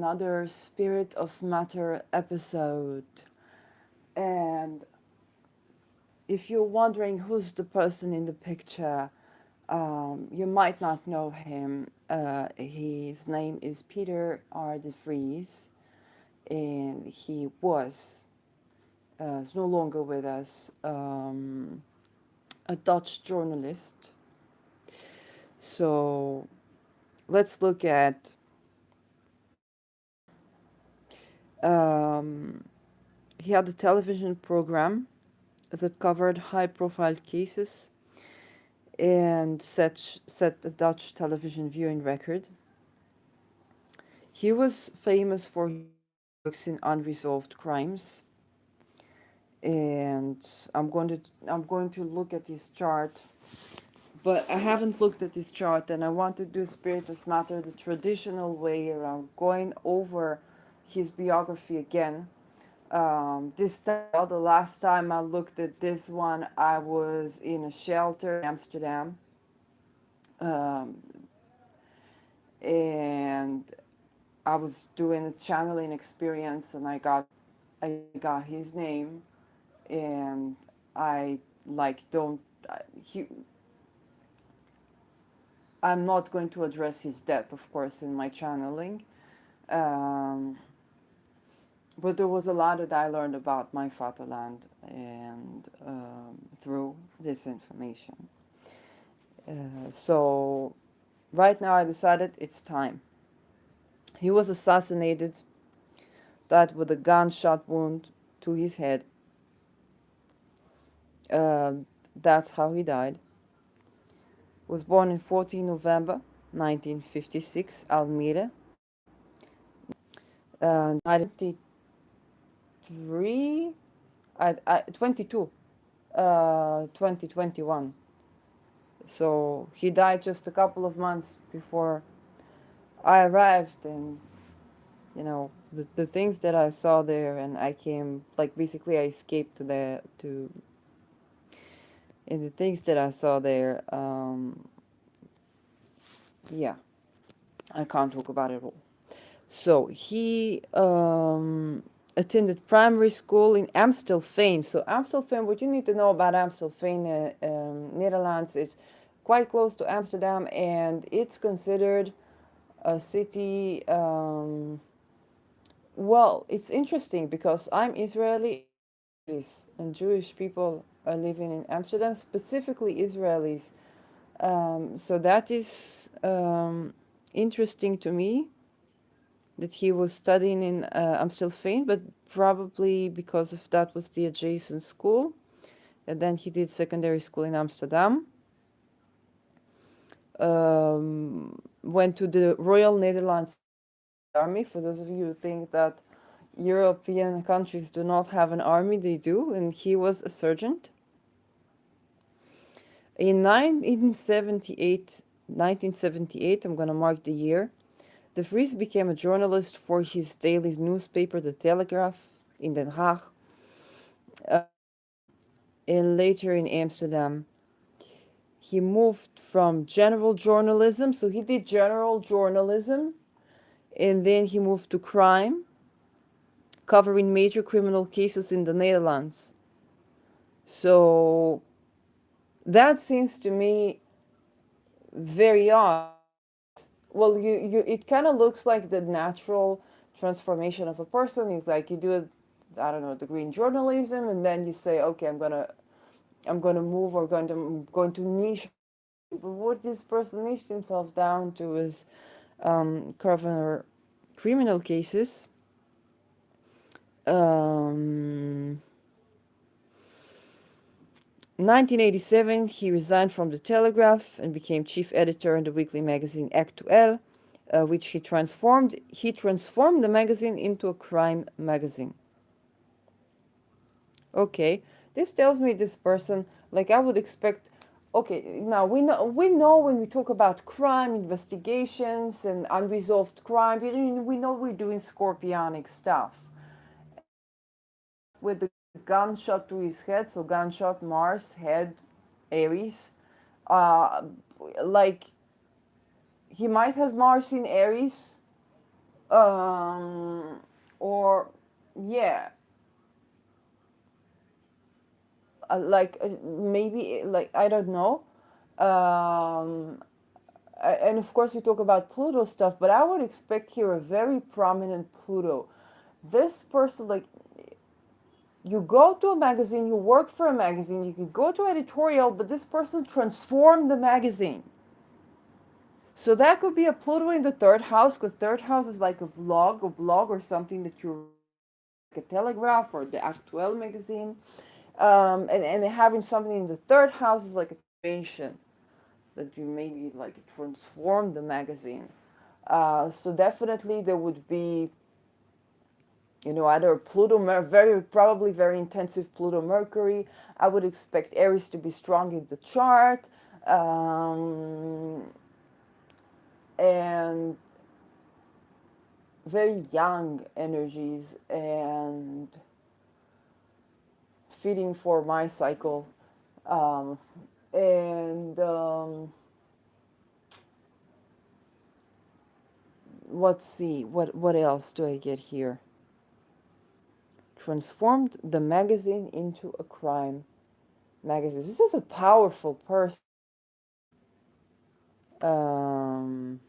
another Spirit of Matter episode. And if you're wondering who's the person in the picture, you might not know him. His name is Peter R. de Vries, and he was, is no longer with us, a Dutch journalist. So let's look at he had a television program that covered high profile cases and set a Dutch television viewing record. He was famous for his works in unresolved crimes. And I'm going to look at this chart, but I haven't looked at this chart, and I want to do Spirit of Matter the traditional way around, going over his biography again. This time, the last time I looked at this one, I was in a shelter in Amsterdam, um, and I was doing a channeling experience, and I got his name, and I like don't he. I'm not going to address his death, of course, in my channeling. Um, but there was a lot that I learned about my fatherland and through this information. So right now I decided it's time. He was assassinated, died with a gunshot wound to his head. That's how he died. Was born in 14 November 1956, Almere. Died in 23, 22, 2021. So he died just a couple of months before I arrived, and the things that I saw there, and I came, like, basically I escaped to and the things that I saw there, yeah, I can't talk about it all. So he attended primary school in Amstelveen. So Amstelveen, what you need to know about Amstelveen, Netherlands, is quite close to Amsterdam, and it's considered a city. Well, it's interesting because I'm Israeli, and Jewish people are living in Amsterdam, specifically Israelis. So that is interesting to me that he was studying in Amstelveen, but probably because of that was the adjacent school. And then he did secondary school in Amsterdam. Went to the Royal Netherlands Army. For those of you who think that European countries do not have an army, they do, and he was a sergeant. In 1978, I'm going to mark the year, De Vries became a journalist for his daily newspaper, The Telegraph, in Den Haag, and later in Amsterdam. He moved from general journalism, so he did general journalism, and then he moved to crime, covering major criminal cases in the Netherlands. So that seems to me very odd. Well, it kind of looks like the natural transformation of a person. It's like you do it, I don't know, degree in journalism, and then you say, okay, I'm gonna move, or I'm going to niche. But what this person niched himself down to is cover criminal cases. Um, 1987, he resigned from the Telegraph and became chief editor in the weekly magazine Actuel, which he transformed. He transformed the magazine into a crime magazine. Okay, this tells me this person, like I would expect. Okay, now we know when we talk about crime investigations and unresolved crime, we know we're doing scorpionic stuff. With the gunshot to his head, so gunshot, Mars, head, Aries. Uh, like he might have Mars in Aries, um, or yeah, maybe like I don't know. Um, and of course we talk about Pluto stuff, but I would expect here a very prominent Pluto. This person, like, you go to a magazine, you work for a magazine, you can go to editorial, but this person transformed the magazine. So that could be a Pluto in the third house, because third house is like a blog or something that you write, like a Telegraph or the Actuel magazine. And having something in the third house is like a transformation, that you maybe like transform the magazine. So definitely there would be, either Pluto, very probably very intensive Pluto Mercury. I would expect Aries to be strong in the chart, and very young energies and fitting for my cycle. Um, and let's see, what else do I get here? Transformed the magazine into a crime magazine. This is a powerful person. Um,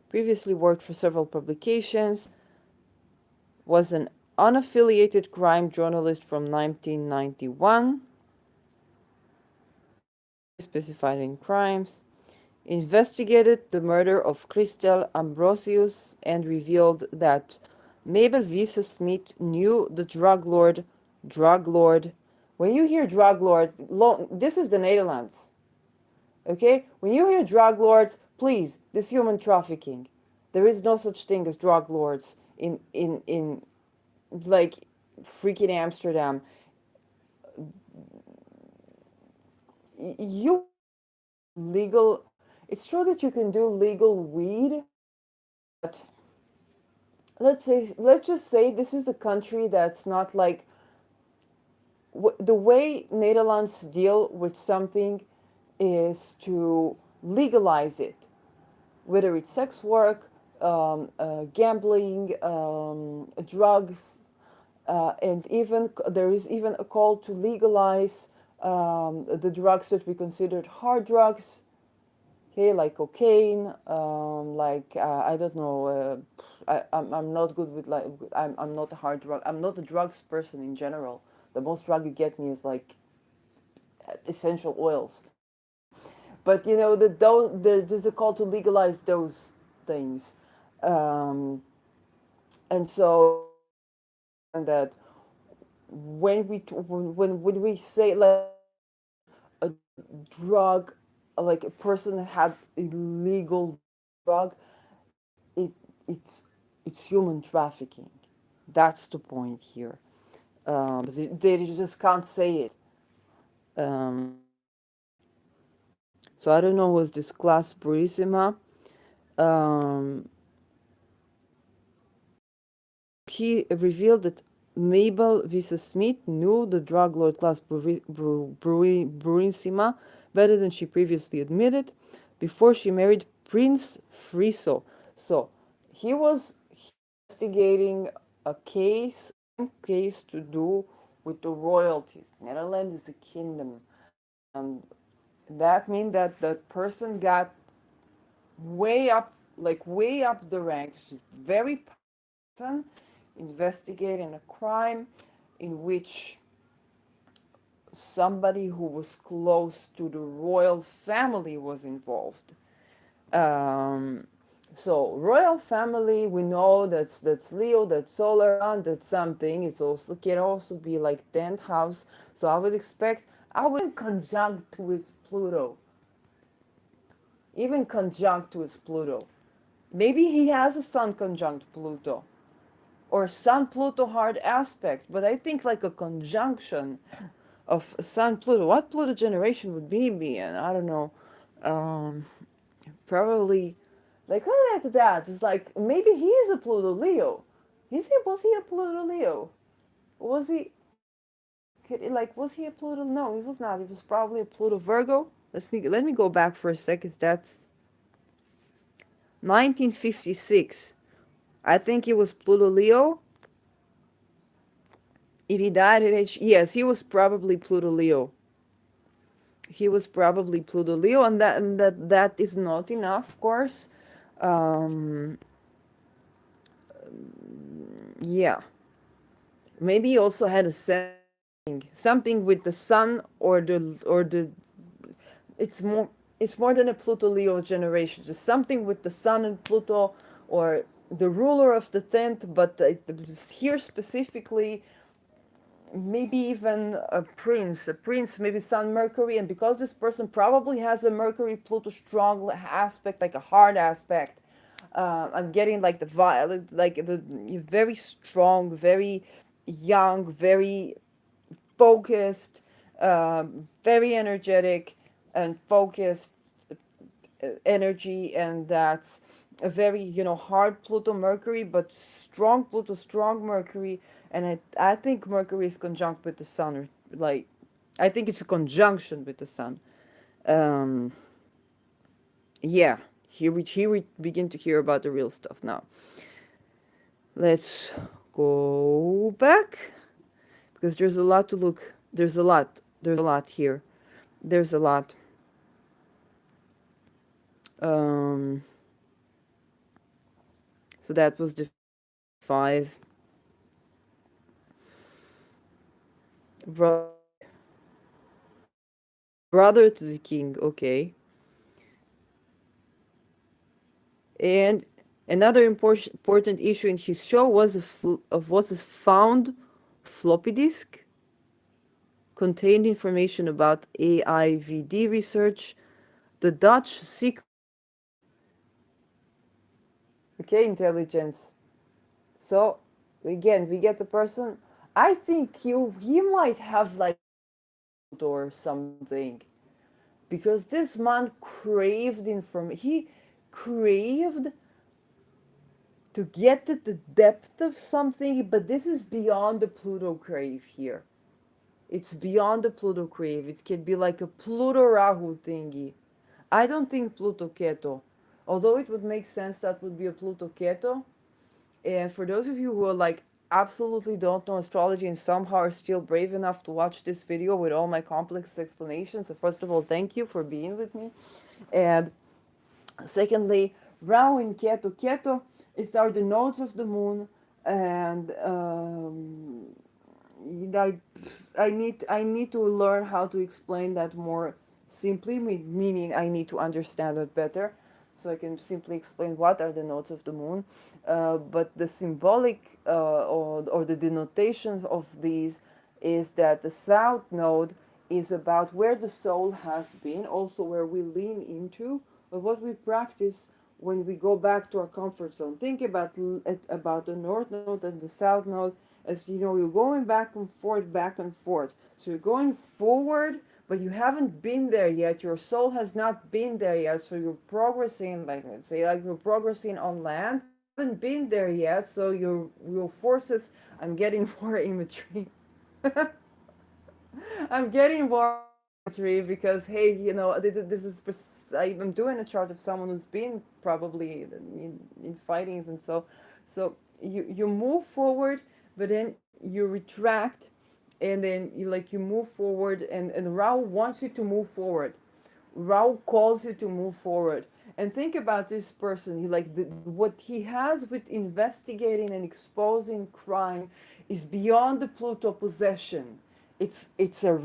Previously worked for several publications, was an unaffiliated crime journalist from 1991, specified in crimes, investigated the murder of Christel Ambrosius and revealed that Mabel Wiese-Smith knew the drug lord. When you hear drug lord, this is the Netherlands. Okay? When you hear drug lords, please, this human trafficking. There is no such thing as drug lords in like freaking Amsterdam. You legal. It's true that you can do legal weed, but let's just say this is a country that's not like the way Netherlands deal with something is to legalize it, whether it's sex work, gambling, drugs, and even there is even a call to legalize the drugs that we considered hard drugs, okay, like cocaine, I don't know. I'm not good with like I'm not a hard drug. I'm not a drugs person in general. The most drug you get me is like essential oils. But there's a call to legalize those things, um, and so and that when we say like a drug, like a person that had illegal drug, it it's it's human trafficking. That's the point here. They just can't say it. Um, so I don't know who's this class Purissima. Um, he revealed that Mabel Wiese-Smith knew the drug lord class Purissima better than she previously admitted before she married Prince Friso. So he was investigating a case to do with the royalties. Netherlands is a kingdom, and that means that the person got way up the ranks. She's very person investigating a crime in which somebody who was close to the royal family was involved. Um, so royal family, we know that's Leo, that's solar, that's something. It's also can also be like 10th house. So I would conjunct with Pluto, even conjunct with Pluto. Maybe he has a sun conjunct Pluto or Sun Pluto hard aspect, but I think like a conjunction of Sun Pluto. What Pluto generation would be in? I don't know. Um, Probably like what at that? It's like maybe he is a Pluto Leo. Was he a Pluto Leo? Was he? Like, was he a Pluto? No, he was not. He was probably a Pluto Virgo. Let me go back for a second. That's 1956. I think he was Pluto Leo. If he died at age, yes, he was probably Pluto Leo. He was probably Pluto Leo, and that is not enough, of course. Um, yeah, maybe he also had a something with the sun or the. It's more it's more than a Pluto Leo generation. Just something with the sun and Pluto, or the ruler of the 10th, but here specifically maybe even a prince, maybe Sun Mercury, and because this person probably has a Mercury Pluto strong aspect, like a hard aspect. I'm getting like the violent, like the very strong, very young, very focused, very energetic and focused energy, and that's a very hard Pluto Mercury, but strong Pluto, strong Mercury, and I think Mercury is conjunct with the Sun, or like I think it's a conjunction with the Sun. Um, yeah, here we begin to hear about the real stuff now. Let's go back because there's a lot to look. There's a lot here. There's a lot. Um, so that was the 5. Brother to the king. Okay. And another important issue in his show was a found floppy disk contained information about AIVD research, the Dutch secret, okay, intelligence. So again, we get the person. I think he might have like or something, because this man craved information. He craved to get at the depth of something, but this is beyond the Pluto crave here. It's beyond the Pluto crave. It can be like a Pluto Rahu thingy. I don't think Pluto Keto, although it would make sense that would be a Pluto Keto. And for those of you who are like absolutely don't know astrology and somehow are still brave enough to watch this video with all my complex explanations, so first of all, thank you for being with me. And secondly, Rahu in Ketu. Ketu is are the nodes of the moon, and I, I need to learn how to explain that more simply, meaning I need to understand it better, so I can simply explain what are the nodes of the moon. But the symbolic or the denotation of these is that the south node is about where the soul has been, also where we lean into, but what we practice when we go back to our comfort zone. Think about the north node and the south node, as you're going back and forth. So you're going forward, but you haven't been there yet. Your soul has not been there yet. So you're progressing, like let's say, like you're progressing on land. You haven't been there yet. So your forces. I'm getting more imagery. I'm getting more imagery because hey, this is I'm doing a chart of someone who's been probably in fightings, and so you move forward, but then you retract, and then you move forward, and Rao wants you to move forward. Rao calls you to move forward. And think about this person. What he has with investigating and exposing crime is beyond the Pluto possession. It's a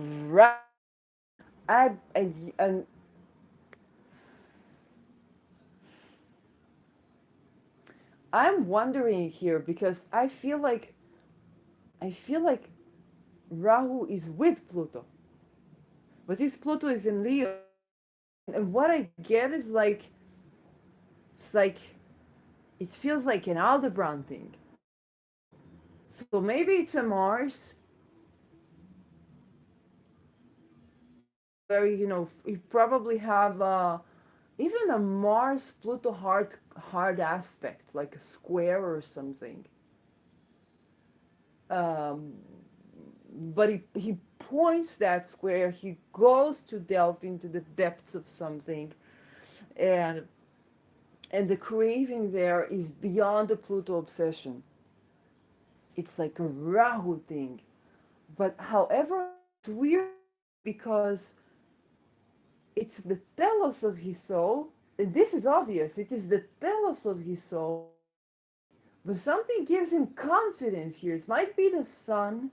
and I'm wondering here because I feel like Rahu is with Pluto, but this Pluto is in Leo, and what I get is it's like it feels like an Aldebaran thing. So maybe it's a Mars, where you probably have even a Mars Pluto hard aspect, like a square or something. Um, but he points that square, he goes to delve into the depths of something, and the craving there is beyond the Pluto obsession. It's like a Rahu thing. But however, it's weird because it's the telos of his soul. And this is obvious. It is the telos of his soul. But something gives him confidence here. It might be the sun.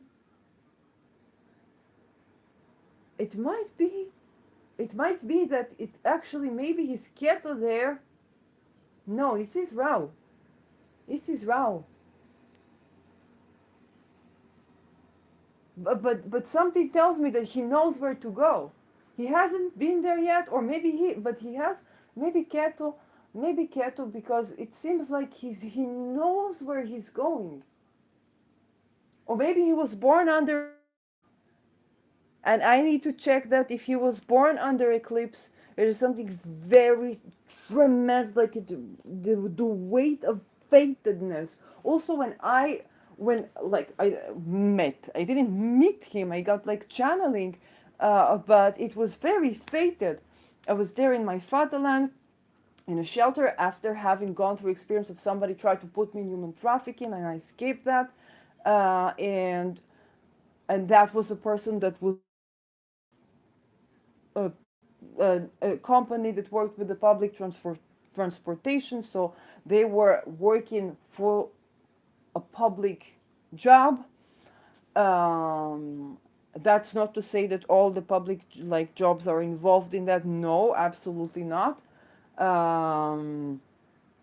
It might be. It might be that it actually maybe his keto there. No, it's his Rao. It's his Rao. But something tells me that he knows where to go. He hasn't been there yet, or maybe but he has. Maybe Keto, because it seems like he knows where he's going. Or maybe he was born under eclipse, and I need to check that if he was born under eclipse, it is something very tremendous, like the weight of fatedness. Also, when like I didn't meet him. I got like channeling, but it was very fated. I was there in my fatherland in a shelter after having gone through experience of somebody tried to put me in human trafficking, and I escaped that. And that was a person that was a, a company that worked with the public transportation, so they were working for a public job. Um, that's not to say that all the public like jobs are involved in that. No, absolutely not. Um,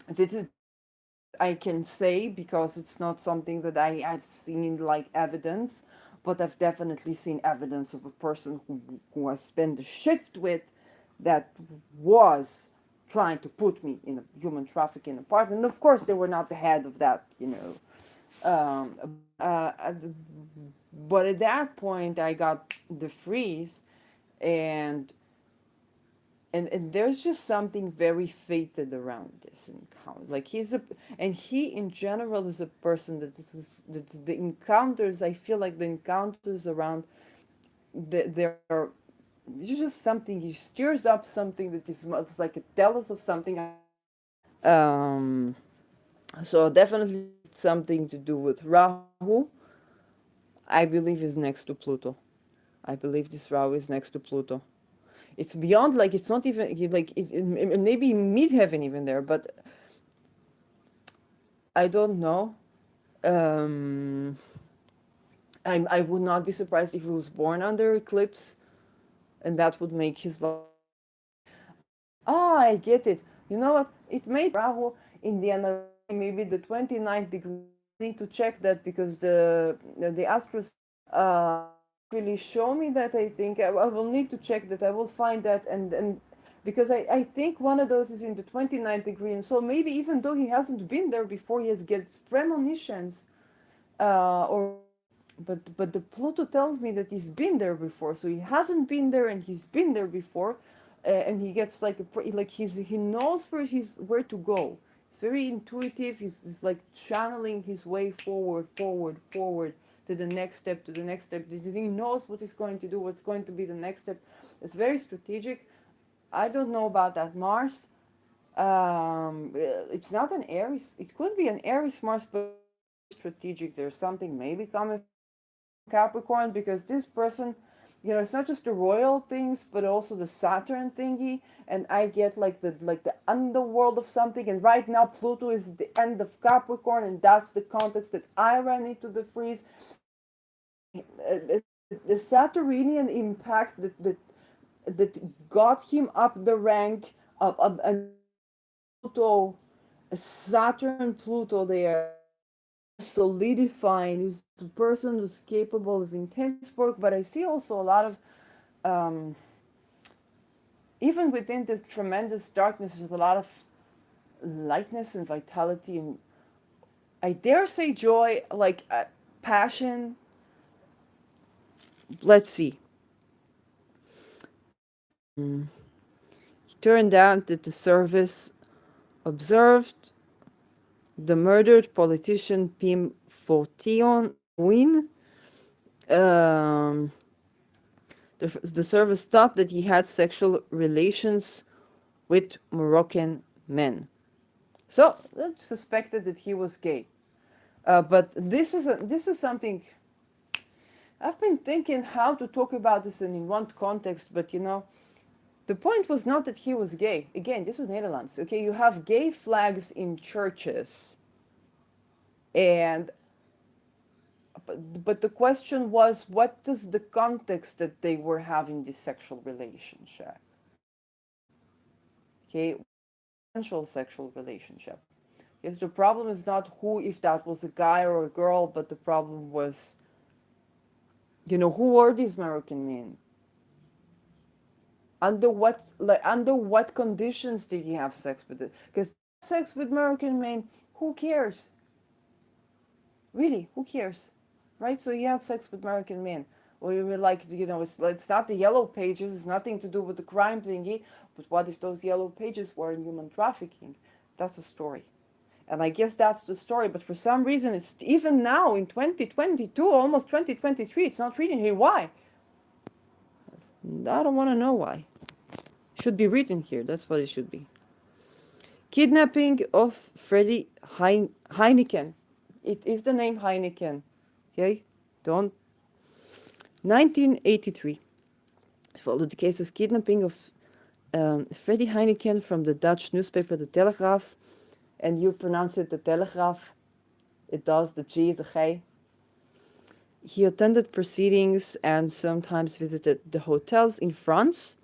this is what I can say because it's not something that I have seen like evidence, but I've definitely seen evidence of a person who I spent the shift with that was trying to put me in a human trafficking apartment. And of course, they were not the head of that, you know. But at that point, I got the freeze, and and there's just something very fated around this encounter. Like he in general is a person that the encounters. I feel like the encounters around there are just something. He stirs up something that is like a tell us of something. Um, so definitely something to do with Rahu. I believe is next to Pluto. I believe this Rahu is next to Pluto. It's beyond, like it's not even like maybe midheaven even there, but I don't know. Um, I would not be surprised if he was born under eclipse, and that would make his life very. I get it. You know what? It may Rahu in the anniversary, maybe the 29th degree. I will need to check that because the astros didn't really show me that. I think I will need to check that. I will find that, and because I think one of those is in the 29th degree, and so maybe even though he hasn't been there before, he has gets premonitions, or but the Pluto tells me that he's been there before, so he hasn't been there and he's been there before, and he gets like he knows where to go. It's very intuitive. He's like channeling his way forward, forward, forward to the next step, to the next step. He knows what he's going to do, what's going to be the next step. It's very strategic. I don't know about that Mars. It's not an Aries. It could be an Aries Mars, but it's very strategic. There's something maybe coming from Capricorn because this person, it's not just the royal things, but also the Saturn thingy. And I get like the underworld of something. And right now Pluto is at the end of Capricorn, and that's the context that I ran into the freeze. The Saturnian impact that got him up the rank of another Pluto, a Saturn Pluto there, just solidifying. He's the person who's capable of intense work, but I see also a lot of, um, even within this tremendous darkness, there's a lot of lightness and vitality, and I dare say joy, like passion. Let's see. He turned out that the service observed the murdered politician Pim Fortion win, Um, the service thought that he had sexual relations with Moroccan men. So they suspected that he was gay. But this is something I've been thinking how to talk about this in one context. But the point was not that he was gay. Again, this is Netherlands. Okay, you have gay flags in churches, and but the question was, what is the context that they were having this sexual relationship? Okay, was it a consensual sexual relationship? Yes, the problem is not who, if that was a guy or a girl, but the problem was, who were these Moroccan men? Under what conditions did he have sex with it? Because sex with Moroccan men, who cares? Really, who cares? Right? So he had sex with Moroccan men. Or you were like, it's not the yellow pages, it's nothing to do with the crime thingy, but what if those yellow pages were in human trafficking? That's a story. And I guess that's the story, but for some reason, it's even now in 2022, almost 2023, it's not reading here. Why? I don't want to know why. It should be written here. That's what it should be. Kidnapping of Freddie Heineken. It is the name Heineken. Okay? Don't. 1983 followed the case of kidnapping of Freddie Heineken from the Dutch newspaper The Telegraaf. And you pronounce it The Telegraaf. It does. The G is the G. He attended proceedings and sometimes visited the hotels in France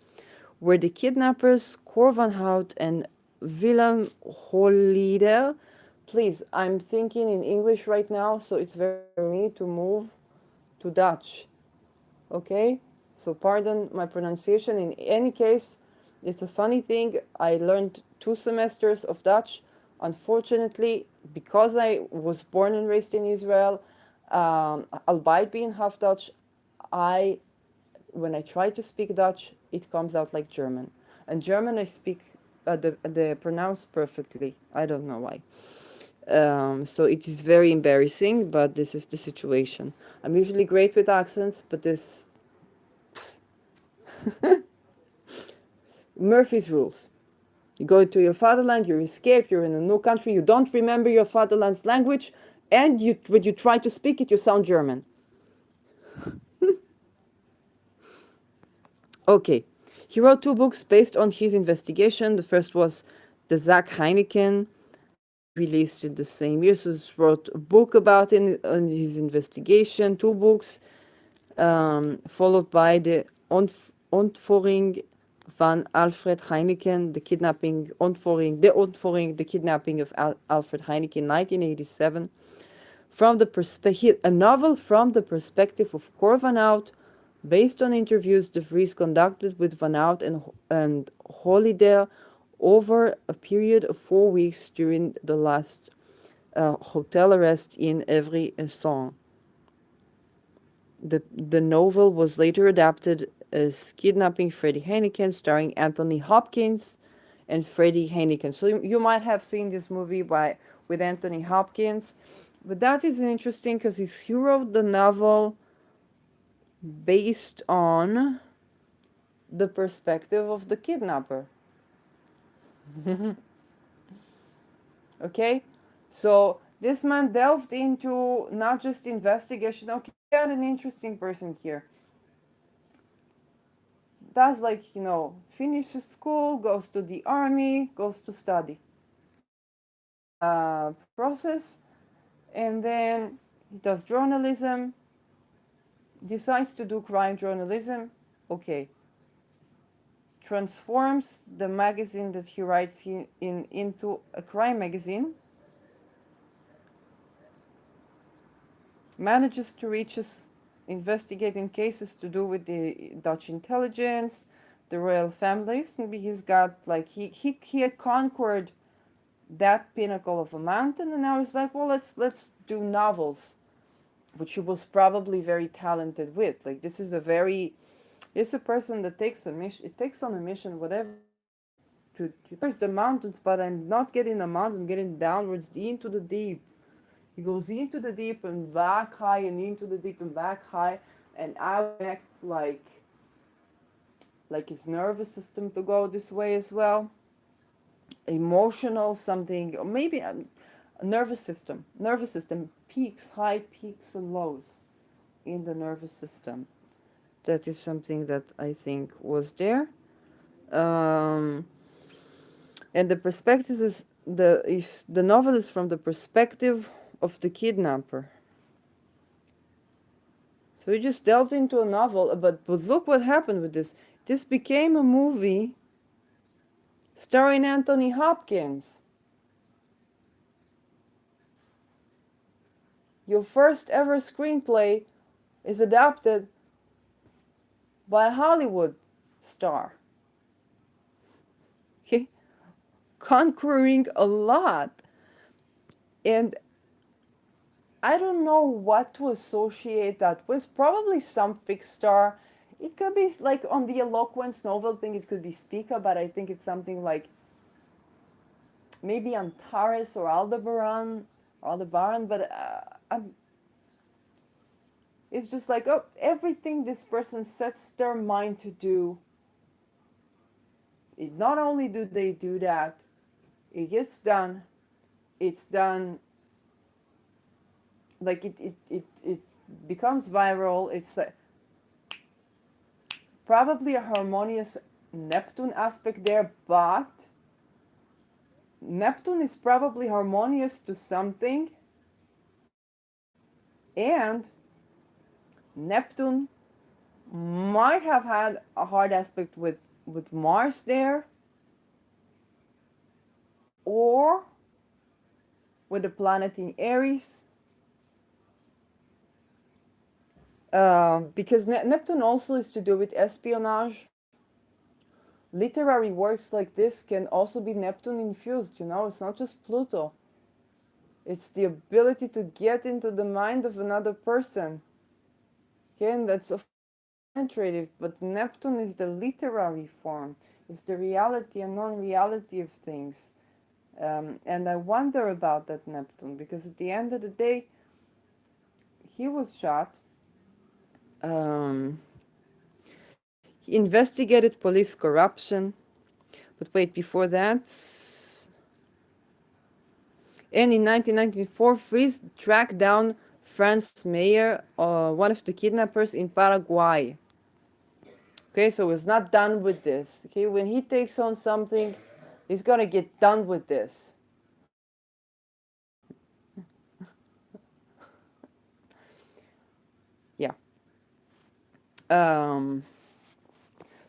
where the kidnappers Cor van Hout and Willem Holleder. Please, I'm thinking in English right now, so it's very for me to move to Dutch. Okay? So pardon my pronunciation. In any case, it's a funny thing. I learned 2 semesters of Dutch. Unfortunately, because I was born and raised in Israel, albeit being half Dutch, I when I try to speak Dutch, it comes out like German. And German I speak the pronounce perfectly. I don't know why. So it is very embarrassing, but this is the situation. I'm usually great with accents, but this Murphy's rules. You go to your fatherland, you escape, you're in a new country, you don't remember your fatherland's language, and when you try to speak it, you sound German. Okay. He wrote 2 books based on his investigation. The first was The Zach Heineken, released in the same year. So he wrote a book about on his investigation, 2 books, followed by the Ontvoering van Alfred Heineken, the kidnapping of Alfred Heineken, 1987. A novel from the perspective of Cor van Hout, based on interviews De Vries conducted with Van Hout and Holleder over a period of 4 weeks during the last hotel arrest in Evry Instant. The novel was later adapted as Kidnapping Freddie Heineken, starring Anthony Hopkins and Freddie Heineken. So you might have seen this movie with Anthony Hopkins, but that is interesting because he wrote the novel based on the perspective of the kidnapper. Okay, so this man delved into not just investigation. Okay, we got an interesting person here. Does finishes school, goes to the army, goes to study. Process, and then he does journalism, decides to do crime journalism. Okay, transforms the magazine that he writes into a crime magazine, manages to reach us investigating cases to do with the Dutch intelligence, the royal families. Maybe he's got he had conquered that pinnacle of a mountain, and now he's like, well, let's do novels, which he was probably very talented with. Like this is a person that takes a mission. It takes on a mission, whatever. To first the mountains, but I'm not getting the mountain. I'm getting downwards into the deep. He goes into the deep and back high and into the deep and back high, and I would connect like his nervous system to go this way as well, emotional something, or maybe a nervous system peaks, high peaks and lows in the nervous system. That is something that I think was there. Um, and the perspective is the novel is from the perspective of the kidnapper. So we just delved into a novel, but look what happened with this. This became a movie starring Anthony Hopkins. Your first ever screenplay is adapted by a Hollywood star. Okay? Conquering a lot. And I don't know what to associate that with. Probably some fixed star. It could be like on the eloquence novel thing, it could be Speaker, but I think it's something like maybe Antares or Aldebaran, but it's just like, oh, everything this person sets their mind to do, it, not only do they do that, it gets done. It's done like it becomes viral. It's probably a harmonious Neptune aspect there, but Neptune is probably harmonious to something, and Neptune might have had a hard aspect with Mars there, or with the planet in Aries, because Neptune also is to do with espionage. Literary works like this can also be Neptune infused, you know, it's not just Pluto. It's the ability to get into the mind of another person. Again, that's of course penetrative, but Neptune is the literary form. It's the reality and non-reality of things. And I wonder about that Neptune, because at the end of the day, he was shot. Um, he investigated police corruption. But wait, before that, and in 1994, Vries tracked down Franz Mayer, one of the kidnappers in Paraguay. Okay, so he's not done with this. Okay, when he takes on something, he's gonna get done with this. Yeah. Um,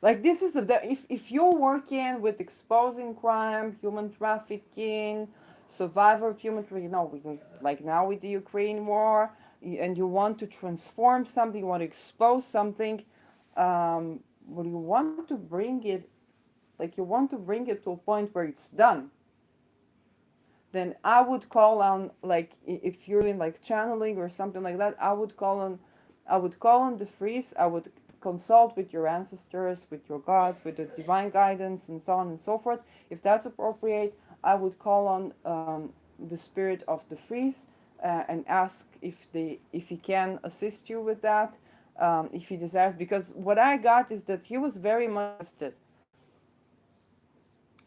like this is if you're working with exposing crime, human trafficking, survivor of human trafficking, no, we can, like now with the Ukraine war, and you want to transform something, you want to expose something, but you want to bring it, like you want to bring it to a point where it's done, then I would call on, like if you're in like channeling or something like that, I would call on the Vries. I would consult with your ancestors, with your gods, with the divine guidance, and so on and so forth. If that's appropriate, I would call on the spirit of the Vries and ask if he can assist you with that, if he desires. Because what I got is that he was very much interested.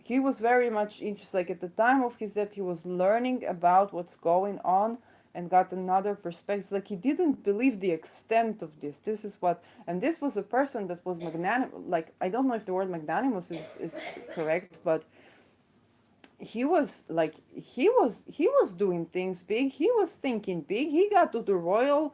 He was very much interested. Like at the time of his death, he was learning about what's going on and got another perspective. Like he didn't believe the extent of this. This is what, and this was a person that was magnanimous. Like I don't know if the word magnanimous is correct, but he was doing things big. He was thinking big. He got to the royal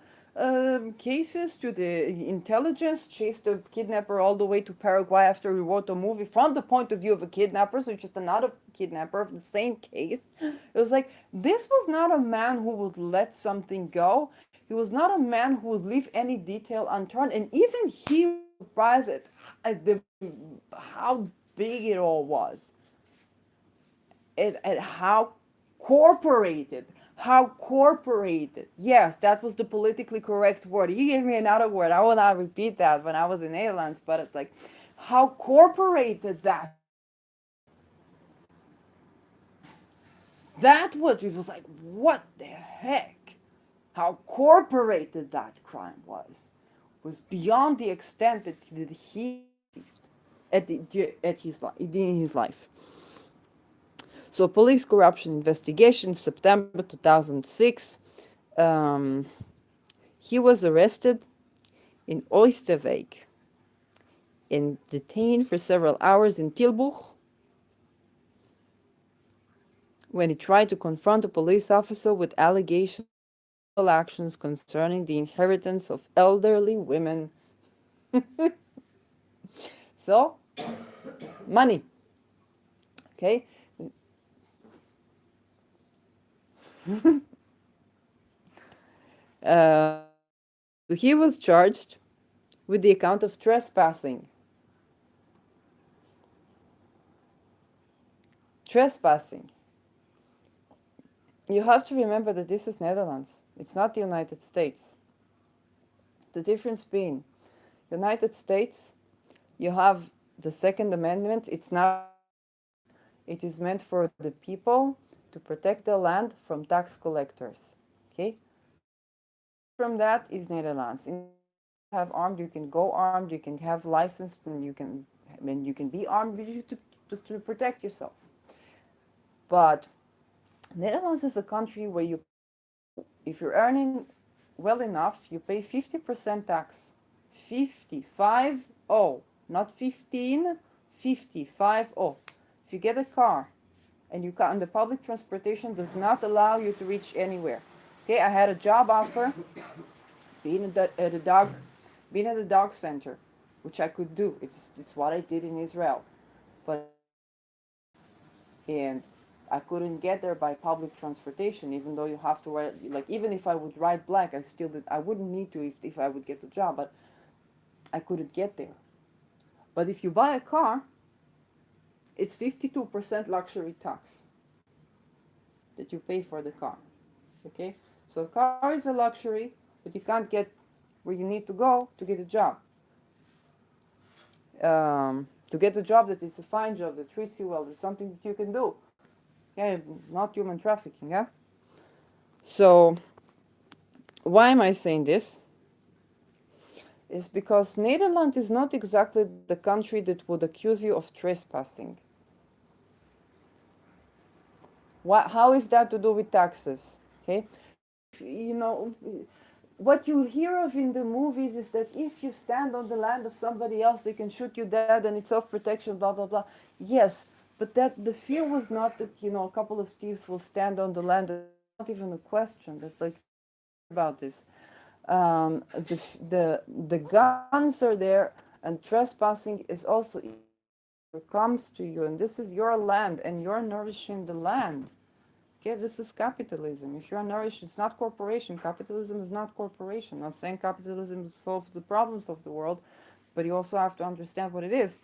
cases, to the intelligence, chased the kidnapper all the way to Paraguay after he wrote a movie from the point of view of a kidnapper, so just another kidnapper of the same case. It was like this was not a man who would let something go. He was not a man who would leave any detail unturned, and even he was surprised at how big it all was, and how corporated. Yes, that was the politically correct word. He gave me another word. I will not repeat that when I was in Netherlands, but it's like how corporated that. That what it was like, what the heck? How corporated that crime was beyond the extent that he in his life. So, police corruption investigation, September 2006. Um, he was arrested in Oosterwijk and detained for several hours in Tilburg when he tried to confront a police officer with allegations of illegal actions concerning the inheritance of elderly women. So, money. Okay. So he was charged with the account of trespassing. Trespassing. You have to remember that this is Netherlands. It's not the United States. The difference being, United States, you have the Second Amendment. It's not. It is meant for the people to protect the land from tax collectors. Okay. From that is Netherlands. In have armed, you can go armed, you can have licensed, and you can be armed to protect yourself. But Netherlands is a country where you, if you're earning well enough, you pay 50% tax. 55 oh, not 15, 55 oh. If you get a car and you can, and the public transportation does not allow you to reach anywhere. Okay, I had a job offer being at a dog, being at a dog center, which I could do. It's what I did in Israel, but and I couldn't get there by public transportation, even though you have to ride. Like even if I would ride black, I wouldn't need to if I would get the job, but I couldn't get there. But if you buy a car, it's 52% luxury tax that you pay for the car. Okay, so a car is a luxury, but you can't get where you need to go to get a job. To get a job that is a fine job that treats you well, that's something that you can do. Yeah, not human trafficking. Yeah. So why am I saying this? Is because Netherlands is not exactly the country that would accuse you of trespassing. How is that to do with taxes? Okay, you know, what you hear of in the movies is that if you stand on the land of somebody else, they can shoot you dead, and it's self-protection. Blah blah blah. Yes, but that the fear was not that a couple of thieves will stand on the land. That's not even a question. That's like about this. The guns are there, and trespassing is also comes to you, and this is your land, and you're nourishing the land. Okay, this is capitalism. If you're nourished, it's not corporation. Capitalism is not corporation. I'm not saying capitalism solves the problems of the world, but you also have to understand what it is.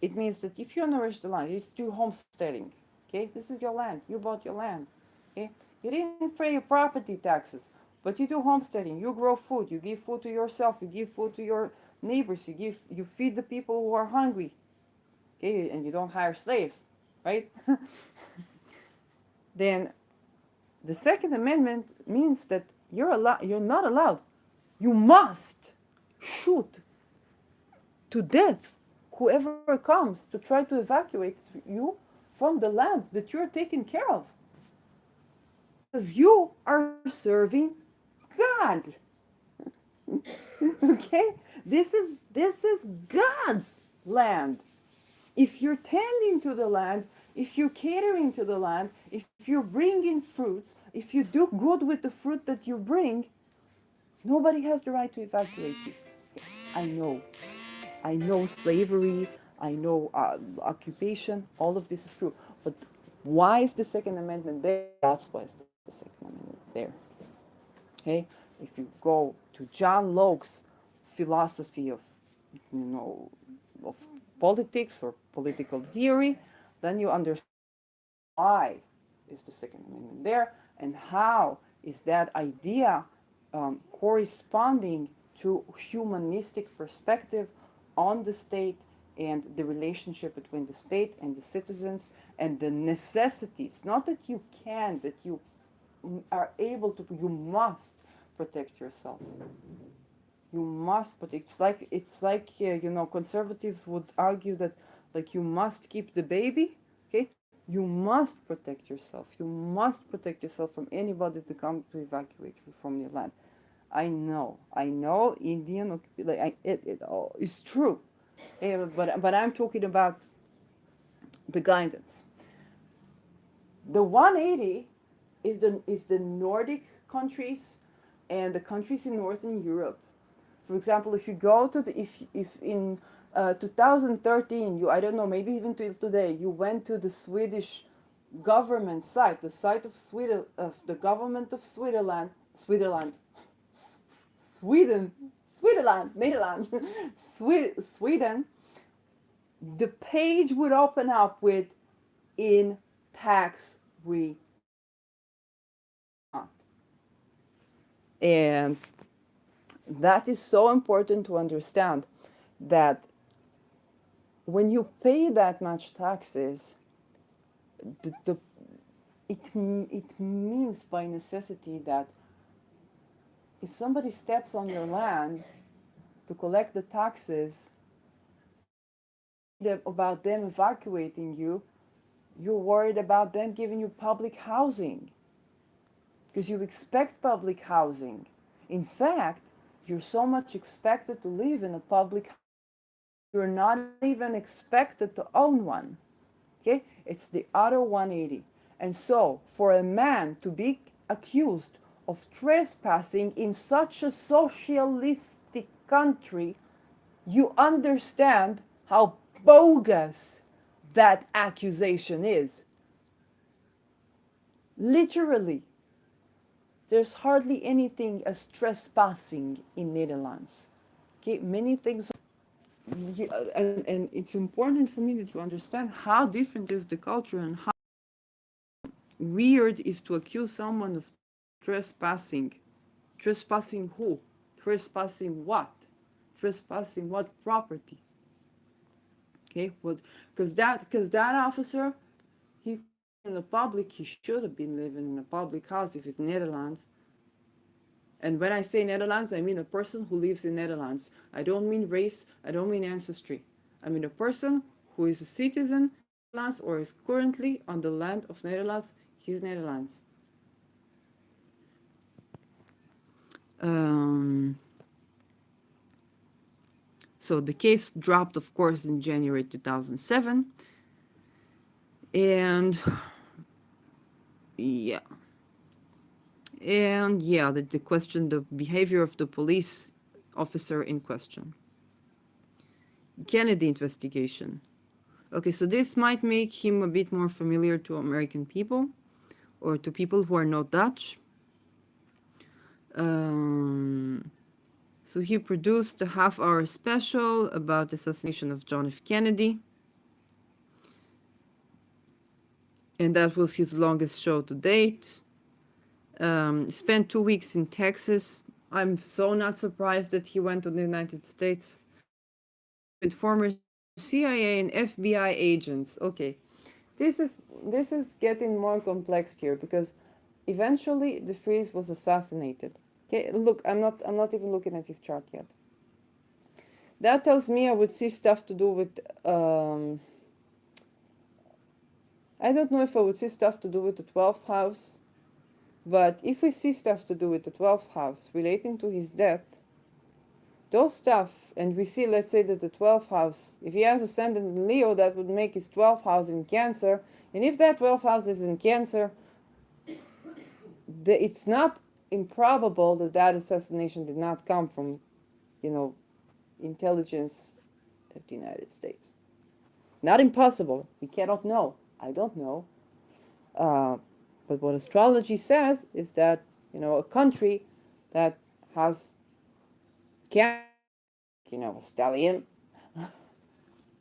It means that if you nourish the land, you do homesteading. Okay, this is your land. You bought your land. Okay, you didn't pay your property taxes, but you do homesteading. You grow food. You give food to yourself. You give food to your neighbors. You feed the people who are hungry. Okay, and you don't hire slaves, right? Then the Second Amendment means that you're not allowed. You must shoot to death whoever comes to try to evacuate you from the land that you're taking care of. Because you are serving God. Okay? This is God's land. If you're tending to the land, if you're catering to the land, if you're bringing fruits, if you do good with the fruit that you bring, nobody has the right to evacuate you. I know. I know slavery. I know occupation. All of this is true. But why is the Second Amendment there? That's why is the Second Amendment there. Okay? If you go to John Locke's philosophy you know, of politics or political theory, then you understand why is the Second Amendment there and how is that idea corresponding to humanistic perspective on the state and the relationship between the state and the citizens and the necessities. Not that you can, that you are able to, you must protect yourself. You must protect. It's like conservatives would argue that like you must keep the baby. Okay, you must protect yourself. You must protect yourself from anybody to come to evacuate you from your land. I know, Indian, like it all is true. But I'm talking about the guidance. The 180 is the Nordic countries and the countries in Northern Europe. For example, if you go to if in 2013, you, I don't know, maybe even till today, you went to the Swedish government site, the site of Sweden, of the government of Switzerland, Sweden, Switzerland, Netherlands, Sweden, the page would open up with in tax refund. And that is so important to understand that when you pay that much taxes, the it means by necessity that if somebody steps on your land to collect the taxes, about them evacuating you, you're worried about them giving you public housing because you expect public housing. In fact, you're so much expected to live in a public house, you're not even expected to own one. Okay? It's the other 180. And so, for a man to be accused of trespassing in such a socialistic country, you understand how bogus that accusation is. Literally, there's hardly anything as trespassing in Netherlands. Okay, many things, and it's important for me that you understand how different is the culture and how weird is to accuse someone of trespassing. Trespassing who? Trespassing what? Trespassing what property? Okay, what? Because that officer, he in the public, he should have been living in a public house if it's Netherlands. And when I say Netherlands, I mean a person who lives in Netherlands. I don't mean race, I don't mean ancestry. I mean a person who is a citizen of Netherlands or is currently on the land of Netherlands. He's Netherlands. Um, so the case dropped, of course, in January 2007. And yeah. And yeah, the question, the behavior of the police officer in question. Kennedy investigation. Okay, so this might make him a bit more familiar to American people or to people who are not Dutch. So he produced a half-hour special about the assassination of John F. Kennedy. And that was his longest show to date. Spent 2 weeks in Texas. I'm so not surprised that he went to the United States. With former CIA and FBI agents. Okay, this is getting more complex here because eventually the Vries was assassinated. Okay, look, I'm not even looking at his chart yet. That tells me I would see stuff to do with I don't know if I would see stuff to do with the 12th house, but if we see stuff to do with the 12th house relating to his death, those stuff, and we see, let's say that the 12th house, if he has ascendant in Leo, that would make his 12th house in Cancer, and if that 12th house is in Cancer, it's not improbable that that assassination did not come from, intelligence of the United States. Not impossible. We cannot know. I don't know. But what astrology says is that, a country that has cancer, a stallion,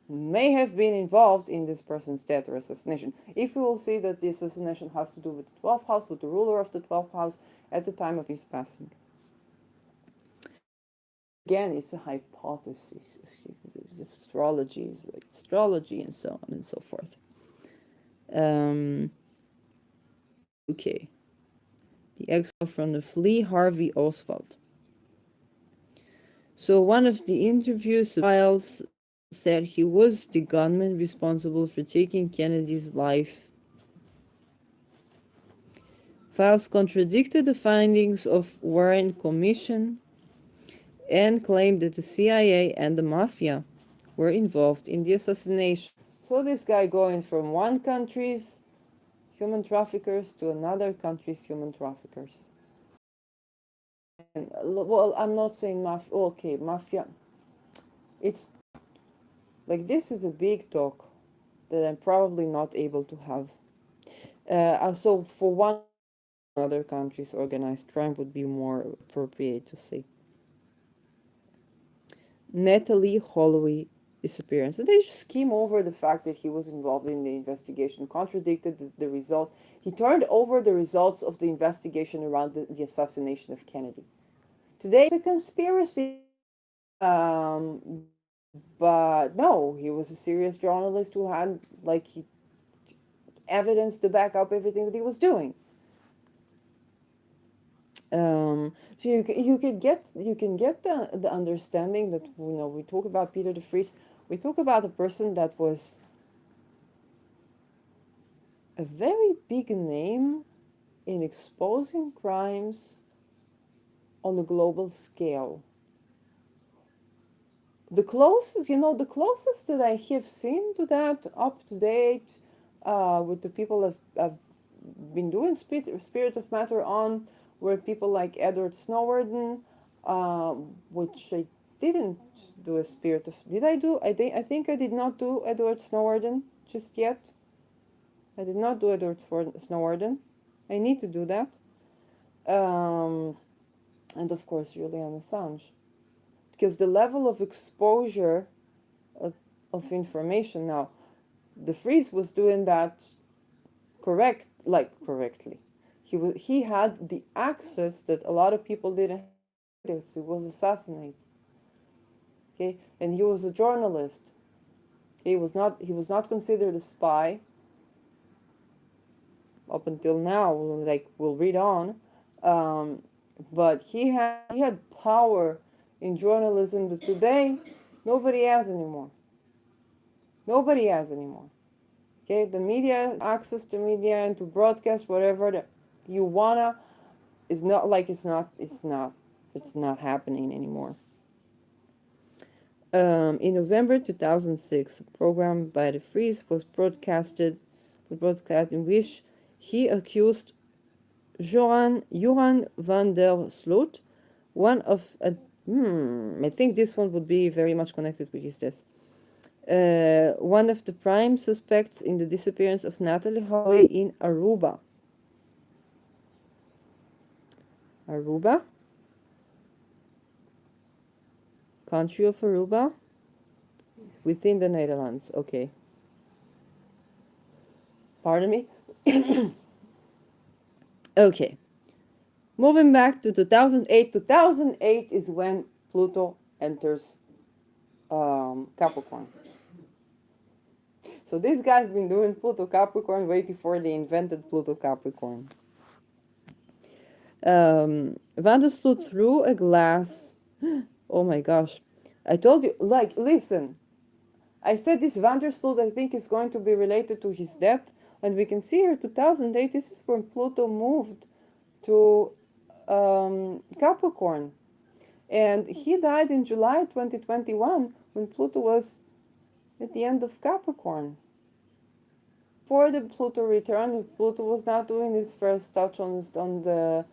may have been involved in this person's death or assassination. If we will see that the assassination has to do with the 12th house, with the ruler of the 12th house at the time of his passing. again, it's a hypothesis. Astrology is like astrology and so on and so forth. Okay. The exile from the flea, Harvey Oswald. So one of the interviews files said he was the gunman responsible for taking Kennedy's life. Files contradicted the findings of Warren Commission and claimed that the CIA and the mafia were involved in the assassination. So this guy going from one country's human traffickers to another country's human traffickers. And, well, I'm not saying mafia. Okay, mafia. It's like this is a big talk that I'm probably not able to have. So for one, other countries' organized crime would be more appropriate to say. Natalie Holloway disappearance. And they just skim over the fact that he was involved in the investigation, contradicted the results. He turned over the results of the investigation around the assassination of Kennedy. Today, it's a conspiracy. But no, he was a serious journalist who had evidence to back up everything that he was doing. So you can get the understanding that we talk about Peter de Vries, we talk about a person that was a very big name in exposing crimes on a global scale. The closest that I have seen to that, up to date, with the people I've been doing Spirit of Matter on, were people like Edward Snowden, which I didn't do a Spirit of. Did I do? I think I did not do Edward Snowden just yet. I did not do Edward Snowden. I need to do that. Um, and of course, Julian Assange, because the level of exposure of information now, the Vries was doing that correctly. He had the access that a lot of people didn't have. He was assassinated. Okay, and he was a journalist. He was not considered a spy up until now. Like we'll read on, but he had power in journalism that today nobody has anymore. Nobody has anymore. Okay, the media, access to media and to broadcast whatever that you wanna, is not like it's not happening anymore. In November 2006, a program by the Vries was broadcast in which he accused Johan van der Sloot, one of I think this one would be very much connected with his death. One of the prime suspects in the disappearance of Natalie Holloway in Aruba. Aruba? Country of Aruba? Within the Netherlands, okay. Pardon me? Okay. Moving back to 2008. 2008 is when Pluto enters Capricorn. So this guy's been doing Pluto Capricorn way before they invented Pluto Capricorn. Van der Sloot threw a glass. Oh my gosh. I told you, listen. I said this Van der Sloot, I think, is going to be related to his death. And we can see here, 2008, this is when Pluto moved to Capricorn. And he died in July 2021 when Pluto was at the end of Capricorn. For the Pluto return, Pluto was not doing his first touch on the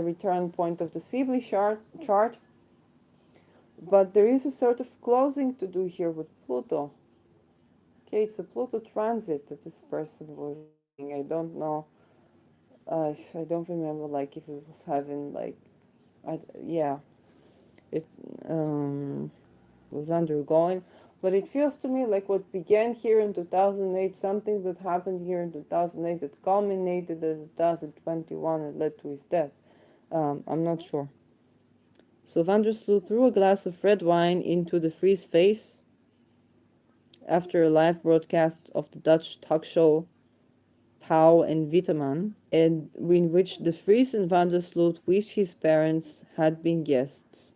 return point of the Sibley chart, but there is a sort of closing to do here with Pluto. Okay, it's a Pluto transit that this person was doing. I don't know. I don't remember if it was having it was undergoing. But it feels to me like what began here in 2008, something that happened here in 2008 that culminated in 2021 and led to his death. I'm not sure. So Van der Sloot threw a glass of red wine into the Vries' face after a live broadcast of the Dutch talk show Pauw and Witteman, and in which the Vries and Van der Sloot wished his parents had been guests.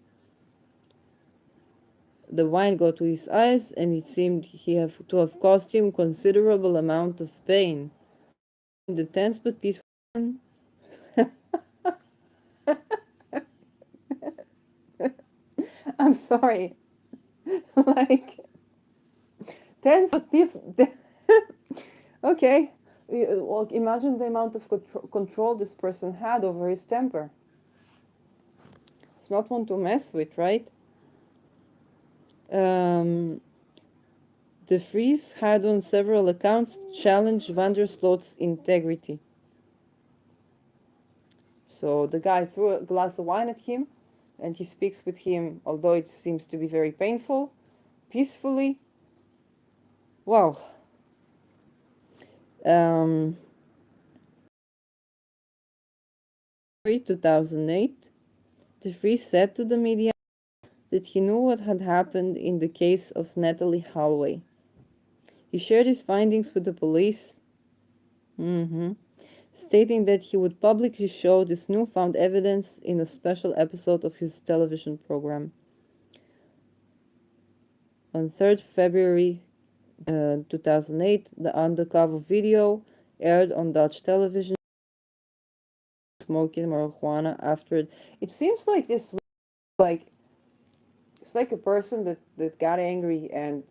The wine got to his eyes, and it seemed to have caused him considerable amount of pain. The tense but peaceful I'm sorry. Like tense but peaceful. Okay. Well, imagine the amount of control this person had over his temper. It's not one to mess with, right? Um, De Vries had on several accounts challenged Van der Sloot's integrity. So the guy threw a glass of wine at him, and he speaks with him, although it seems to be very painful, peacefully. Wow. Um, 2008, De Vries said to the media that he knew what had happened in the case of Natalie Holloway. He shared his findings with the police, stating that he would publicly show this newfound evidence in a special episode of his television program. On 3rd February 2008, the undercover video aired on Dutch television, smoking marijuana after it. It seems like this, like, it's like a person that got angry and,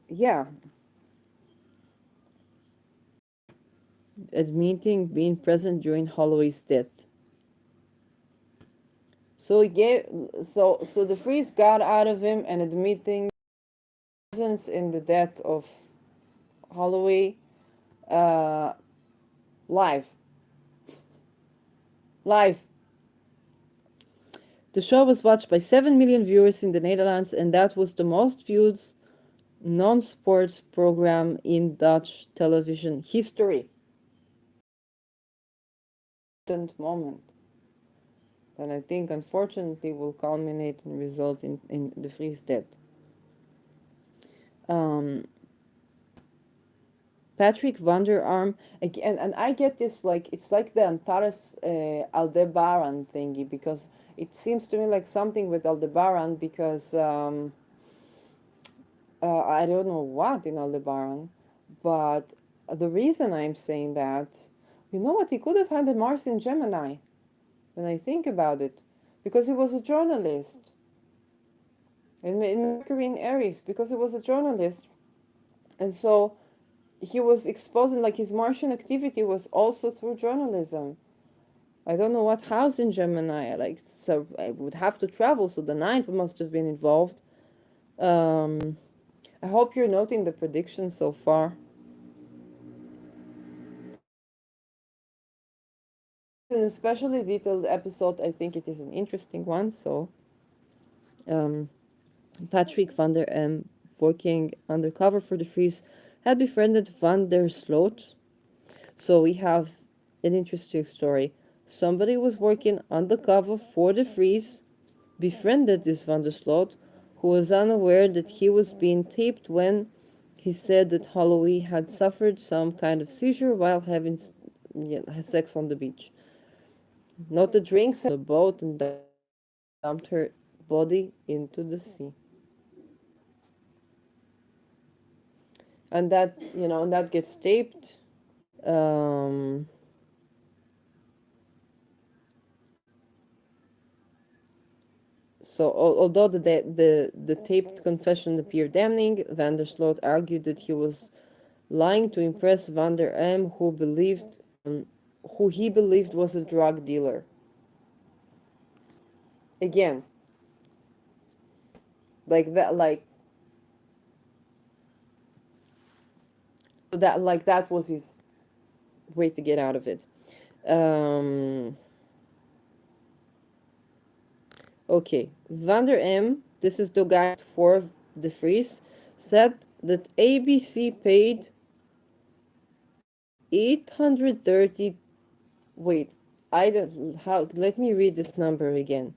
yeah, admitting being present during Holloway's death. So he gave, so the Vries got out of him and admitting presence in the death of Holloway, uh, live. Live. The show was watched by 7 million viewers in the Netherlands, and that was the most viewed non-sports program in Dutch television history. Moment. And I think, unfortunately, will culminate and result in the Vries death. Patrick van der Arm, again, and I get this, like, it's like the Antares Aldebaran thingy, because it seems to me like something with Aldebaran, because I don't know what in Aldebaran, but the reason I'm saying that, you know what, he could have had a Mars in Gemini, when I think about it, because he was a journalist. In Mercury in Aries, because he was a journalist, and so he was exposing, like, his Martian activity was also through journalism. I don't know what house in Gemini, like, so I would have to travel, so the ninth must have been involved. I hope you're noting the predictions so far. An especially detailed episode, I think it is an interesting one, so Patrick van der M, working undercover for the Vries, had befriended Van der Sloot. So we have an interesting story. Somebody was working undercover for the Vries, befriended this Van der Sloot, who was unaware that he was being taped when he said that Holloway had suffered some kind of seizure while having sex on the beach. Not the drinks on the boat, and dumped her body into the sea. And that, and that gets taped. Um, So, although the taped confession appeared damning, Van der Sloot argued that he was lying to impress Van der M, who he believed was a drug dealer. Again, like that, that was his way to get out of it. Okay, Van der M, this is the guy for the Vries, said that ABC paid 830. Wait, I don't how. Let me read this number again.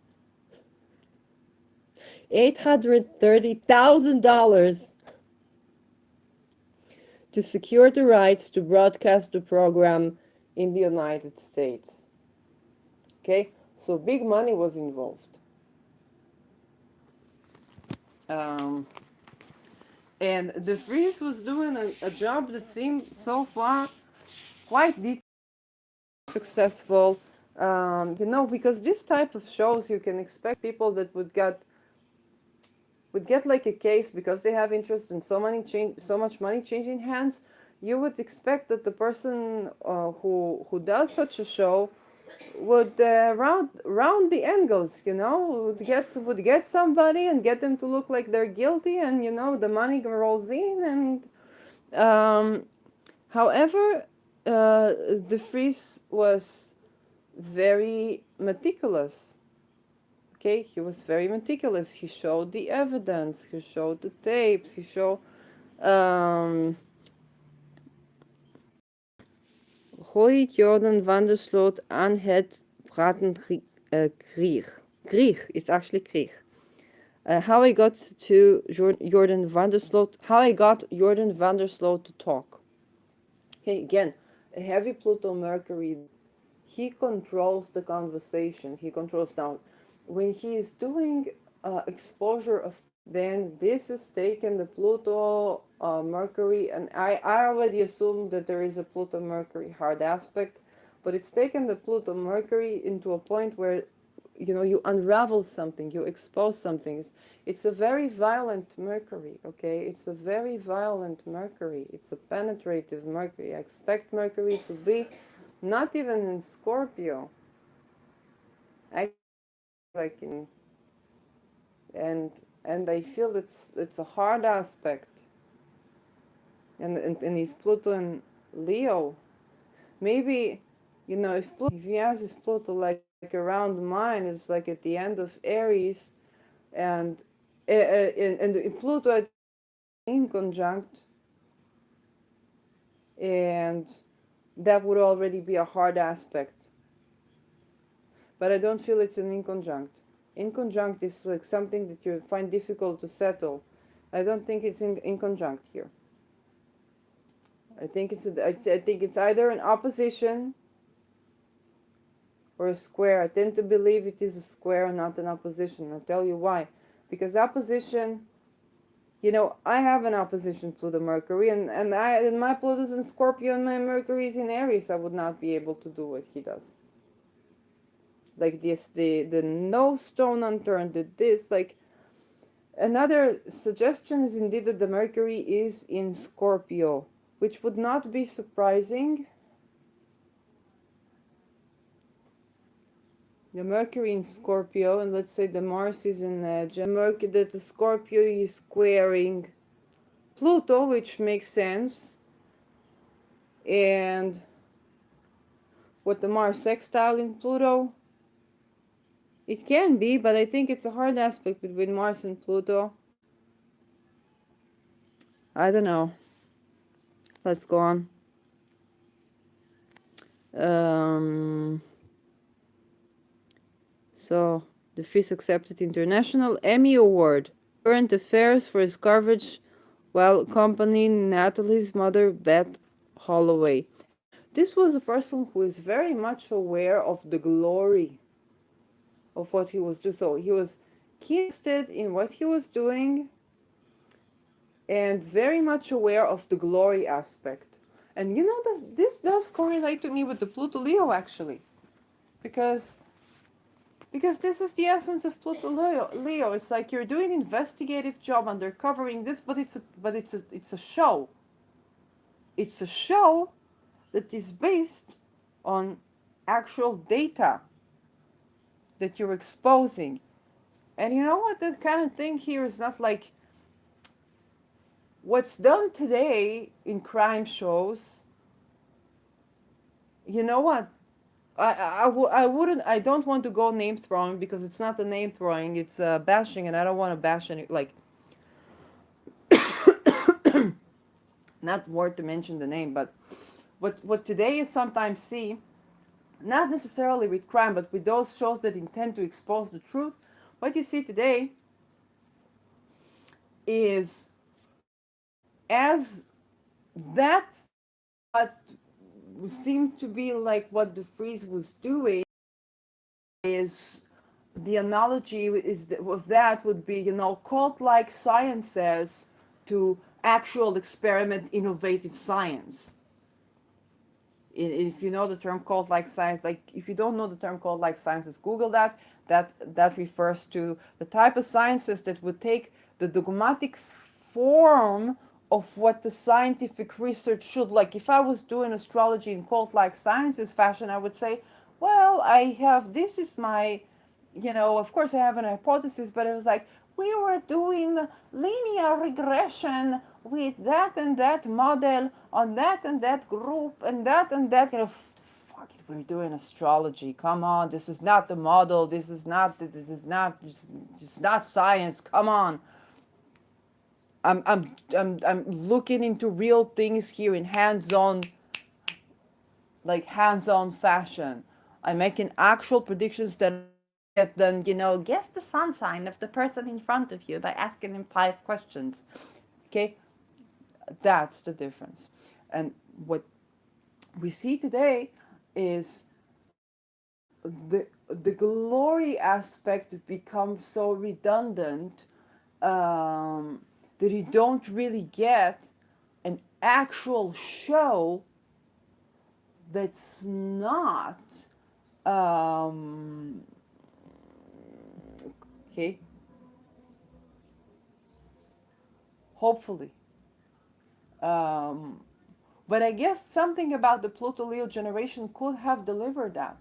$830,000 to secure the rights to broadcast the program in the United States. Okay, so big money was involved. Um, and the Vries was doing a job that seemed so far quite successful. Because this type of shows, you can expect people that would get like a case because they have interest in so much money changing hands. You would expect that the person who does such a show would round the angles, would get somebody and get them to look like they're guilty, and the money rolls in. And however, the Vries was very meticulous. Okay, he was very meticulous. He showed the evidence. He showed the tapes. He showed um, hoe ik Jordan van der Sloot aan het praten kreeg. Kreeg, it's actually kreeg. How I got to Jordan van der Sloot. How I got Jordan van der Sloot to talk. Okay, again, a heavy Pluto Mercury. He controls the conversation. He controls now. When he is doing exposure of, then this is taken the Pluto Mercury, and I already assumed that there is a Pluto Mercury hard aspect, but it's taken the Pluto Mercury into a point where you unravel something, you expose something. It's a very violent Mercury. Okay, it's a very violent Mercury. It's a penetrative Mercury. I expect Mercury to be not even in Scorpio. I like in and I feel it's a hard aspect. And he's Pluto and Leo. Maybe if he has his Pluto like around mine, it's like at the end of Aries, and Pluto at in conjunct, and that would already be a hard aspect. But I don't feel it's an inconjunct. Inconjunct is like something that you find difficult to settle. I don't think it's inconjunct here. I think it's either an opposition or a square. I tend to believe it is a square and not an opposition. I'll tell you why. Because opposition, I have an opposition Pluto Mercury, and my Pluto's in Scorpio and my Mercury's in Aries. I would not be able to do what he does. Like this, the no stone unturned, this, like, another suggestion is indeed that the Mercury is in Scorpio, which would not be surprising. The Mercury in Scorpio, and let's say the Mars is in Mercury, that the Scorpio is squaring Pluto, which makes sense. And what the Mars sextile in Pluto, it can be, but I think it's a hard aspect between Mars and Pluto. I don't know. Let's go on. So, the Vries accepted International Emmy Award, Current Affairs, for his coverage while accompanying Natalie's mother, Beth Holloway. This was a person who is very much aware of the glory of what he was doing. So he was keen interested in what he was doing and very much aware of the glory aspect. And this does correlate to me with the Pluto Leo, actually, because this is the essence of Pluto Leo. It's like you're doing an investigative job undercovering this, but it's a show. It's a show that is based on actual data that you're exposing. And you know what? That kind of thing here is not like what's done today in crime shows. You know what? I wouldn't. I don't want to go name throwing because it's not a name throwing. It's bashing, and I don't want to bash any. Like, not worth to mention the name, but what today is sometimes see not necessarily with crime, but with those shows that intend to expose the truth, what you see today is as that what seemed to be like what the Vries was doing is the analogy is of that would be, cult-like sciences to actual experiment innovative science. If you know the term cult-like science, like if you don't know the term cult-like sciences, Google that. That refers to the type of sciences that would take the dogmatic form of what the scientific research should. Like if I was doing astrology in cult-like sciences fashion, I would say, well, I have this is my, of course I have an hypothesis, but it was like we were doing linear regression with that and that model on that and that group and that, fuck it, we're doing astrology. Come on, this is not the model. It's not science. Come on. I'm looking into real things here in hands-on fashion. I'm making actual predictions that then, guess the sun sign of the person in front of you by asking him 5 questions. Okay? That's the difference. And what we see today is the glory aspect becomes so redundant, that you don't really get an actual show that's not um, okay, hopefully. Um, but I guess something about the Pluto Leo generation could have delivered that.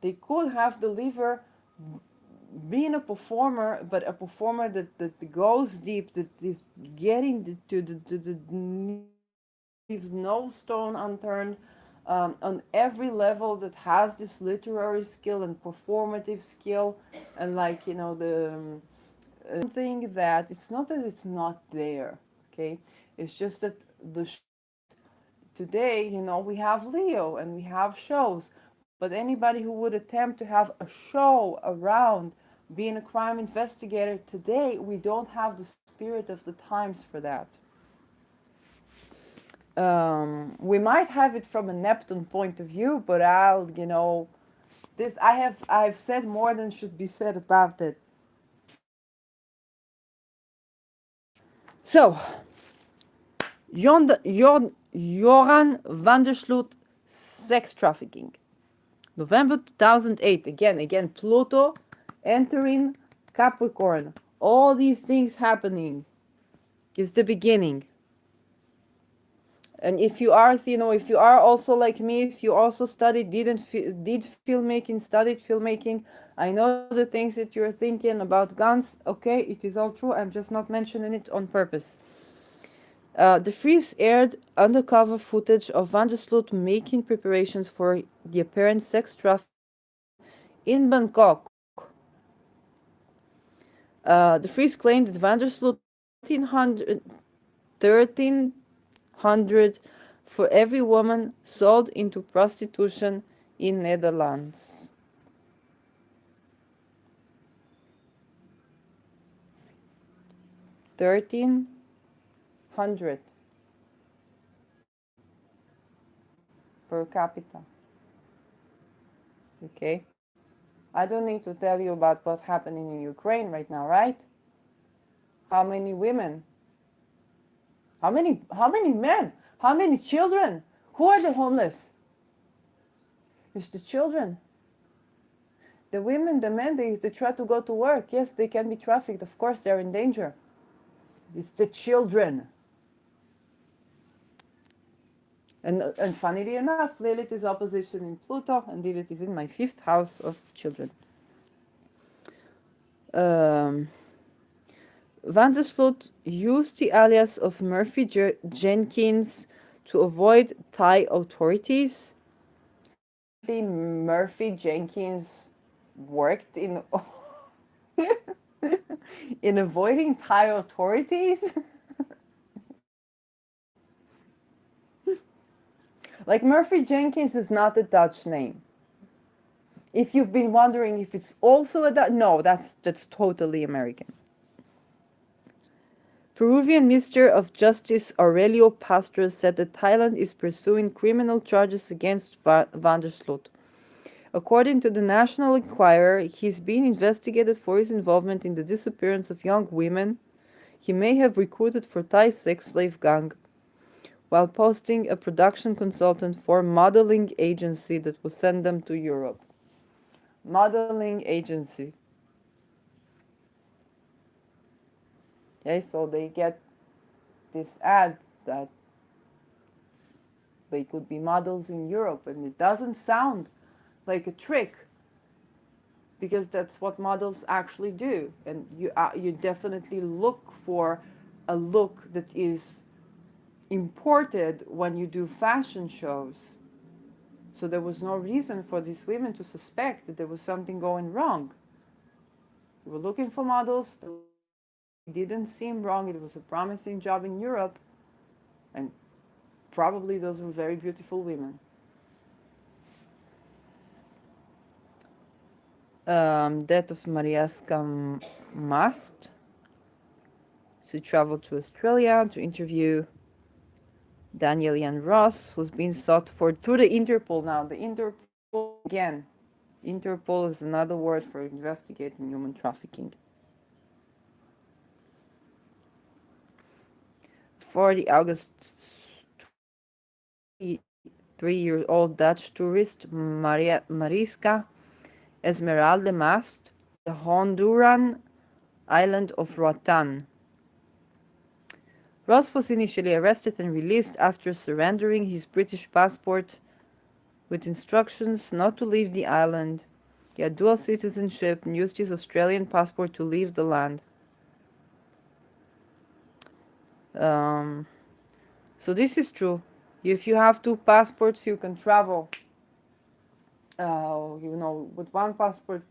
They could have delivered being a performer, but a performer that goes deep, that is getting leaves no stone unturned, on every level, that has this literary skill and performative skill, and like the thing that it's not that it's not there, okay? It's just that the today, we have Leo and we have shows, but anybody who would attempt to have a show around being a crime investigator today, we don't have the spirit of the times for that. We might have it from a Neptune point of view, but I've said more than should be said about it. So, Joran van der Sloot, sex trafficking. November 2008, again, Pluto entering Capricorn. All these things happening is the beginning. And if you are also like me, if you also did filmmaking, studied filmmaking, I know the things that you're thinking about guns. Okay, it is all true. I'm just not mentioning it on purpose. The Vries aired undercover footage of Van der Sloot making preparations for the apparent sex trafficking in Bangkok. The Vries claimed that Van der Sloot 1300 for every woman sold into prostitution in Netherlands. 1300 per capita. Okay? I don't need to tell you about what's happening in Ukraine right now, right? How many women? How many men? How many children? Who are the homeless? It's the children. The women, the men, they try to go to work. Yes, they can be trafficked. Of course, they're in danger. It's the children. And funnily enough, Lilith is opposition in Pluto, and Lilith is in my 5th house of children. Van der Sloot used the alias of Murphy Jenkins to avoid Thai authorities. Murphy Jenkins worked in in avoiding Thai authorities. Like Murphy Jenkins is not a Dutch name. If you've been wondering if it's also a Dutch, no, that's totally American. Peruvian Minister of Justice Aurelio Pastor said that Thailand is pursuing criminal charges against van der Sloot. According to the National Enquirer, he's being investigated for his involvement in the disappearance of young women he may have recruited for Thai sex slave gang while posting a production consultant for modeling agency that will send them to Europe. Modeling agency. Okay, so they get this ad that they could be models in Europe, and it doesn't sound like a trick because that's what models actually do. And you definitely look for a look that is imported when you do fashion shows. So there was no reason for these women to suspect that there was something going wrong. They were looking for models. It didn't seem wrong. It was a promising job in Europe. And probably those were very beautiful women. Death of Mariaska Mast. She traveled to Australia to interview Daniel Ian Ross, who's been sought for through the Interpol now. The Interpol, again, Interpol is another word for investigating human trafficking. For the August 3-year-old Dutch tourist Mariska Esmeralda Mast, the Honduran island of Roatan. Ross was initially arrested and released after surrendering his British passport with instructions not to leave the island. He had dual citizenship and used his Australian passport to leave the land. So this is true. If you have two passports, you can travel. With one passport,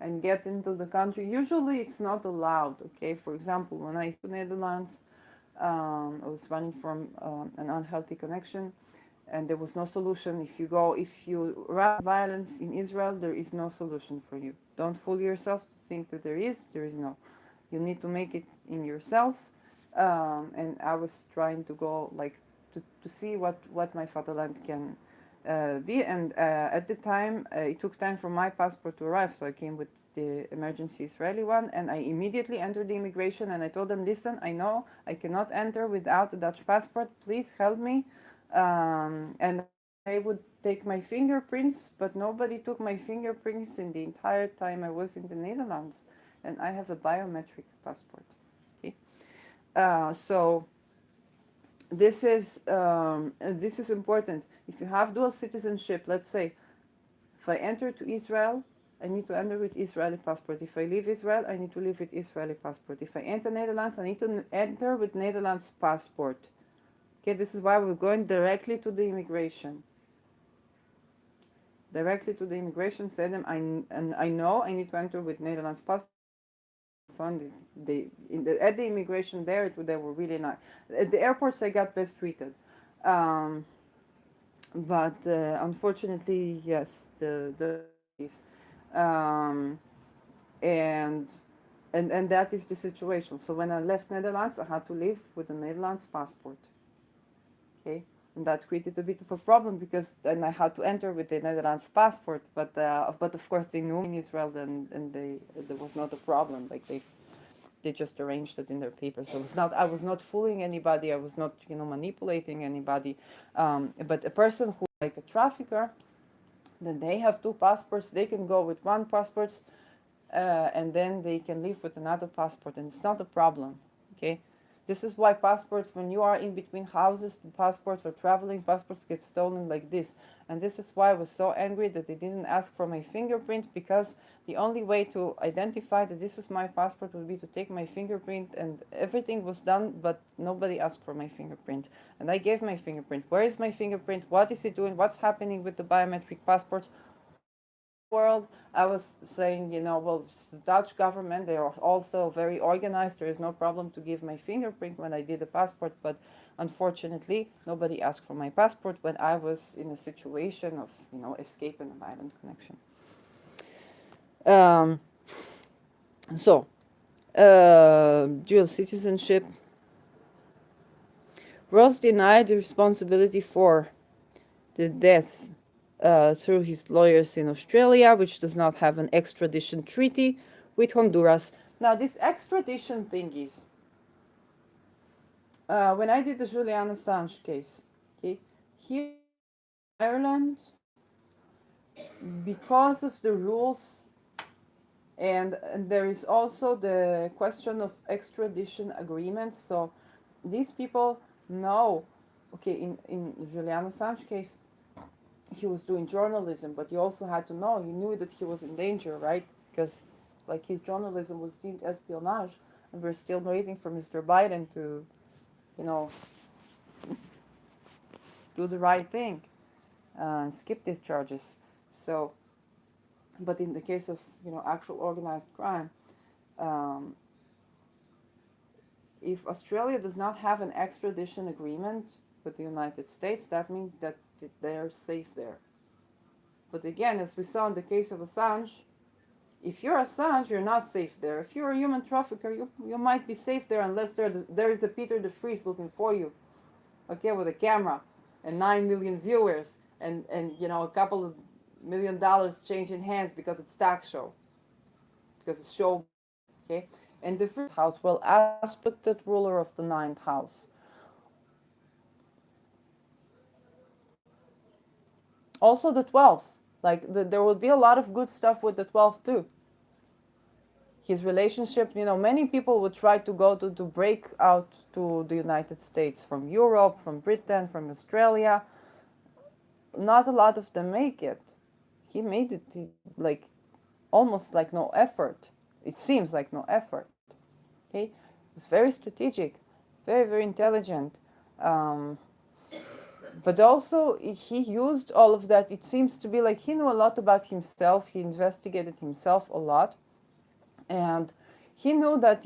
and get into the country. Usually, it's not allowed. Okay, for example, when I to Netherlands, I was running from an unhealthy connection, and there was no solution. If you run violence in Israel, there is no solution for you. Don't fool yourself to think that there is. There is no. You need to make it in yourself. And I was trying to go to see what my fatherland can be. And at the time, it took time for my passport to arrive, so I came with the emergency Israeli one, and I immediately entered the immigration, and I told them, listen, I know I cannot enter without a Dutch passport. Please help me. And they would take my fingerprints, but nobody took my fingerprints in the entire time I was in the Netherlands, and I have a biometric passport. Okay, so this is important. If you have dual citizenship, let's say, if I enter to Israel, I need to enter with Israeli passport. If I leave Israel, I need to leave with Israeli passport. If I enter Netherlands, I need to enter with Netherlands passport. Okay, this is why we're going directly to the immigration. Directly to the immigration, say them, I know I need to enter with Netherlands passport. So at the immigration there, they were really nice. At the airports, I got best treated. But unfortunately, yes, um, and and that is the situation. So when I left Netherlands, I had to leave with a Netherlands passport. Okay, and that created a bit of a problem because then I had to enter with the Netherlands passport. But of course they knew me in Israel, and there was not a problem. Like they just arranged it in their papers. So I was not fooling anybody. I was not manipulating anybody. But a person who like a trafficker, then they have two passports. They can go with one passport, and then they can leave with another passport, and it's not a problem. Okay, this is why passports, when you are in between houses, passports are traveling, passports get stolen like this. And this is why I was so angry that they didn't ask for my fingerprint, because the only way to identify that this is my passport would be to take my fingerprint, and everything was done, but nobody asked for my fingerprint. And I gave my fingerprint. Where is my fingerprint? What is it doing? What's happening with the biometric passports? world. I was saying, well, it's the Dutch government, they are also very organized. There is no problem to give my fingerprint when I did the passport, but unfortunately, nobody asked for my passport when I was in a situation of, escape and a violent connection. Um, so, dual citizenship. Ross denied the responsibility for the death through his lawyers in Australia, which does not have an extradition treaty with Honduras. Now, this extradition thing is, when I did the Julian Assange case, okay, here in Ireland, because of the rules, and there is also the question of extradition agreements. So these people know, okay, in Julian Assange case, he was doing journalism, but you also had to know, he knew that he was in danger, right? Because like his journalism was deemed espionage, and we're still waiting for Mr. Biden to, you know, do the right thing and skip these charges. So, but in the case of actual organized crime, um, if Australia does not have an extradition agreement with the United States, that means that they're safe there. But again, as we saw in the case of Assange, if you're Assange, you're not safe there. If you're a human trafficker, you might be safe there unless there is a Peter de Vries looking for you, okay, with a camera and 9 million viewers and a couple of $1 million changing hands because it's tax show, because it's show, okay? And the first house, well, as predicted ruler of the ninth house. Also the 12th, like there will be a lot of good stuff with the 12th too. His relationship, many people would try to go to break out to the United States from Europe, from Britain, from Australia. Not a lot of them make it. He made it like almost like no effort. It seems like no effort. Okay, it was very strategic, very very intelligent. Um, but also he used all of that. It seems to be like he knew a lot about himself. He investigated himself a lot, and he knew that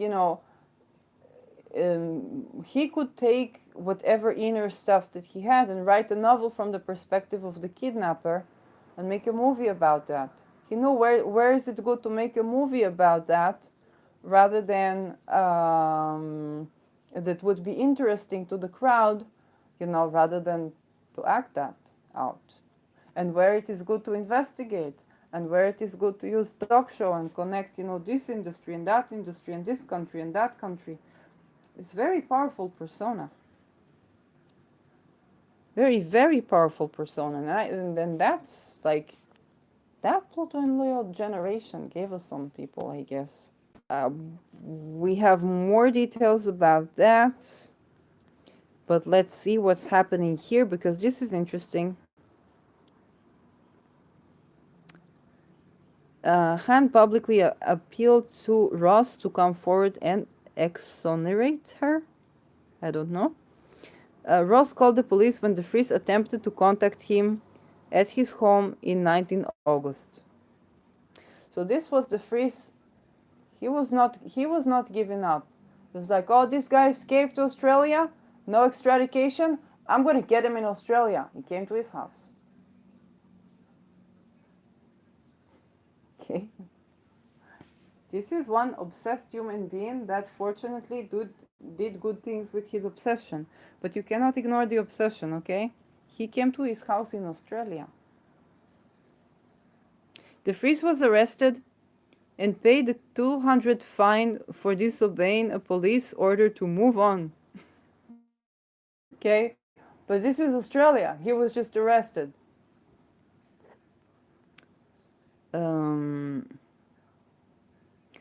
he could take whatever inner stuff that he had and write a novel from the perspective of the kidnapper and make a movie about that. He knew where is it good to make a movie about that rather than that would be interesting to the crowd, rather than to act that out. And where it is good to investigate and where it is good to use talk show and connect, this industry and that industry and this country and that country. It's very powerful persona. Very, very powerful persona. And that's like, that Pluto and Leo generation gave us some people, I guess. We have more details about that. But let's see what's happening here because this is interesting. Han publicly appealed to Ross to come forward and exonerate her. I don't know. Ross called the police when the Vries attempted to contact him at his home in 19 August. So this was the Vries. He was not giving up. It was like, oh, this guy escaped to Australia, no extradition. I'm gonna get him in Australia. He came to his house. Okay. This is one obsessed human being that fortunately did good things with his obsession. But you cannot ignore the obsession, okay? He came to his house in Australia. De Vries was arrested and paid a 200 fine for disobeying a police order to move on. Okay? But this is Australia. He was just arrested. Um,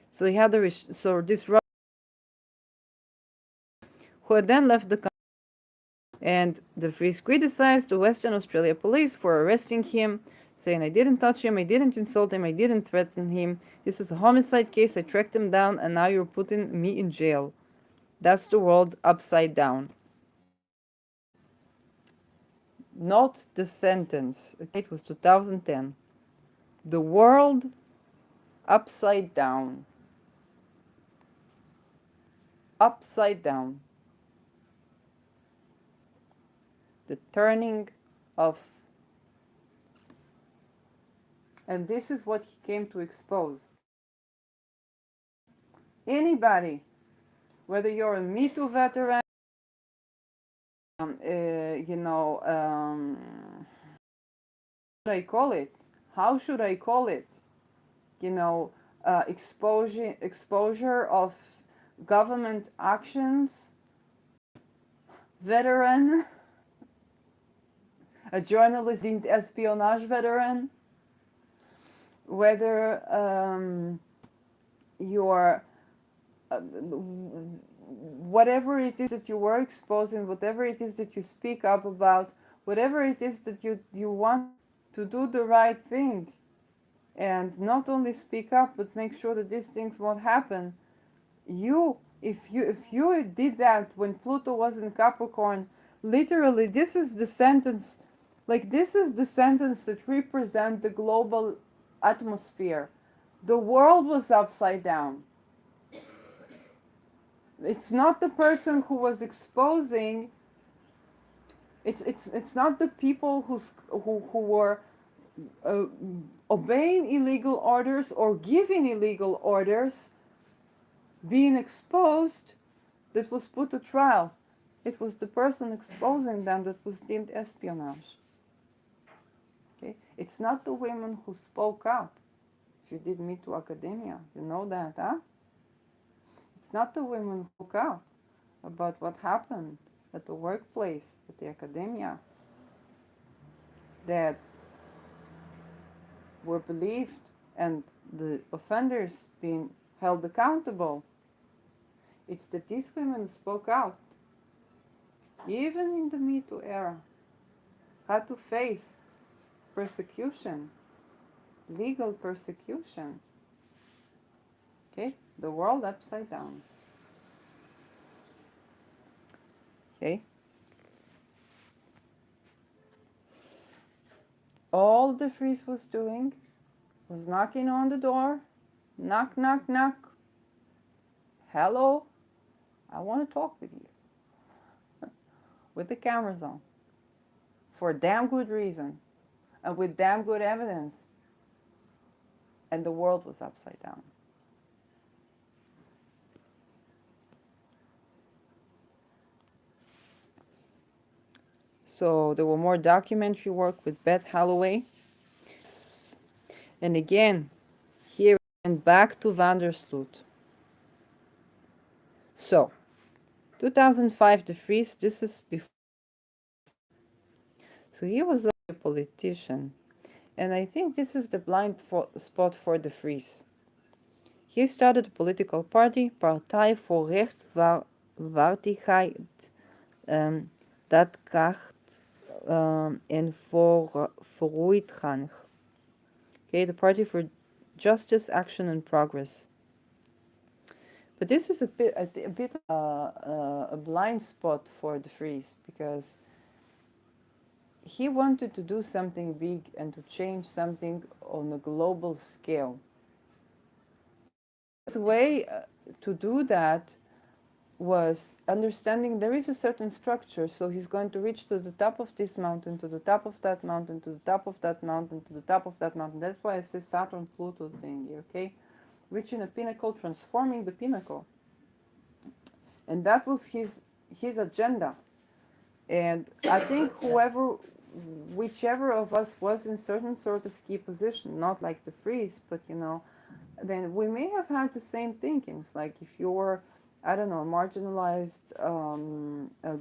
so he had so this who had then left the country, and De Vries criticized the Western Australia police for arresting him, saying, I didn't touch him, I didn't insult him, I didn't threaten him. This is a homicide case, I tracked him down, and now you're putting me in jail. That's the world upside down. Not the sentence. Okay, it was 2010. The world upside down. Upside down. The turning of. And this is what he came to expose. Anybody, whether you're a Me Too veteran, you know, what should I call it? How should I call it? You know, exposure of government actions, veteran, a journalist deemed espionage veteran, whether you're whatever it is that you were exposing, whatever it is that you speak up about, whatever it is that you want to do the right thing and not only speak up but make sure that these things won't happen. If you did that when Pluto was in Capricorn, literally this is the sentence, like this is the sentence that represents the global atmosphere. The world was upside down. It's not the person who was exposing. It's not the people who were uh, obeying illegal orders or giving illegal orders being exposed that was put to trial. It was the person exposing them that was deemed espionage. Okay? It's not the women who spoke up. If you did Me Too Academia, you know that, huh? It's not the women who spoke up about what happened at the workplace, at the academia, that were believed and the offenders being held accountable. It's that these women spoke out, even in the Me Too era, had to face persecution, legal persecution. Okay, the world upside down. Okay, all the Vries was doing was knocking on the door, knock, knock, knock. Hello, I want to talk with you, with the cameras on, for a damn good reason, and with damn good evidence. And the world was upside down. So there were more documentary work with Beth Holloway. And again, here and back to Vandersloot. So, 2005, the Vries, this is before. So he was a politician. And I think this is the blind spot for the Vries. He started a political party, Partij voor Rechtswaardigheid, Daadkracht en Vooruitgang. Okay, the Party for Justice, Action and Progress. But this is a bit a blind spot for de Vries, because he wanted to do something big and to change something on a global scale. His way to do that was understanding there is a certain structure, so he's going to reach to the top of this mountain, to the top of that mountain, to the top of that mountain, to the top of that mountain. That's why I say Saturn Pluto thing, okay? Reaching a pinnacle, transforming the pinnacle. And that was his agenda. And I think whichever of us was in certain sort of key position, not like the Vries, but then we may have had the same thinkings. Like if you were, I don't know, marginalized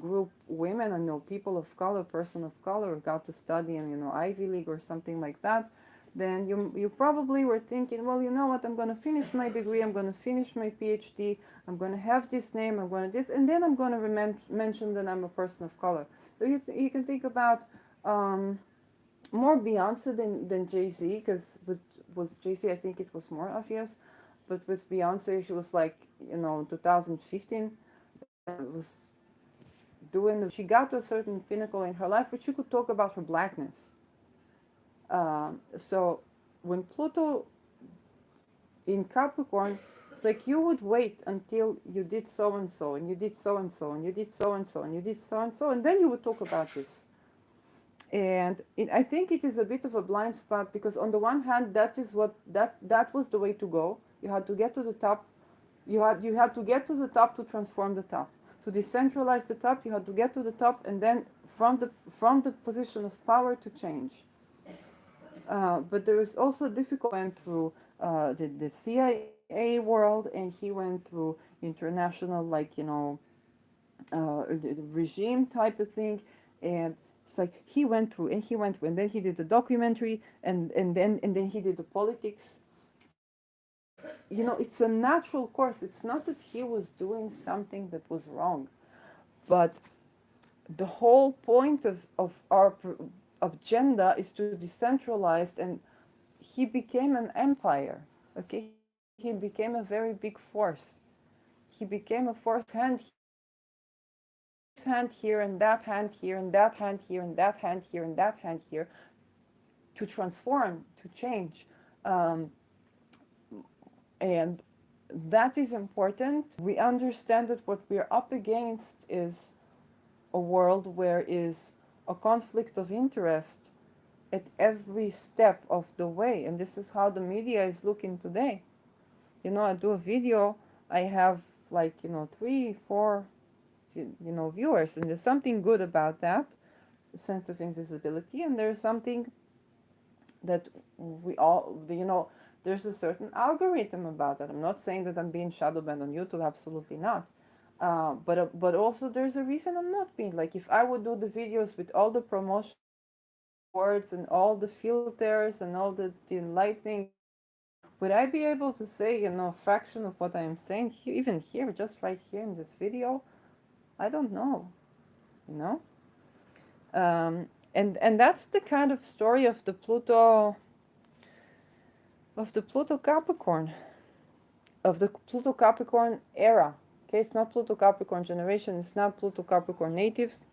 group, women, I know people of color, person of color, got to study in Ivy League or something like that, then you probably were thinking, well, you know what, I'm going to finish my degree, I'm going to finish my PhD, I'm going to have this name, I'm going to this, and then I'm going to mention that I'm a person of color. So you can think about more Beyonce than Jay-Z, because with Jay-Z I think it was more obvious, but with Beyonce she was like, 2015, was she got to a certain pinnacle in her life where she could talk about her blackness. So when Pluto in Capricorn, it's like you would wait until you did so and so, and you did so and so, and you did so and so, and you did so and so, and then you would talk about this. And I think it is a bit of a blind spot because on the one hand, that is what that was the way to go. You had to get to the top. You had to get to the top to transform the top. To decentralize the top, you had to get to the top, and then from the position of power to change. But there was also difficult. Went through the CIA world, and he went through international, like the regime type of thing, and it's like he went through and he went through, and then he did the documentary, and then he did the politics, and it's a natural course. It's not that he was doing something that was wrong, but the whole point of our agenda is to decentralize, and he became an empire. Okay, he became a very big force. He became a force hand here and there, and this hand here and that hand here and that hand here and that hand here and that hand here, to transform, to change. um, and that is important. We understand that what we're up against is a world where is a conflict of interest at every step of the way, and this is how the media is looking today. I do a video, I have like 3 4 viewers, and there's something good about that, the sense of invisibility, and there's something that we all, there's a certain algorithm about that. I'm not saying that I'm being shadow banned on YouTube, absolutely not. But also there's a reason I'm not being. Like, if I would do the videos with all the promotional words and all the filters and all the enlightening things, would I be able to say, a fraction of what I am saying here, even here, just right here in this video? I don't know, you know? And that's the kind of story of the Pluto Capricorn, of the Pluto Capricorn era. Okay, it's not Pluto Capricorn generation, it's not Pluto Capricorn natives.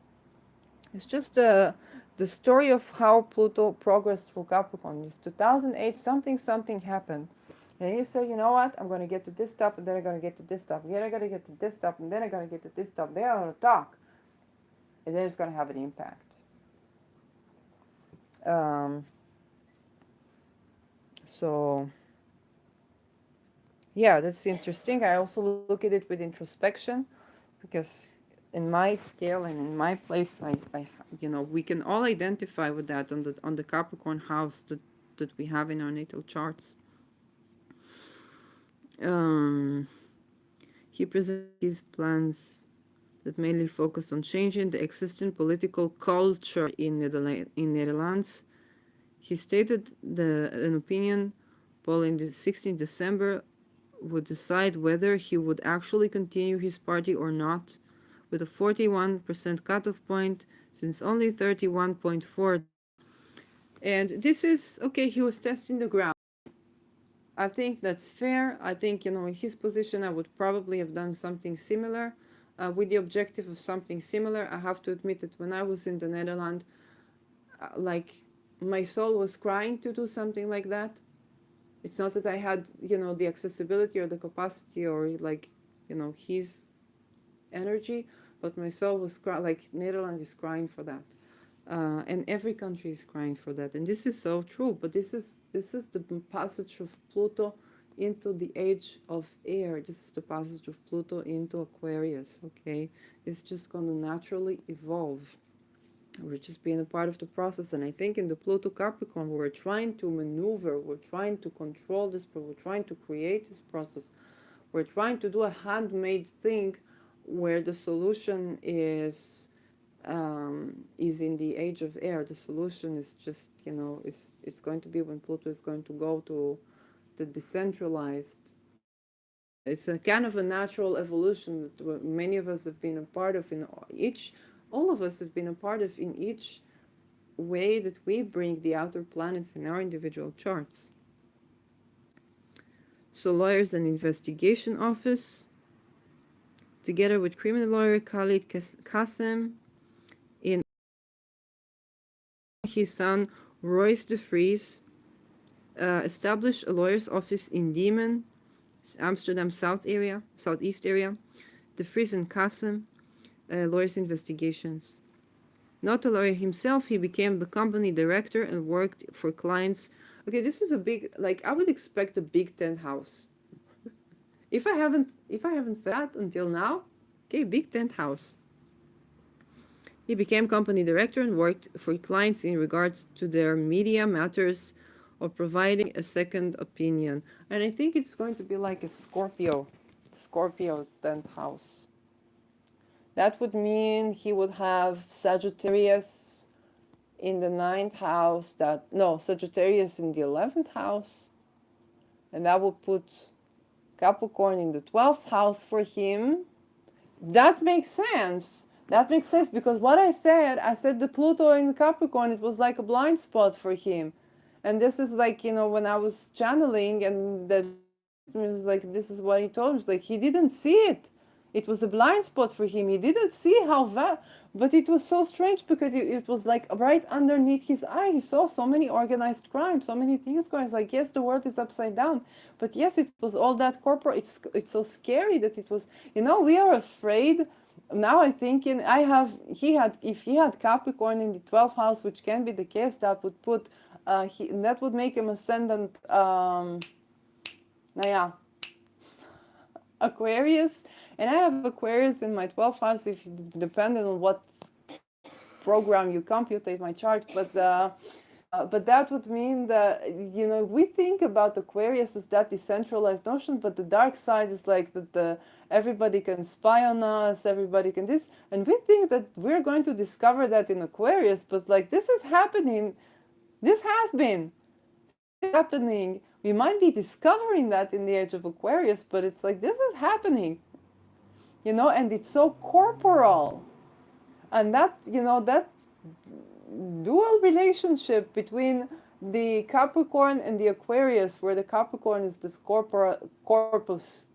It's just the story of how Pluto progressed through Capricorn. It's 2008, something happened. And you say, you know what, I'm going to get to this step, and then I'm going to get to this step, and then I'm going to get to this step, and then I'm going to get to this step, then I'm going to talk, and then it's going to have an impact. Um, so, yeah, that's interesting. I also look at it with introspection, because in my scale and in my place, we can all identify with that on the Capricorn house that we have in our natal charts. Um, he presented his plans that mainly focused on changing the existing political culture in Netherlands. He stated an opinion poll in the 16th December would decide whether he would actually continue his party or not, with a 41% cutoff point, since only 31.4. And this is okay, he was testing the ground. I think that's fair. I think, in his position, I would probably have done something similar, with the objective of something similar. I have to admit that when I was in the Netherlands, like, my soul was crying to do something like that. It's not that I had, the accessibility or the capacity or, like, his energy, but my soul was like, Netherlands is crying for that. And every country is crying for that, and this is so true. But this is the passage of Pluto into the age of air. This is the passage of Pluto into Aquarius. Okay, it's just going to naturally evolve. We're just being a part of the process, and I think in the Pluto Capricorn, we're trying to maneuver, we're trying to control this, but we're trying to create this process. We're trying to do a handmade thing, where the solution is in the age of air. The solution is just, it's going to be when Pluto is going to go to the decentralized. It's a kind of a natural evolution that many of us have been a part of all of us have been a part of in each way that we bring the outer planets in our individual charts. So lawyers and investigation office, together with criminal lawyer Khalid Qassem, in his son Royce de Vries, Established a lawyer's office in Diemen, Amsterdam Southeast area. The Vries and Kassem, lawyers investigations. Not a lawyer himself, he became the company director and worked for clients. Okay, this is a big, like I would expect a big tent house. If I haven't said that until now, okay, big tent house. He became company director and worked for clients in regards to their media matters or providing a second opinion. And I think it's going to be like a Scorpio tent house. That would mean he would have Sagittarius in the ninth house, Sagittarius in the 11th house, and that would put Capricorn in the 12th house for him. That makes sense. That makes sense because what I said the Pluto in Capricorn, it was like a blind spot for him. And this is like, when I was channeling and the was like, this is what he told me. It's like he didn't see it. It was a blind spot for him. He didn't see but it was so strange because it was like right underneath his eye. He saw so many organized crimes, so many things going. It's like, yes, the world is upside down, but yes, it was all that corporate. It's so scary that it was. We are afraid. Now I think if he had Capricorn in the 12th house, which can be the case, that would put that would make him ascendant. Yeah, Aquarius, and I have Aquarius in my 12th house, if depending on what program you computate my chart, but that would mean that we think about Aquarius as that decentralized notion, but the dark side is like that everybody can spy on us, everybody can this, and we think that we're going to discover that in Aquarius, but like this is happening, this has been happening. We might be discovering that in the age of Aquarius, but it's like this is happening, and it's so corporal, and that dual relationship between the Capricorn and the Aquarius, where the Capricorn is this corpus,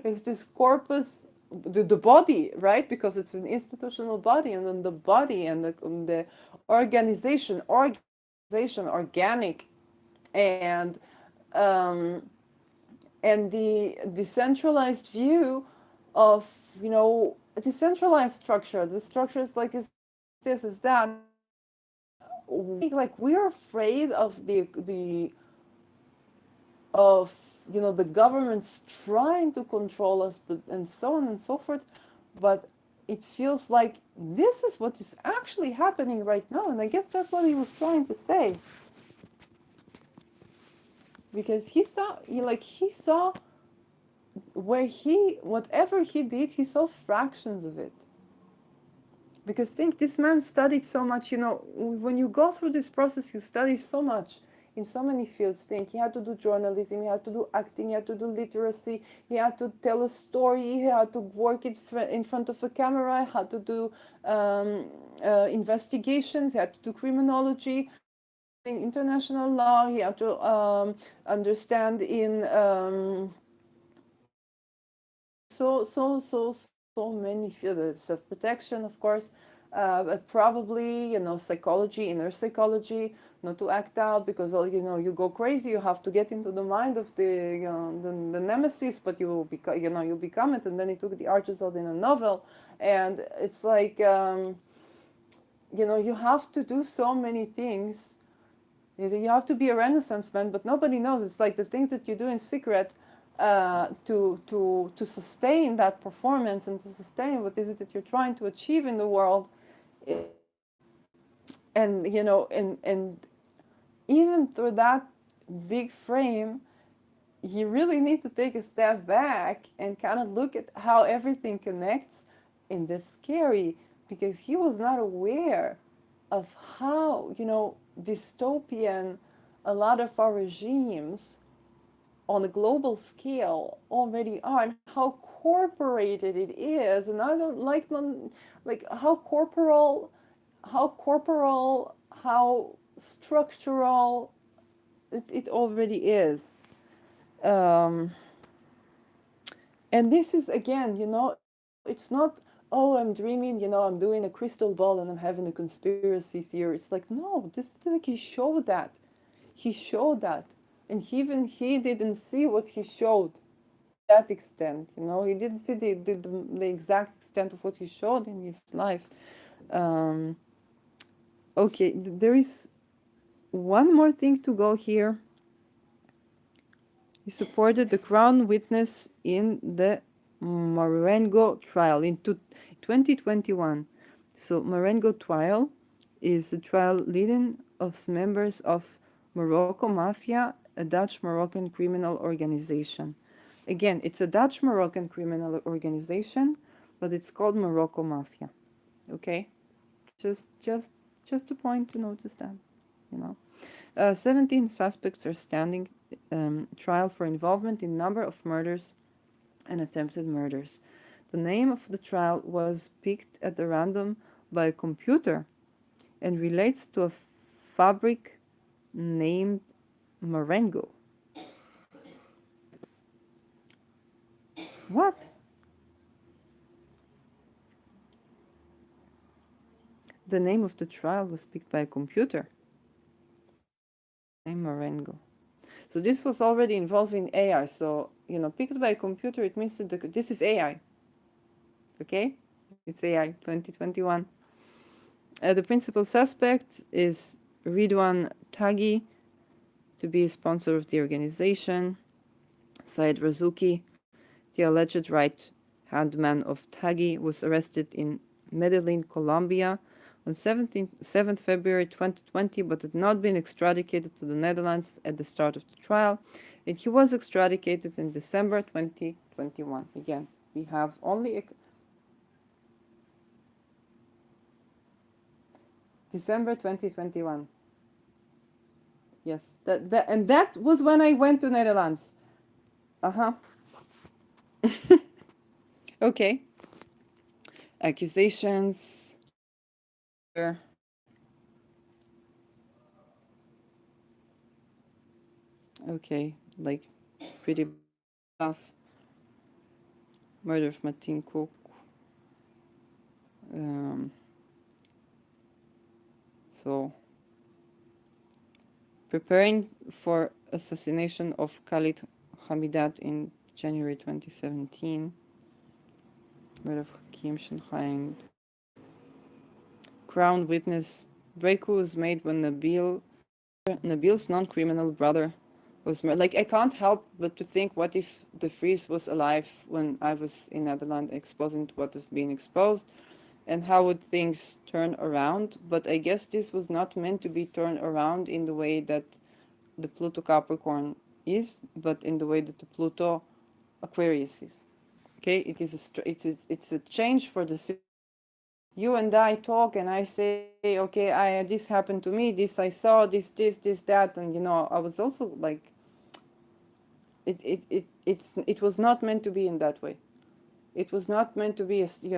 is this corpus, the body, right? Because it's an institutional body, and then the body and the organic, and the decentralized view of a decentralized structure. The structure is like this is that. We're afraid of the governments trying to control us, and so on and so forth. But it feels like this is what is actually happening right now, and I guess that's what he was trying to say. Because he saw whatever he did, he saw fractions of it. Because think, this man studied so much, when you go through this process, you study so much in so many fields. Think, he had to do journalism, he had to do acting, he had to do literacy, he had to tell a story, he had to work in front of a camera, he had to do investigations, he had to do criminology, in international law, he had to understand in so many fields. Self-protection, of course, but probably psychology, inner psychology, not to act out because you go crazy. You have to get into the mind of the nemesis, but you become it. And then he took the arches out in a novel, and it's like you have to do so many things. You have to be a Renaissance man, but nobody knows. It's like the things that you do in secret to sustain that performance and to sustain what is it that you're trying to achieve in the world. And and even through that big frame, you really need to take a step back and kind of look at how everything connects. And that's scary because he was not aware of how dystopian a lot of our regimes on a global scale already are, and how corporated it is. And I don't like how corporal, how structural it already is. And this is again, it's not, oh, I'm dreaming, I'm doing a crystal ball and I'm having a conspiracy theory. It's like, no, this like you show that. He showed that, and even he didn't see what he showed to that extent. He didn't see the exact extent of what he showed in his life. Um, okay, there is one more thing to go here. He supported the Crown witness in the Marengo trial in 2021. So Marengo trial is a trial leading of members of Morocco Mafia, a Dutch Moroccan criminal organization. Again, it's a Dutch Moroccan criminal organization, but it's called Morocco Mafia. Okay, just just just a point to notice that, you know. 17 suspects are standing trial for involvement in number of murders and attempted murders. The name of the trial was picked at the random by a computer and relates to a fabric named Marengo. What? The name of the trial was picked by a computer. Name Marengo. So this was already involving AI. So, picked by a computer, it means that this is AI. Okay? It's AI 2021. The principal suspect is Ridwan Taghi, to be a sponsor of the organization. Said Razouki, the alleged right-hand man of Taghi, was arrested in Medellin, Colombia on 7th February 2020, but had not been extradited to the Netherlands at the start of the trial. And he was extradited in December 2021. Again, we have only December 2021. Yes, that was when I went to Netherlands. Uh-huh. Okay. Accusations. Okay, like pretty tough. Murder of Martin Cook. Um, so preparing for assassination of Khalid Hamidat in January 2017. Murder of Hakim Shenhain. Crown witness. Breakthrough was made when Nabil's non-criminal brother was murdered. Like, I can't help but to think, what if the Vries was alive when I was in Netherlands exposing to what has been exposed, and how would things turn around? But I guess this was not meant to be turned around in the way that the Pluto Capricorn is, but in the way that the Pluto Aquarius is. Okay, it's a change for the system. You and I talk, and I say, okay, this happened to me, this I saw, this that, and I was also like, it was not meant to be in that way. It was not meant to be, we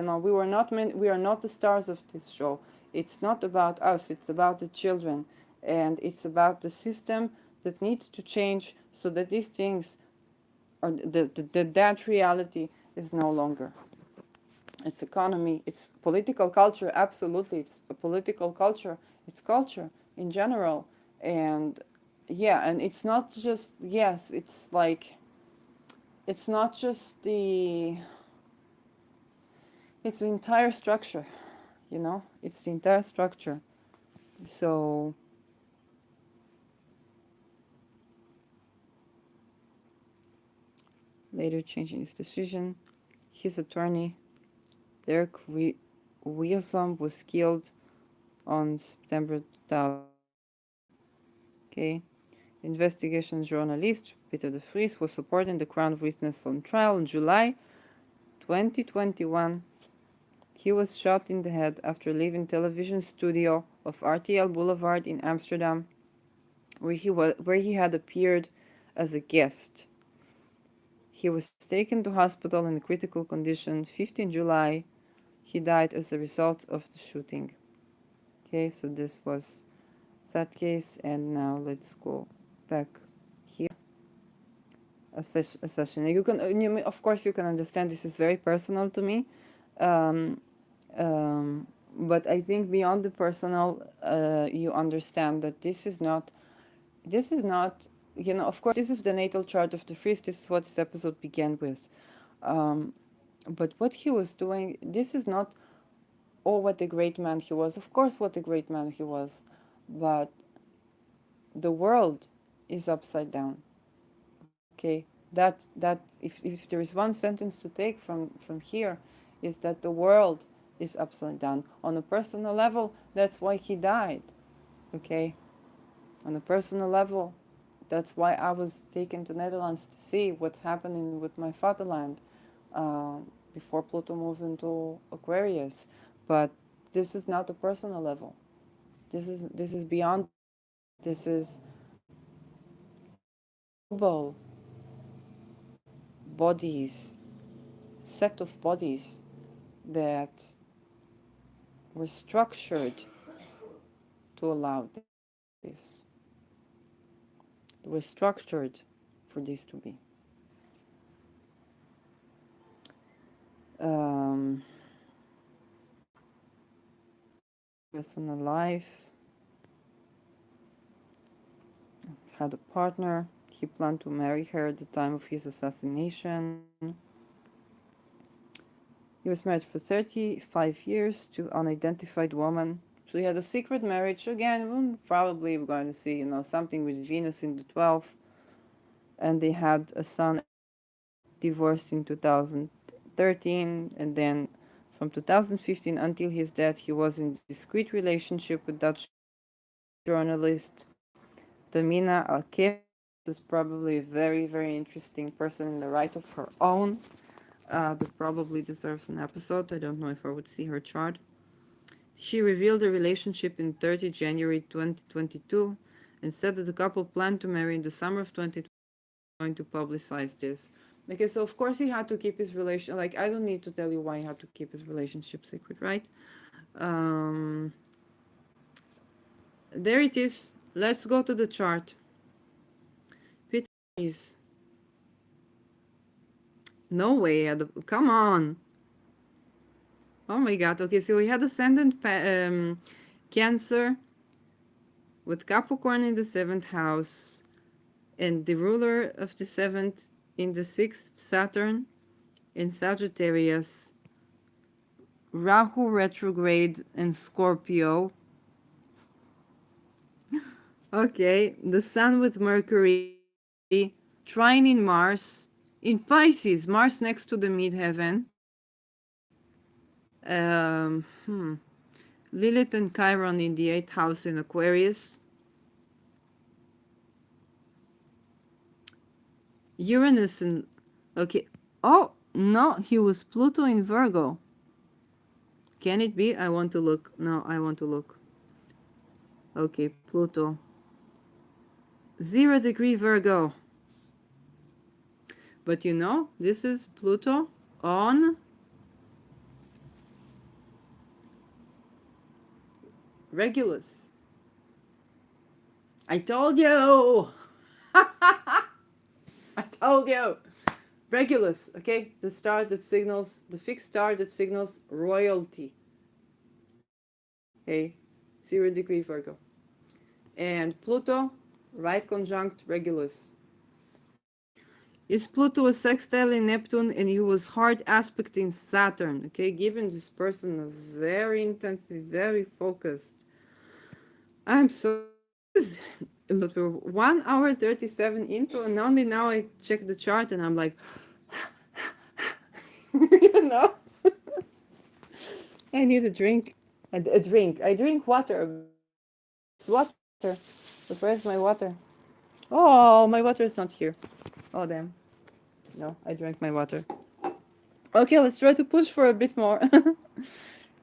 are not the stars of this show. It's not about us, it's about the children, and it's about the system that needs to change so that these things, or that reality is no longer. It's economy, it's political culture, absolutely. It's a political culture, it's culture in general. And yeah, and it's not just, yes, it's like, it's not just it's the entire structure, it's the entire structure. So later changing his decision, his attorney Derek Wilson was killed on September 2000. Okay. Investigation journalist Peter de Vries was supporting the Crown witness on trial in July 2021. He was shot in the head after leaving television studio of RTL Boulevard in Amsterdam, where he had appeared as a guest. He was taken to hospital in a critical condition. 15 July, he died as a result of the shooting. Okay, so this was that case, and now let's go back here. Assassination. Of course, you can understand this is very personal to me, um, but I think beyond the personal, you understand that this is not this is not, of course, this is the natal chart of the Vries. This is what this episode began with. Um, but what he was doing, this is not, oh, what a great man he was. Of course, what a great man he was. But the world is upside down. Okay, that if there is one sentence to take from here, is that the world is upside down. On a personal level, that's why he died. Okay, on a personal level, that's why I was taken to Netherlands to see what's happening with my fatherland before Pluto moves into Aquarius. But this is not a personal level. This is beyond. This is global bodies, set of bodies that were structured to allow this. They were structured for this to be. Um, Personal life, had a partner. He planned to marry her at the time of his assassination. He was married for 35 years to an unidentified woman. So he had a secret marriage. Again, probably we're going to see, something with Venus in the 12th. And they had a son, divorced in 2013. And then from 2015 until his death, he was in a discreet relationship with Dutch journalist Tamina Alkif. Is probably a very, very interesting person in the right of her own. That probably deserves an episode. I don't know if I would see her chart. She revealed the relationship in 30 January 2022 and said that the couple planned to marry in the summer of 2020. Going to publicize this. Okay, so of course he had to keep his relation. Like, I don't need to tell you why he had to keep his relationship secret, right? Um, there it is. Let's go to the chart. Peter is no way. Come on. Oh my god. Okay, so we had ascendant Cancer with Capricorn in the 7th house and the ruler of the 7th in the 6th, Saturn in Sagittarius, Rahu retrograde in Scorpio. Okay, the Sun with Mercury, trine in Mars, in Pisces, Mars next to the midheaven. Um, hmm. Lilith and Chiron in the 8th house in Aquarius. Uranus and... Okay. Oh, no, he was Pluto in Virgo. Can it be? I want to look. No, I want to look. Okay, Pluto. 0 degree Virgo. But this is Pluto on Regulus. I told you! I told you! Regulus, okay? The star that signals, the fixed star that signals royalty. Okay? 0 degree Virgo. And Pluto, right conjunct Regulus. Is Pluto a sextile in Neptune and he was hard aspecting Saturn, okay? Giving this person a very intensive, very focused. I'm so... Look, we're 1 hour 37 into, and only now I check the chart and I'm like... I need a drink. A drink. I drink water. It's water. But where's my water? Oh, my water is not here. Oh, damn. No, I drank my water. Okay, let's try to push for a bit more.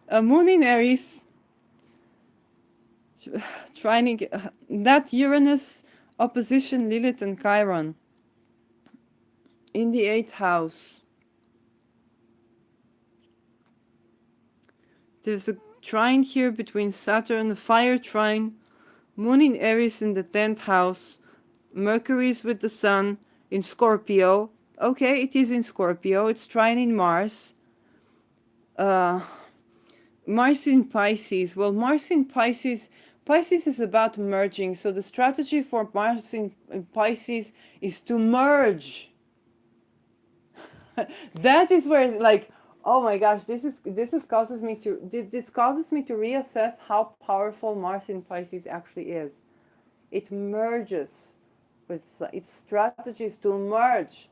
A moon in Aries. Trying that Uranus opposition Lilith and Chiron in the 8th house. There's a trine here between Saturn, the fire trine, Moon in Aries in the 10th house, Mercury's with the Sun in Scorpio. Okay, it is in Scorpio. It's trine in Mars. Mars in Pisces. Well, Mars in Pisces Pisces is about merging. So the strategy for Mars in Pisces is to merge. That is where, like, oh my gosh, this causes me to reassess how powerful Mars in Pisces actually is. It merges. Its strategy is to merge.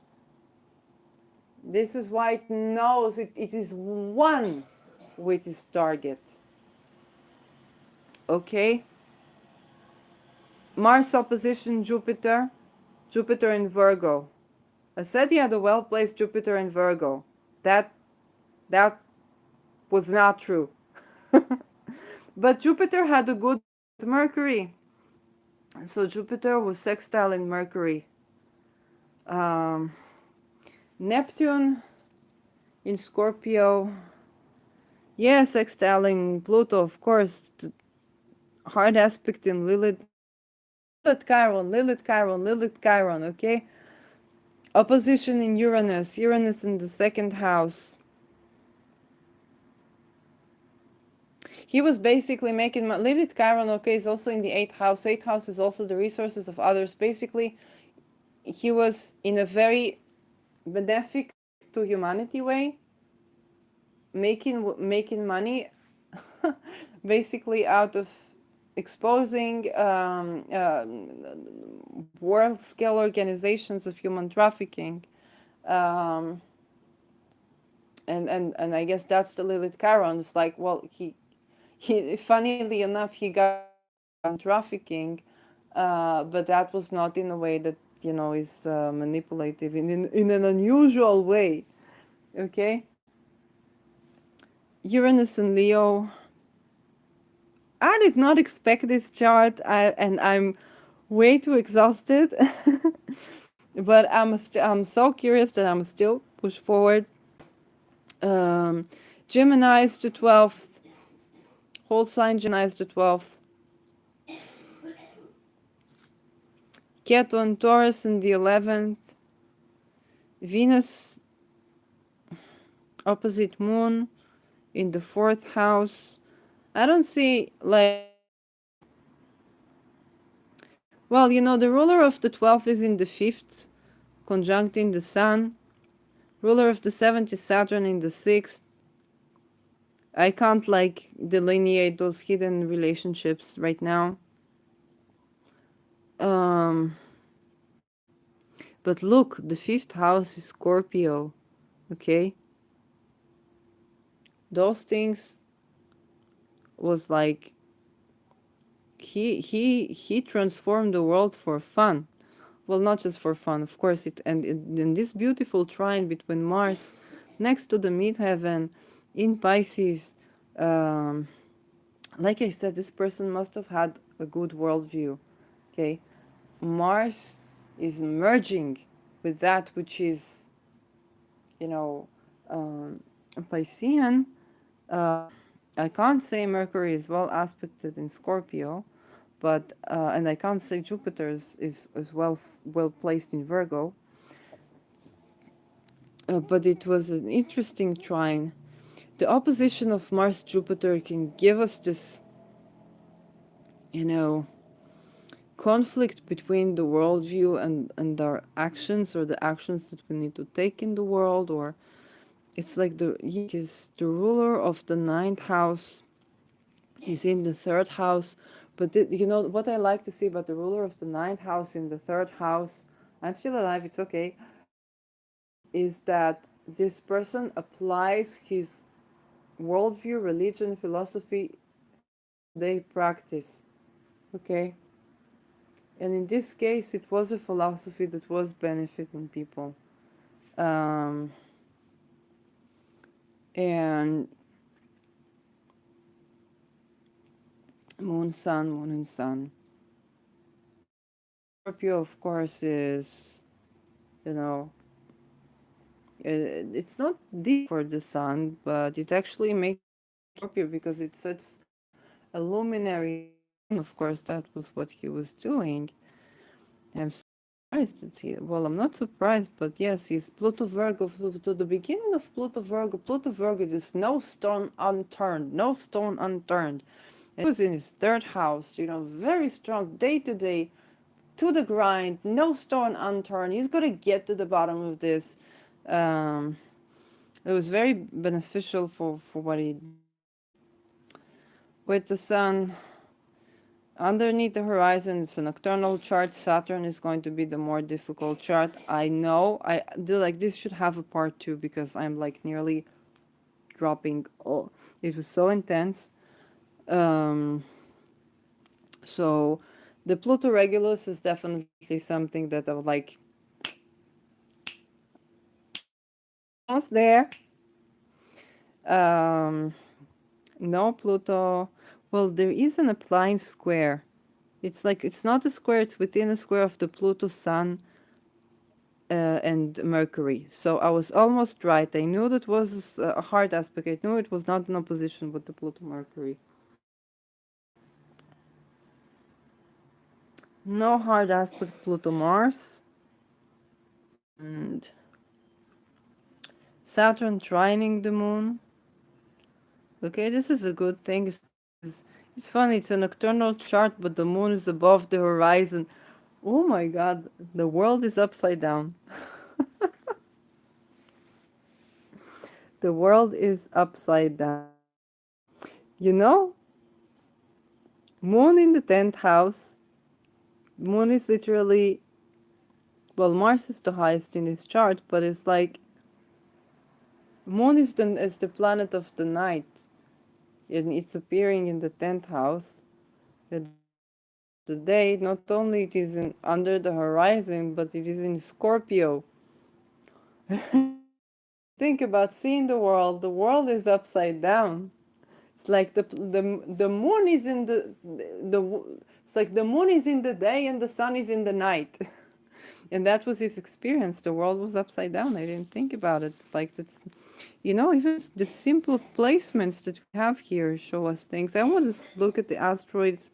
This is why it knows it is one with its target. Okay? Mars opposition Jupiter, Jupiter in Virgo. I said he had a well-placed Jupiter in Virgo. That was not true. But Jupiter had a good Mercury. So Jupiter was sextile in Mercury. Um, Neptune in Scorpio. Yeah, sextile in Pluto, of course. Hard aspect in Lilith. Lilith Chiron, Lilith Chiron, Lilith Chiron, okay? Opposition in Uranus, Uranus in the second house. He was basically making Lilith Chiron, okay, is also in the eighth house. Eighth house is also the resources of others. Basically, he was in a very benefic to humanity way, making money, basically out of exposing world scale organizations of human trafficking. Um, and I guess that's the Lilith Chiron. It's like, well, he funnily enough, he got trafficking, but that was not in a way that, you know, is manipulative, in an unusual way. Okay. Uranus and Leo. I did not expect this chart, and I'm way too exhausted. But I'm so curious that I'm still push forward. Gemini is the 12th. Whole sign Gemini is the 12th. Ketu and Taurus in the 11th. Venus opposite Moon in the 4th house. I don't see, like, well, you know, the ruler of the 12th is in the 5th, conjuncting the Sun. Ruler of the 7th is Saturn in the 6th. I can't, like, delineate those hidden relationships right now. But look, the 5th house is Scorpio, okay? Those things was like, he transformed the world for fun. Well, not just for fun, of course. In this beautiful trine between Mars next to the midheaven in Pisces, um, like I said, this person must have had a good worldview. Okay, Mars is merging with that which is, you know, Piscean. I can't say Mercury is well aspected in Scorpio, but and I can't say Jupiter is well placed in Virgo. But it was an interesting trine. The opposition of Mars Jupiter can give us this, you know, conflict between the worldview and our actions, or the actions that we need to take in the world, or it's like the ruler of the ninth house is in the third house. But you know what I like to see about the ruler of the ninth house in the third house, I'm still alive, it's okay, is that this person applies his worldview, religion, philosophy, they practice. Okay? And in this case, it was a philosophy that was benefiting people. Um, and Moon and Sun. Scorpio, of course, is, you know, it's not deep for the Sun, but it actually makes Scorpio because it sets a luminary. Of course, that was what he was doing. I'm surprised that well, I'm not surprised, but yes, he's Pluto Virgo. To the beginning of Pluto Virgo, is no stone unturned, no stone unturned. And he was in his third house, very strong, day to day, to the grind, no stone unturned. He's gonna get to the bottom of this. Um, it was very beneficial for what he did. With the sun underneath the horizon, it's a nocturnal chart. Saturn is going to be the more difficult chart. I know. I do like this should have a part two because I'm like nearly dropping. Oh, it was so intense. Um, so the Pluto Regulus is definitely something that I would like. Almost there. Um, no Pluto. Well, there is an applying square. It's like it's not a square. It's within a square of the Pluto Sun and Mercury. So I was almost right. I knew that was a hard aspect. I knew it was not in opposition with the Pluto Mercury. No hard aspect Pluto Mars. And Saturn trining the moon. Okay, this is a good thing. It's funny, it's a nocturnal chart, but the moon is above the horizon. Oh my god, the world is upside down. The world is upside down. You know, moon in the 10th house. Moon is literally, well, Mars is the highest in his chart, but it's like, moon is the planet of the night. And it's appearing in the 10th house. At the end of the day, not only it is under the horizon, but it is in Scorpio. Think about seeing the world is upside down. It's like the moon is in the it's like the moon is in the day and the sun is in the night. And that was his experience. The world was upside down. I didn't think about it like that's, even the simple placements that we have here show us things. I want to look at the asteroids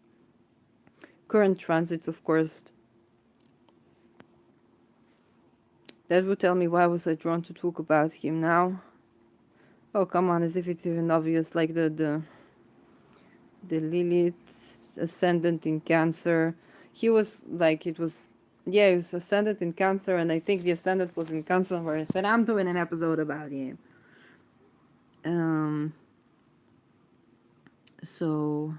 current transits, of course. That would tell me why was I drawn to talk about him now. Oh, come on, as if it's even obvious, like the Lilith ascendant in Cancer. He was like, it was, yeah, he was ascendant in Cancer, and I think the ascendant was in Cancer, where I said, I'm doing an episode about him. Um, so,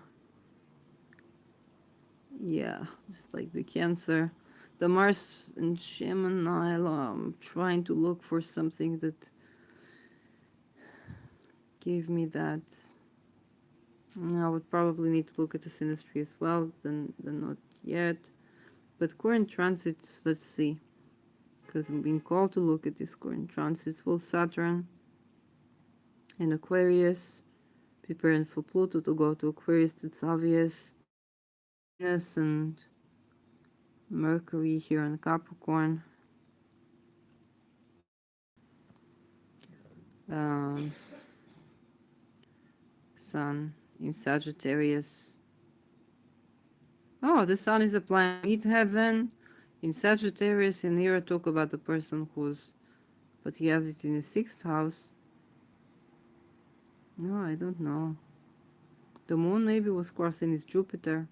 yeah, just like the Cancer. The Mars and Gemini, I'm trying to look for something that gave me that. I would probably need to look at the synastry as well, then not yet. But current transits, let's see. Because I'm being called to look at this current transits. Well, Saturn in Aquarius, preparing for Pluto to go to Aquarius, that's obvious. Venus and Mercury here in Capricorn. Um, Sun in Sagittarius. Oh, the Sun is applying heat heaven in Sagittarius, and here I talk about the person who's, but he has it in the 6th house. No, I don't know. The moon maybe was crossing his Jupiter.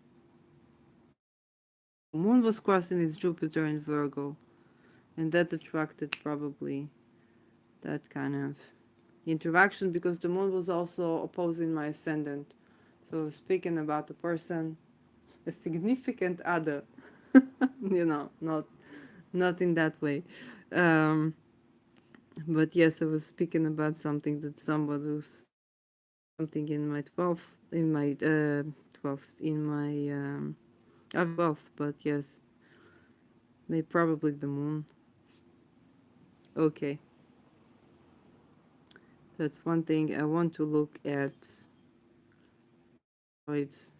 The moon was crossing his Jupiter in Virgo, and that attracted probably that kind of interaction because the moon was also opposing my ascendant. So speaking about a person, a significant other, not in that way. Um, but yes, I was speaking about something that somebody was something in my 12th, in my 12th, in my 12th, but yes, maybe probably the moon. Okay, that's one thing I want to look at. It's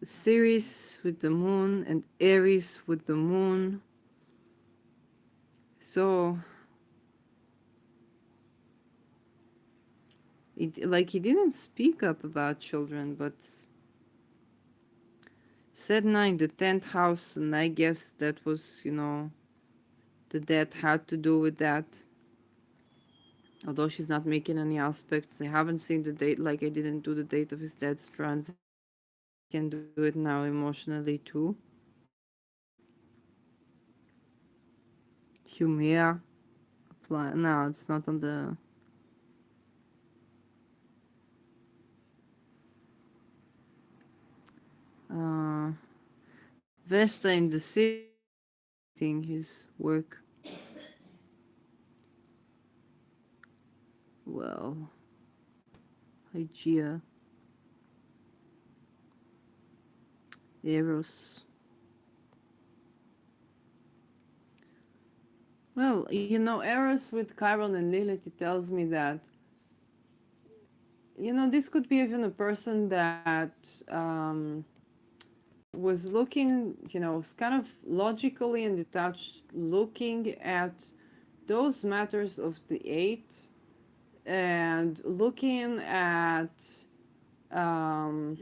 Ceres with the moon and Aries with the moon. So it like he didn't speak up about children, but said 9, the 10th house, and I guess that was, that had to do with that. Although she's not making any aspects. I haven't seen the date, like I didn't do the date of his dad's transit. I can do it now emotionally too. Humea apply. No, it's not on the. Uh, Vesta in the city. Thing his work. Well, Hygeia, Eros. Well, Eros with Chiron and Lilith, it tells me that, this could be even a person that was looking, kind of logically and detached, looking at those matters of the eight and looking at um,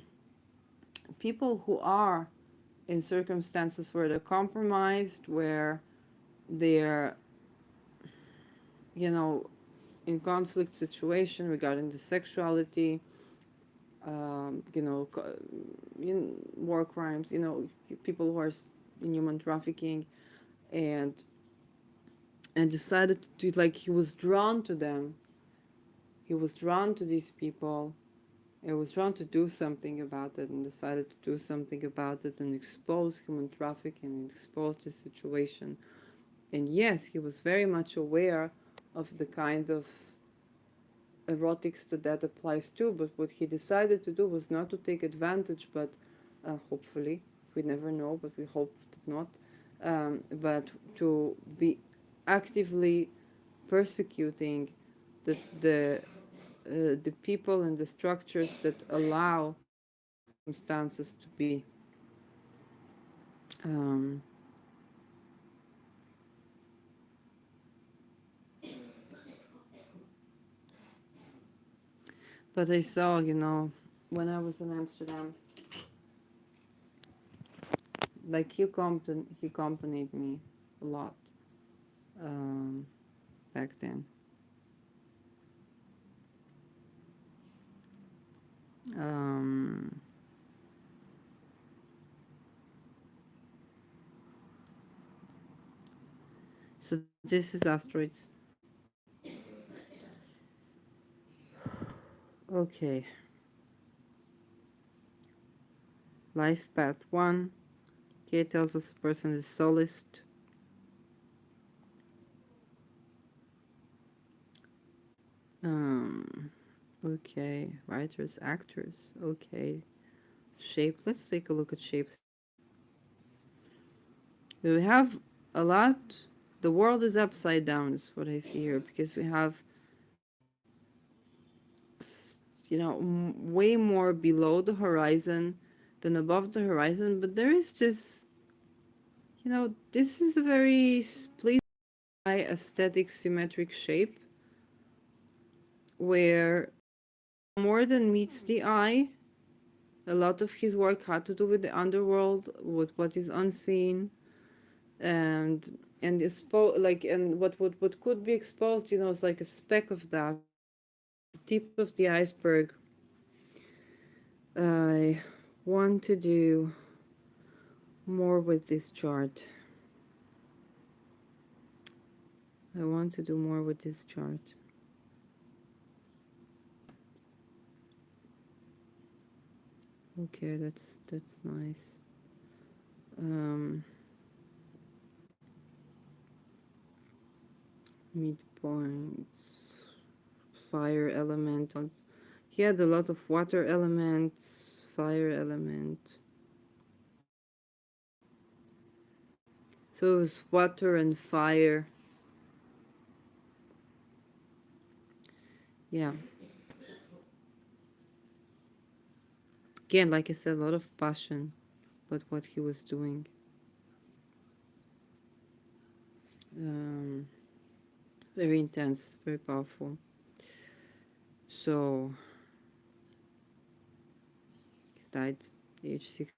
people who are in circumstances where they're compromised, where they're, you know, in conflict situation regarding the sexuality, war crimes, people who are in human trafficking, and decided to, like, he was drawn to them. He was drawn to these people. He was drawn to do something about it and decided to do something about it and expose human trafficking and expose the situation. And yes, he was very much aware of the kind of erotics that applies to, but what he decided to do was not to take advantage, but hopefully, we never know, but we hope that not, but to be actively persecuting the people and the structures that allow circumstances to be. Um, but I saw, when I was in Amsterdam, like he accompanied me a lot um, back then. Um, so this is asteroids. Okay, life path one. Okay, it tells us the person is soloist. Um, okay, writers, actors. Okay, shape. Let's take a look at shapes. We have a lot. The world is upside down, is what I see here, because we have, way more below the horizon than above the horizon. But there is this, this is a very pleasing, aesthetic, symmetric shape where more than meets the eye. A lot of his work had to do with the underworld, with what is unseen, and like, and what could be exposed, is like a speck of that, the tip of the iceberg. I want to do more with this chart. I want to do more with this chart. Okay, that's nice. Um, Midpoints, fire element. He had a lot of water elements, fire element. So it was water and fire. Yeah. Again, like I said, a lot of passion, but what he was doing. Um, Very intense, very powerful. So, he died age 6.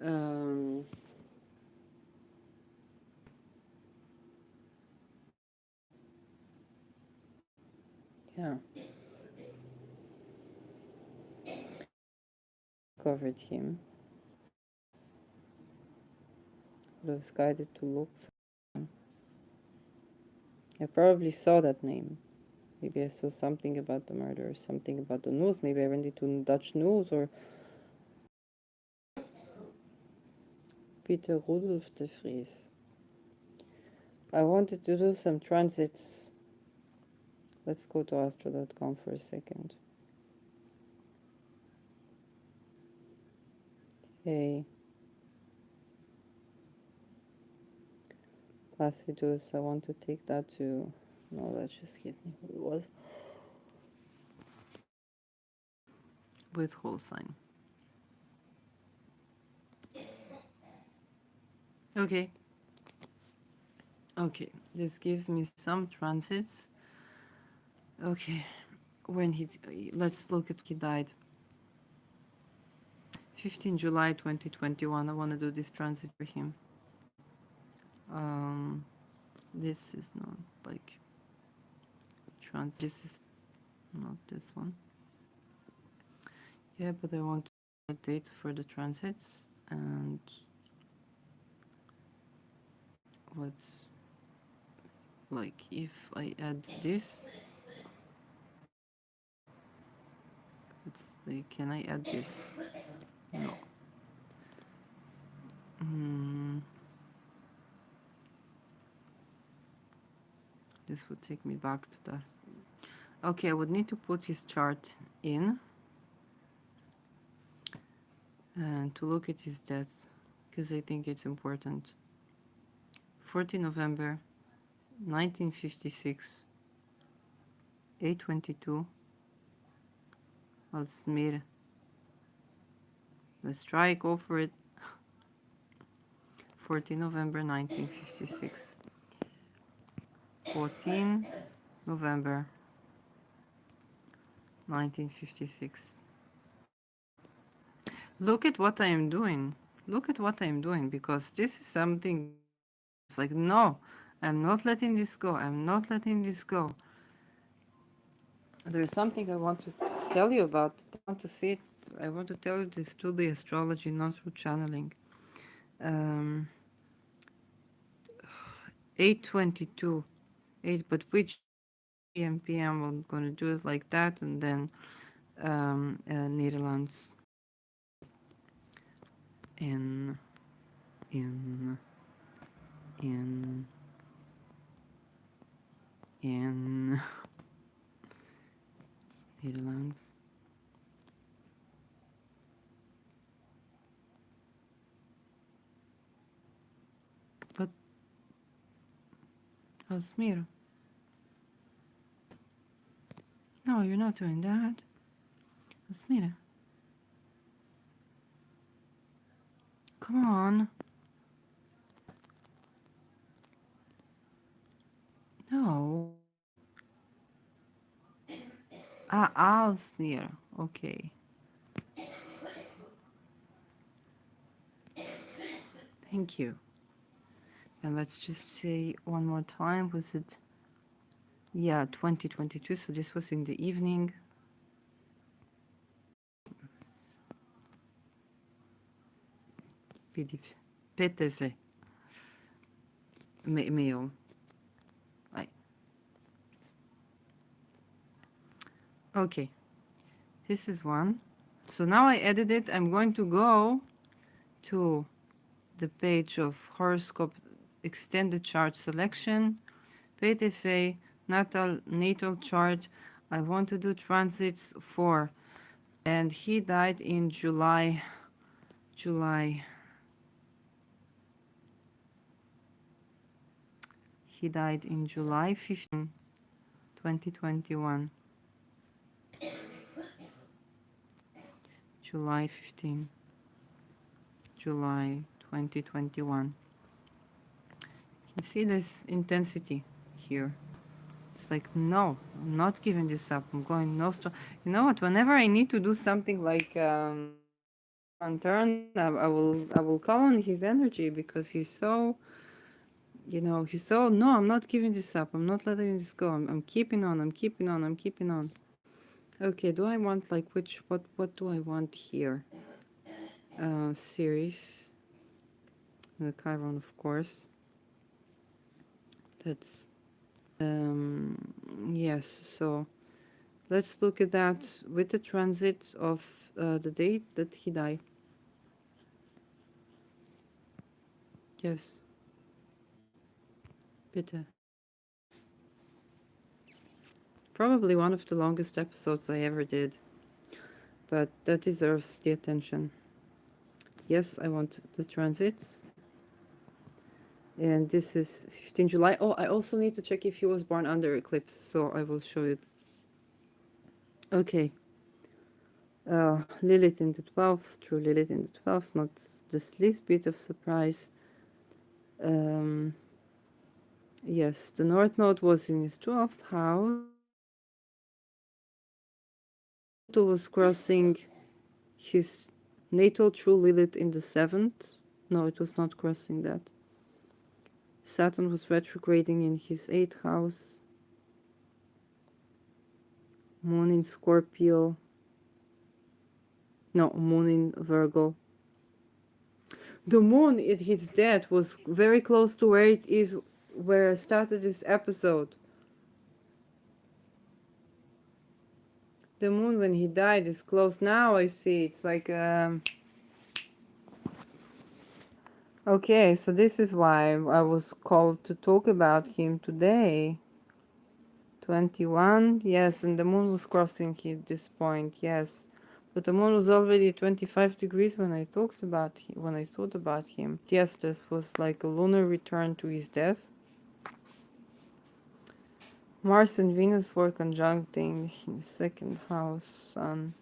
Um, Yeah, covered him. Was guided to look for him. I probably saw that name. Maybe I saw something about the murder, or something about the news. Maybe I went into Dutch news, or Peter Rudolf de Vries. I wanted to do some transits. Let's go to astro.com for a second. Hey, Placidus, I want to take that to. No, that just hit me. Who it was? With whole sign. Okay. Okay. This gives me some transits. Okay. When he. Let's look at he died. 15 July 2021. I want to do this transit for him. This is not like this is not this one. Yeah, but I want a date for the transits and what's like if I add this, let's see, can I add this? No. This would take me back to that. Okay, I would need to put his chart in and to look at his death because I think it's important. 14 November 1956, 8:22, Alsmir. Let's try, go for it. 14 November 1956. 14 November 1956. Look at what I am doing. Look at what I am doing because this is something. It's like, no, I'm not letting this go. I'm not letting this go. There's something I want to tell you about. I want to see it. I want to tell you this through the astrology, not through channeling. 8:22, 8. But which PM? I'm gonna do it like that, and then Netherlands in in in in Netherlands. But Alsmir. No, you're not doing that. Alsmir. Come on. No. Ah, Alsmir. Okay. Thank you. And let's just say one more time. Was it? Yeah, 2022. So this was in the evening. PDF. PTV. Mail. Okay. This is one. So now I added it. I'm going to go to the page of horoscope extended chart selection, PTV, natal chart. I want to do transits for, and he died in July. He died in July 15, 2021. July 15, July 2021. You see this intensity here. It's like, no, I'm not giving this up. I'm going no strong. You know what? Whenever I need to do something like on turn, I will call on his energy because he's so You know, he said, no, I'm not giving this up. I'm not letting this go. I'm keeping on. I'm keeping on. I'm keeping on. Okay, do I want like what do I want here? Series. The Chiron, of course. That's yes, so let's look at that with the transit of the date that he died. Yes, bitte. Probably one of the longest episodes I ever did, but that deserves the attention. Yes, I want the transits. And this is 15 July. Oh, I also need to check if he was born under eclipse, so I will show you. Okay. Lilith in the 12th, true Lilith in the 12th, not the least bit of surprise. Um, yes, the North Node was in his 12th house. Pluto was crossing his natal true Lilith in the 7th. No, it was not crossing that. Saturn was retrograding in his 8th house. Moon in Scorpio. No, Moon in Virgo. The moon at his death was very close to where it is, where I started this episode. The moon when he died is close. Now I see. It's like, okay, so this is why I was called to talk about him today. 21, yes, and the moon was crossing at this point, yes. But the moon was already 25 degrees when I talked about him, when I thought about him. Yes, this was like a lunar return to his death. Mars and Venus were conjuncting in the second house, Sun,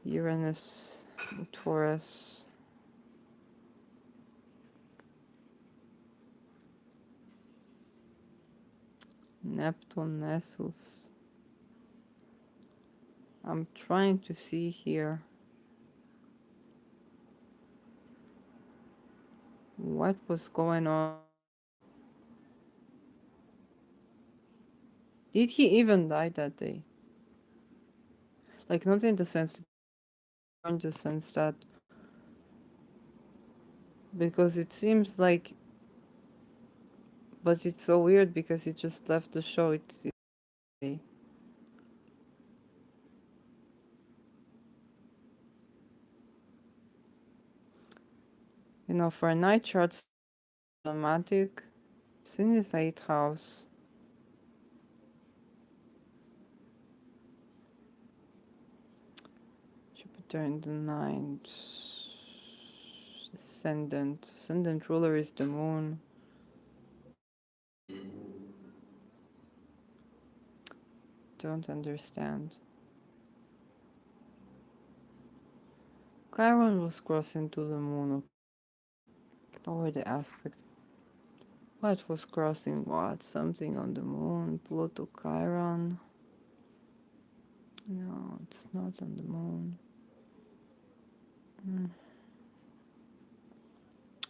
Uranus, Taurus. Neptune, Nessus. I'm trying to see here what was going on. Did he even die that day? Like, not in the sense that, in the sense that, because it seems like, but it's so weird because he just left the show. You know, for a night chart, dramatic. It's in his 8th house. Jupiter in the 9th. Ascendant. Ascendant ruler is the moon. Don't understand. Chiron was crossing to the moon. What were the aspects? What was crossing what? Something on the moon. Pluto, Chiron. No, it's not on the moon.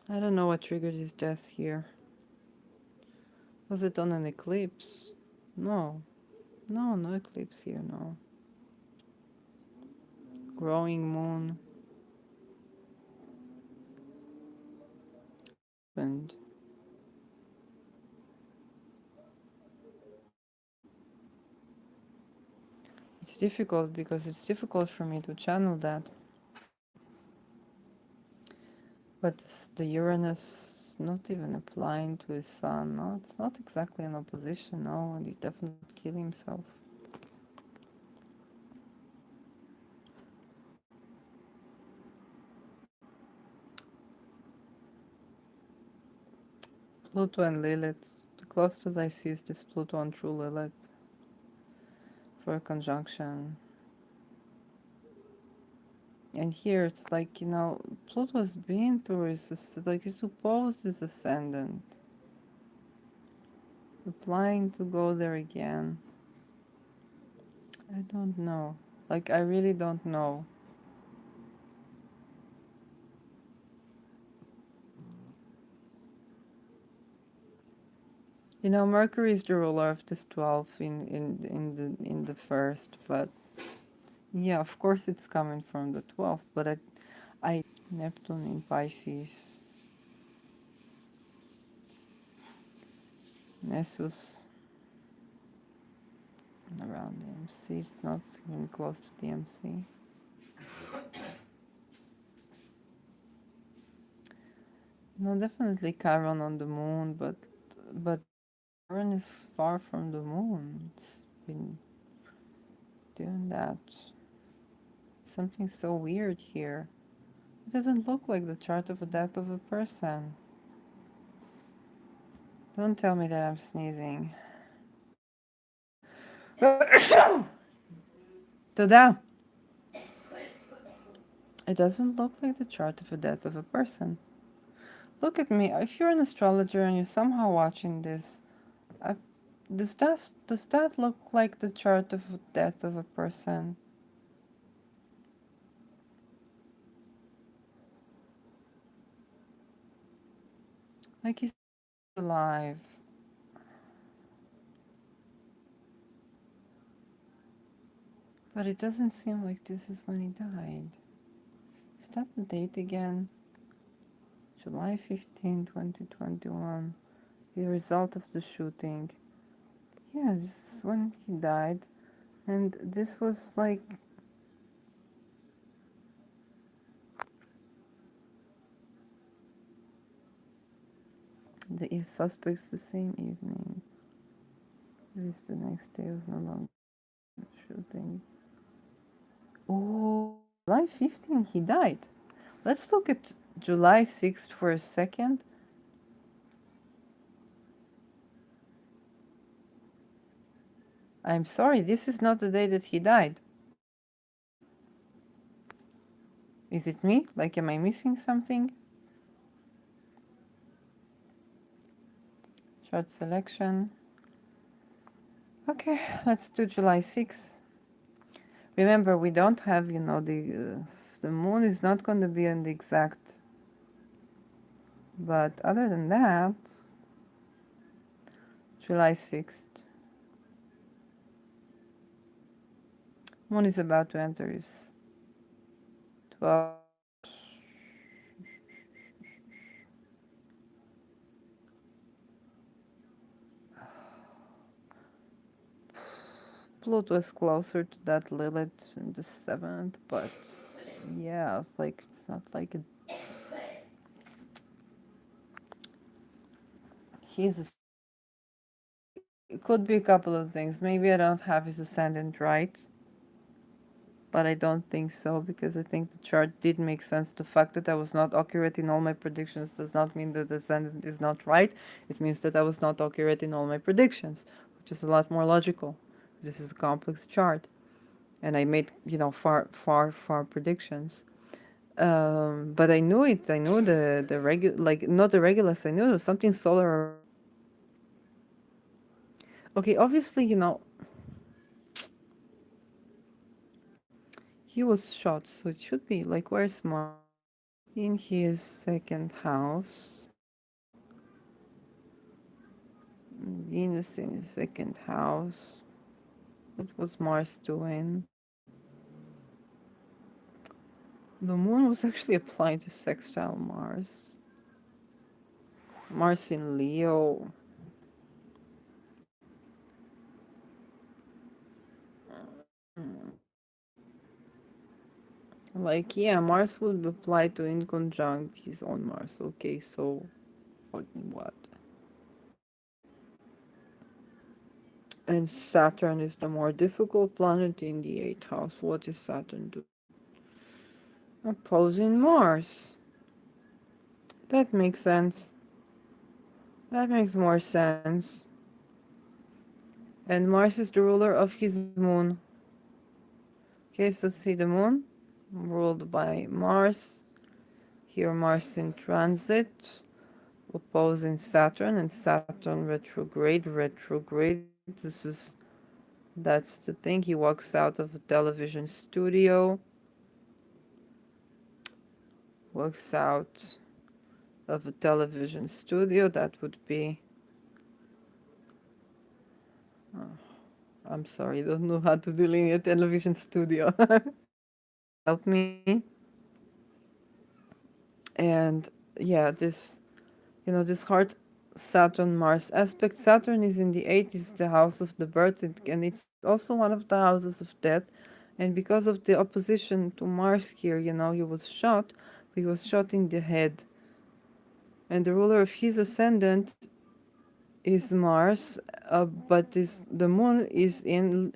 I don't know what triggered his death here. Was it on an eclipse? No. No, no eclipse here, no. Growing moon. And it's difficult because it's difficult for me to channel that. But the Uranus not even applying to his sun. No, it's not exactly an opposition. No, and he definitely kill himself. Pluto and Lilith. The closest I see is this Pluto and true Lilith for a conjunction. And here it's like, you know, Pluto's been through his, like, he's supposed his ascendant. Applying to go there again. I don't know. Like, I really don't know. Mercury is the ruler of this 12 in the first, but yeah, of course it's coming from the 12th, but I Neptune in Pisces, Nessus around the MC. It's not even close to the MC. No, definitely Chiron on the moon, but Chiron is far from the moon. It's been doing that. Something so weird here. It doesn't look like the chart of a death of a person. Don't tell me that I'm sneezing. Tada! It doesn't look like the chart of a death of a person. Look at me. If you're an astrologer and you're somehow watching this, I, does that look like the chart of a death of a person? Like he's alive. But it doesn't seem like this is when he died. Is that the date again? July 15, 2021. The result of the shooting. Yeah, this is when he died. And this was like the suspects the same evening. At least the next day was no longer shooting. Oh, July 15, he died. Let's look at July 6th for a second. I'm sorry, this is not the day that he died. Is it me? Like, am I missing something? Chart selection. Okay, let's do July 6th. Remember, we don't have, the moon is not going to be on the exact. But other than that, July 6th. Moon is about to enter his 12. Pluto is closer to that Lilith in the 7th, but yeah, it's not like he's a, it could be a couple of things. Maybe I don't have his ascendant right, but I don't think so because I think the chart did make sense. The fact that I was not accurate in all my predictions does not mean that the ascendant is not right. It means that I was not accurate in all my predictions, which is a lot more logical. This is a complex chart, and I made far predictions. But I knew it. I knew the regular, like not the regulars. I knew there was something solar. Okay, obviously, he was shot, so it should be like where's Mars? In his second house. Venus in his second house. What was Mars doing? The moon was actually applying to sextile Mars. Mars in Leo. Like, yeah, Mars would apply to in conjunct his own Mars. Okay, so what? And Saturn is the more difficult planet in the 8th house. What is Saturn do? Opposing Mars. That makes sense. That makes more sense. And Mars is the ruler of his moon. Okay, so see the moon ruled by Mars. Here Mars in transit, opposing Saturn, and Saturn retrograde. That's the thing. He walks out of a television studio. Walks out of a television studio. That would be Oh, I'm sorry, don't know how to delineate television studio. Help me. And yeah, this hard Saturn Mars aspect. Saturn is in the 8th, is the house of the birth, and it's also one of the houses of death. And because of the opposition to Mars here, he was shot. He was shot in the head. And the ruler of his ascendant is Mars, but the moon is in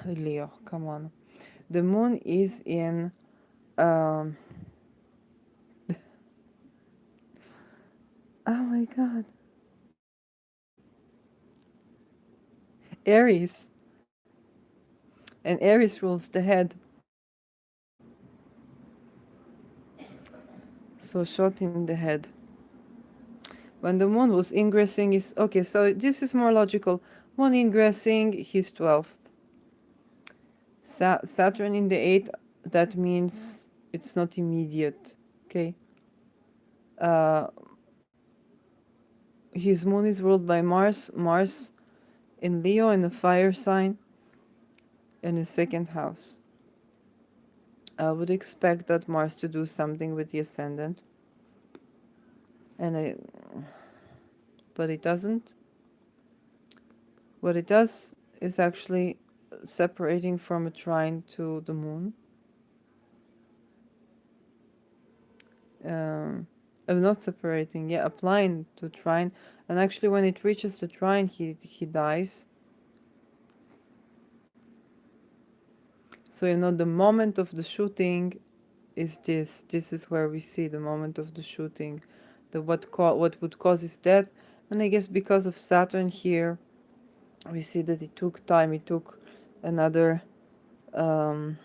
Leo. Come on, the moon is in um. Oh my God, Aries, and Aries rules the head. So shot in the head. When the moon was ingressing is okay. So this is more logical. Moon ingressing, he's 12th. Saturn in the 8th. That means it's not immediate. Okay. Uh, his moon is ruled by Mars. Mars in Leo in the fire sign in the second house. I would expect that Mars to do something with the ascendant, and but it doesn't. What it does is actually separating from a trine to the moon. Not separating, yeah, applying to trine, and actually when it reaches the trine, he dies. So the moment of the shooting is this. This is where we see the moment of the shooting, what would cause his death, and I guess because of Saturn here, we see that it took time. It took another um,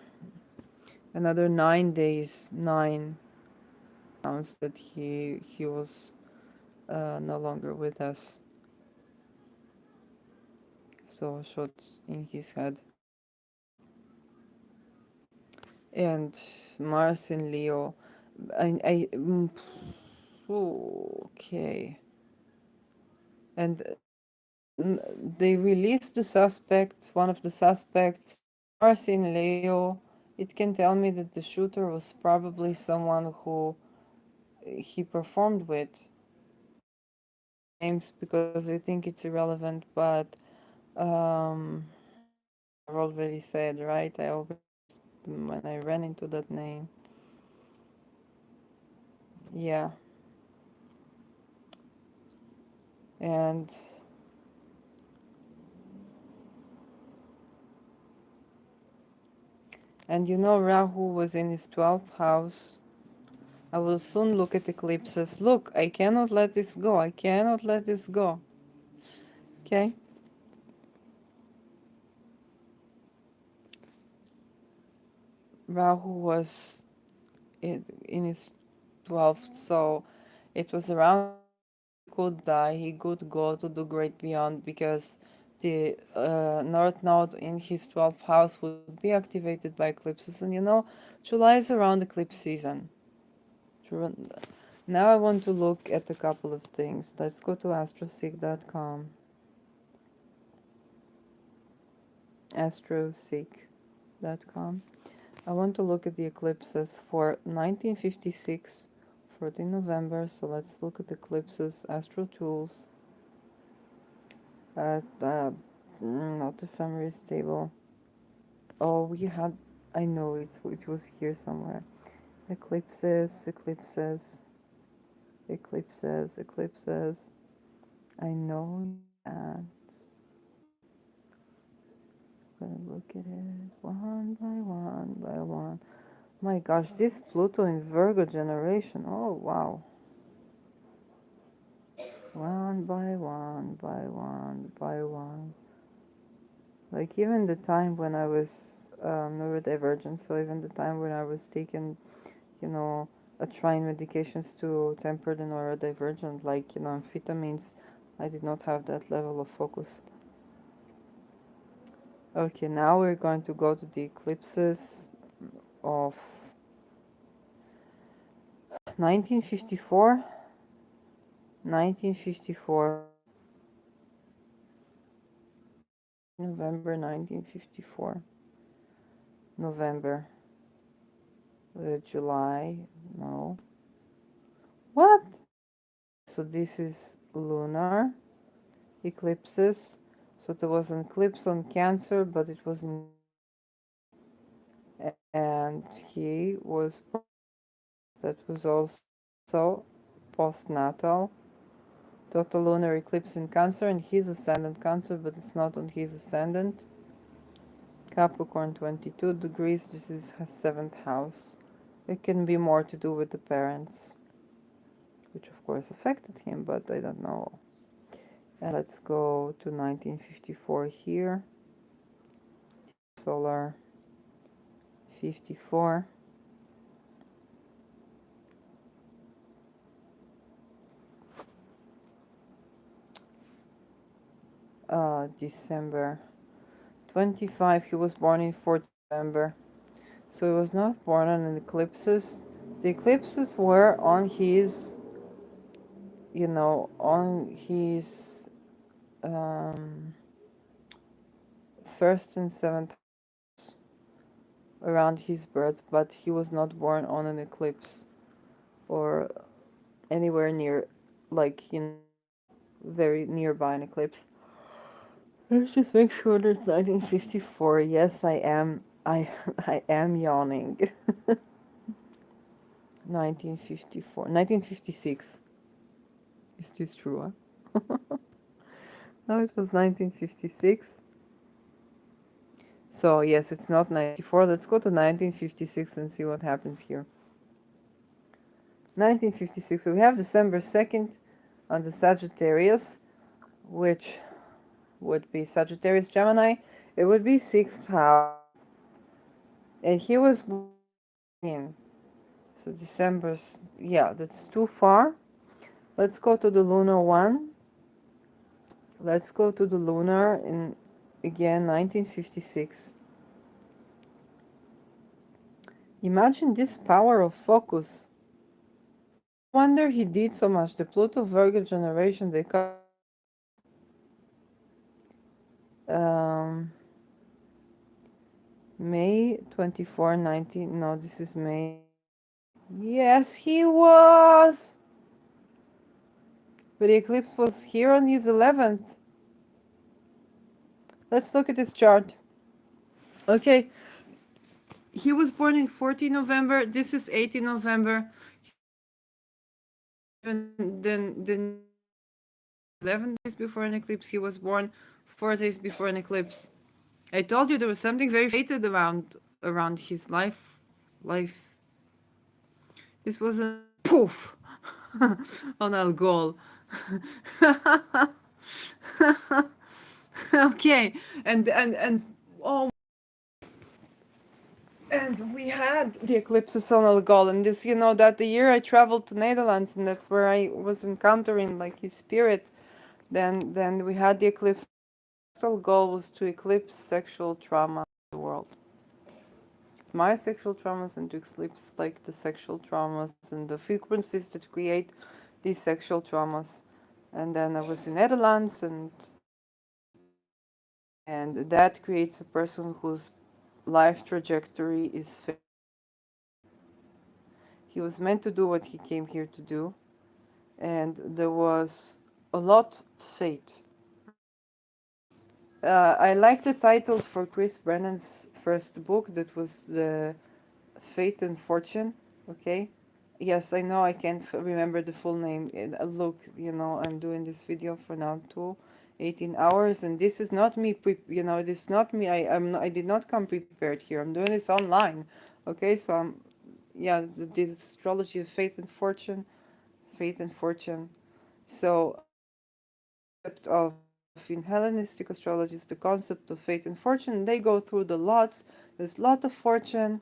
another 9 days, announced that he was no longer with us. So shot in his head. And Mars in Leo. I okay. And they released the suspects. One of the suspects, Mars in Leo. It can tell me that the shooter was probably someone who he performed with. Names because I think it's irrelevant, but um, I've already said, right? I already when I ran into that name. Yeah, and Rahu was in his 12th house. I will soon look at eclipses. Look, I cannot let this go. I cannot let this go. Okay? Rahu was in his 12th, so it was around he could die. He could go to the great beyond because the North Node in his 12th house would be activated by eclipses. And July is around eclipse season. Now I want to look at a couple of things. Let's go to astroseek.com. Astroseek.com. I want to look at the eclipses for 1956, 14 November. So let's look at eclipses, Astro Tools, not ephemeris table. Oh, we had, I know it was here somewhere. Eclipses, eclipses, eclipses, eclipses. I know that. Gonna look at it one by one by one. My gosh, this Pluto in Virgo generation. Oh wow. One by one by one by one. Like even the time when I was neurodivergent, so even the time when I was taking, trying medications to temper the neurodivergent, like, amphetamines, I did not have that level of focus. Okay, now we're going to go to the eclipses of 1954, 1954, November 1954. November. July. No. What? So this is lunar eclipses. So there was an eclipse on Cancer, but it was in, and he was, that was also post Natal. Total lunar eclipse in Cancer, and his ascendant Cancer, but it's not on his ascendant. Capricorn 22 degrees. This is his seventh house. It can be more to do with the parents, which of course affected him, but I don't know. And let's go to 1954 here. Solar 54. December 25. He was born in 4th November. So he was not born on an eclipses. The eclipses were on his, on his first and seventh around his birth, but he was not born on an eclipse or anywhere near, like, very nearby an eclipse. Let's just make sure there's 1954. Yes, I am. I am yawning. 1954. 1956. Is this true? Huh? No, it was 1956. So, yes, it's not 94. Let's go to 1956 and see what happens here. 1956. So we have December 2nd on the Sagittarius, which would be Sagittarius Gemini. It would be 6th house. And he was in. So December, yeah, that's too far. Let's go to the lunar one. Let's go to the lunar in, again, 1956. Imagine this power of focus. No wonder he did so much. The Pluto Virgo generation, they come. Um, May 24, 19. No, this is May. Yes, he was. But the eclipse was here on his 11th. Let's look at this chart. Okay, he was born in 14 November. This is 18 November. Then 11 days before an eclipse, he was born 4 days before an eclipse. I told you there was something very fated around his life. This was a poof on our goal. Okay, and oh, and we had the eclipses on Algol, and this, that the year I traveled to Netherlands, and that's where I was encountering like his spirit. Then we had the eclipse. The goal was to eclipse sexual trauma in the world. My sexual traumas, and to eclipse like the sexual traumas and the frequencies that create these sexual traumas. And then I was in Netherlands, and that creates a person whose life trajectory is fate. He was meant to do what he came here to do, and there was a lot of fate. I like the title for Chris Brennan's first book, that was the Fate and Fortune. Okay, yes, I know I can't remember the full name. Look, I'm doing this video for now too, 18 hours, and this is not me. This is not me. I did not come prepared here. I'm doing this online. Okay, so yeah, the astrology of Fate and Fortune. So, of in Hellenistic astrology is the concept of fate and fortune. They go through the lots. There's lot of fortune,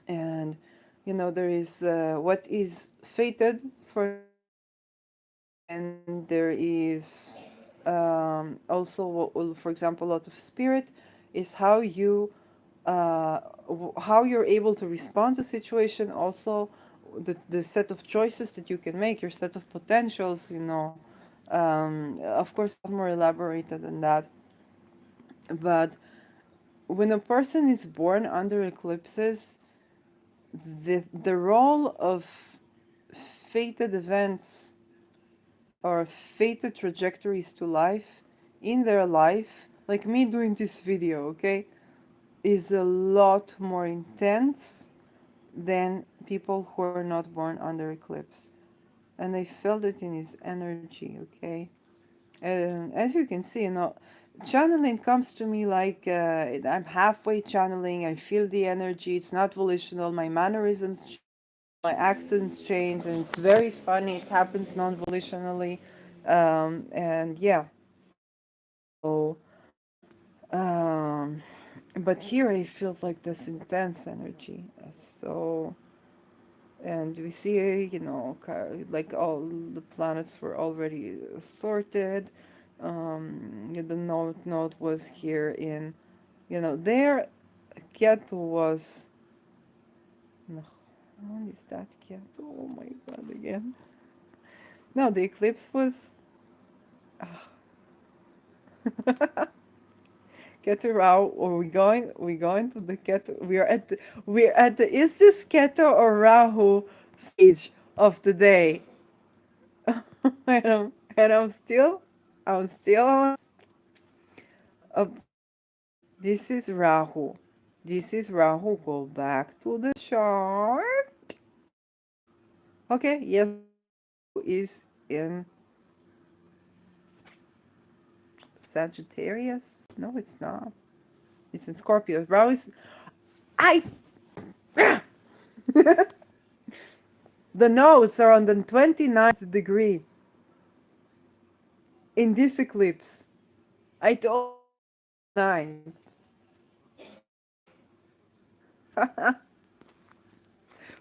and there is what is fated for, and there is also, for example, a lot of spirit is how you're able to respond to situation. Also, the set of choices that you can make, your set of potentials. Of course, more elaborated than that. But when a person is born under eclipses, the role of fated events or fated trajectories to life in their life, like me doing this video, okay, is a lot more intense than people who are not born under eclipse. And I felt it in his energy, okay? And as you can see, channeling comes to me like I'm halfway channeling. I feel the energy. It's not volitional. My mannerisms change, my accents change, and it's very funny. It happens non-volitionally, and yeah. So, um, but here I feel like this intense energy. So, and we see, like all the planets were already sorted. The note was here in, there Ketu was. No, when is that Ketu? Oh my god, again. No, the eclipse was. Ketu Rao, or we going to the Ketu. We're at the is this Ketu or Rahu stage of the day. And I'm still on. This is Rahu. This is Rahu. Go back to the chart. Okay, yes, Rahu is in Sagittarius. No, it's not. It's in Scorpio. Rahu is. I. The notes are on the 29th degree in this eclipse. I told you 9.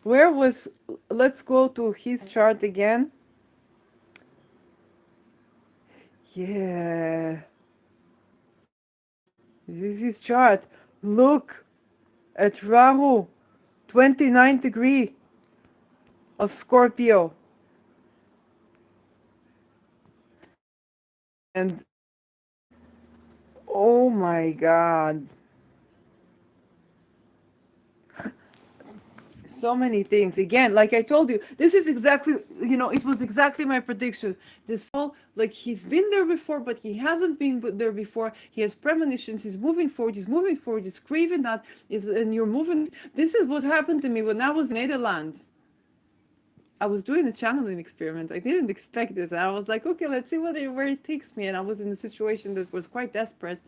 Where was. Let's go to his chart again. Yeah. This is his chart. Look at Rahu. 29 degree of Scorpio. And oh my god. So many things. Again, like I told you, this is exactly, it was exactly my prediction. This whole, like, he's been there before, but he hasn't been there before. He has premonitions. He's moving forward, he's craving that. And you're moving. This is what happened to me when I was in Netherlands. I was doing a channeling experiment. I didn't expect it. I was like, okay, let's see where it takes me. And I was in a situation that was quite desperate.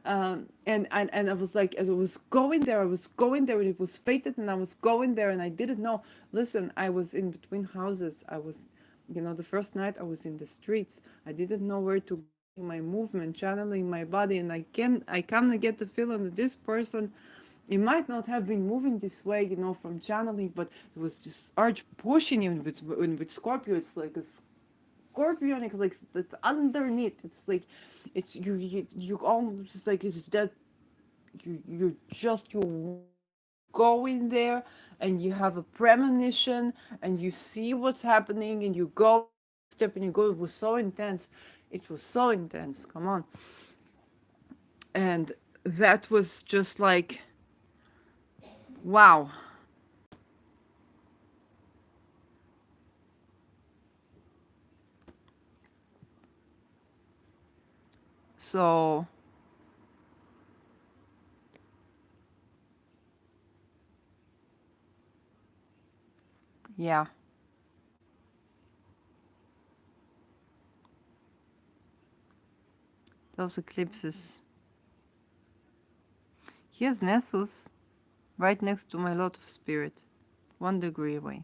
And I was like, I was going there. I was going there, and it was fated. And I was going there, and I didn't know. Listen, I was in between houses. The first night I was in the streets. I didn't know where to go. My movement, channeling my body, and I kind of get the feeling that this person, it might not have been moving this way, from channeling, but it was just urge pushing you. With Scorpio, it's like a scorpion, it's like it's underneath. It's like you almost just like it's that you going there, and you have a premonition, and you see what's happening, and you go step and you go. It was so intense. It was so intense. Come on. And that was just like, wow. So yeah, those eclipses. Here's Nessus, right next to my lot of spirit, 1 degree away.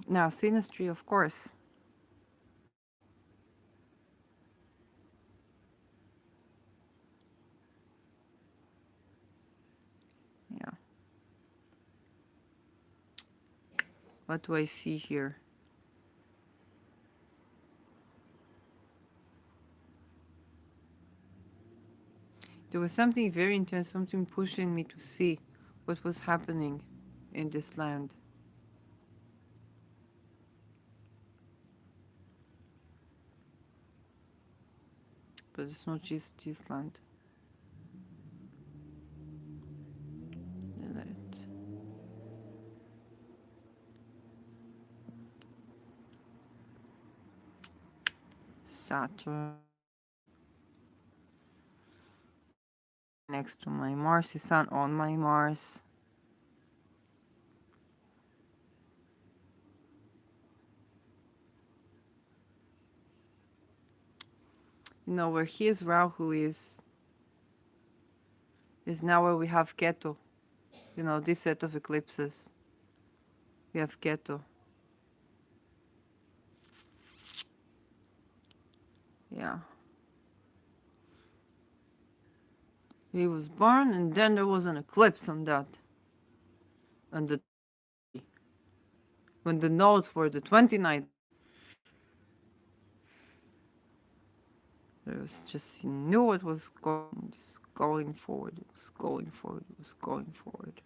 Now, synastry, of course. Yeah. What do I see here? There was something very intense, something pushing me to see what was happening in this land. but it's not Gisland. Saturn next to my Mars, is Sun on my Mars. You know where his Rahu is now where we have Ketu. You know, this set of eclipses. We have Ketu. Yeah. He was born and then there was an eclipse on that. And the when the nodes were the 29th, it was just, you knew it was going forward. It was going forward. It was going forward.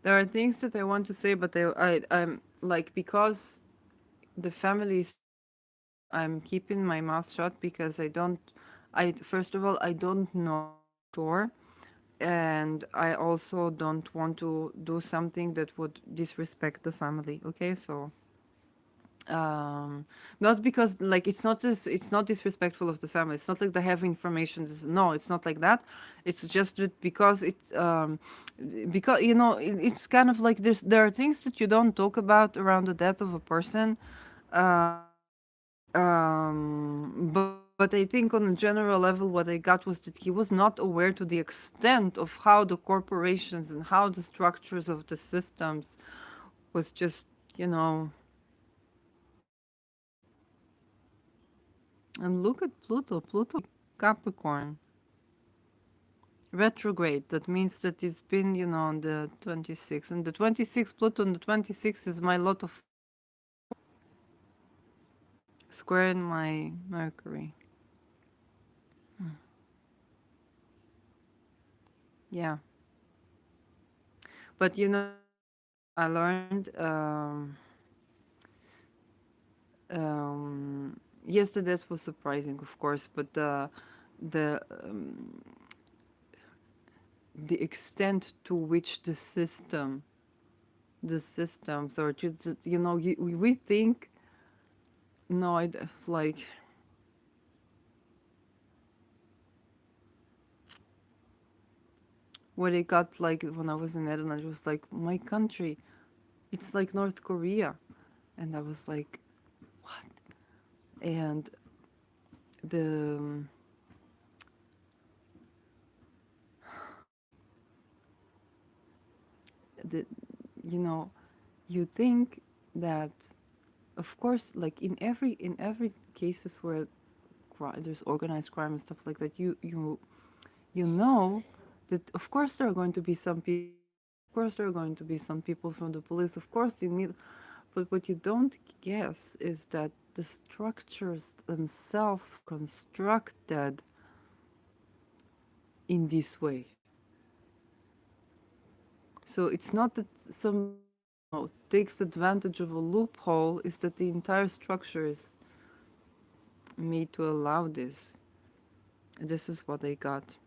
There are things that I want to say, but I'm like, because the family is, I'm keeping my mouth shut because I don't, first of all, I don't know sure. And I also don't want to do something that would disrespect the family. Okay, so um not because like it's not disrespectful of the family, it's not like they have information, no, it's not like that. It's just that because because you know it's kind of like there are things that you don't talk about around the death of a person. uh, but I think on a general level what I got was that he was not aware to the extent of how the corporations and how the structures of the systems was just, you know. And look at Pluto. Pluto, Capricorn, retrograde. That means that it's been, you know, on the 26th. And the 26th, Pluto on the 26th is my lot of square in my Mercury. Yeah. But, you know, I learned yes, the death was surprising, of course, but the the extent to which the systems, or just, you know, we think, no, like, what I got like when I was in Netherlands was like, my country, it's like North Korea. And I was like, what? And the the you know, you think that, of course, like in every cases where there's organized crime and stuff like that, you know that of course there are going to be some people, of course there are going to be some people from the police, of course you need. But what you don't guess is that the structures themselves constructed in this way. So it's not that some, you know, takes advantage of a loophole, is that the entire structure is made to allow this. This is what I got.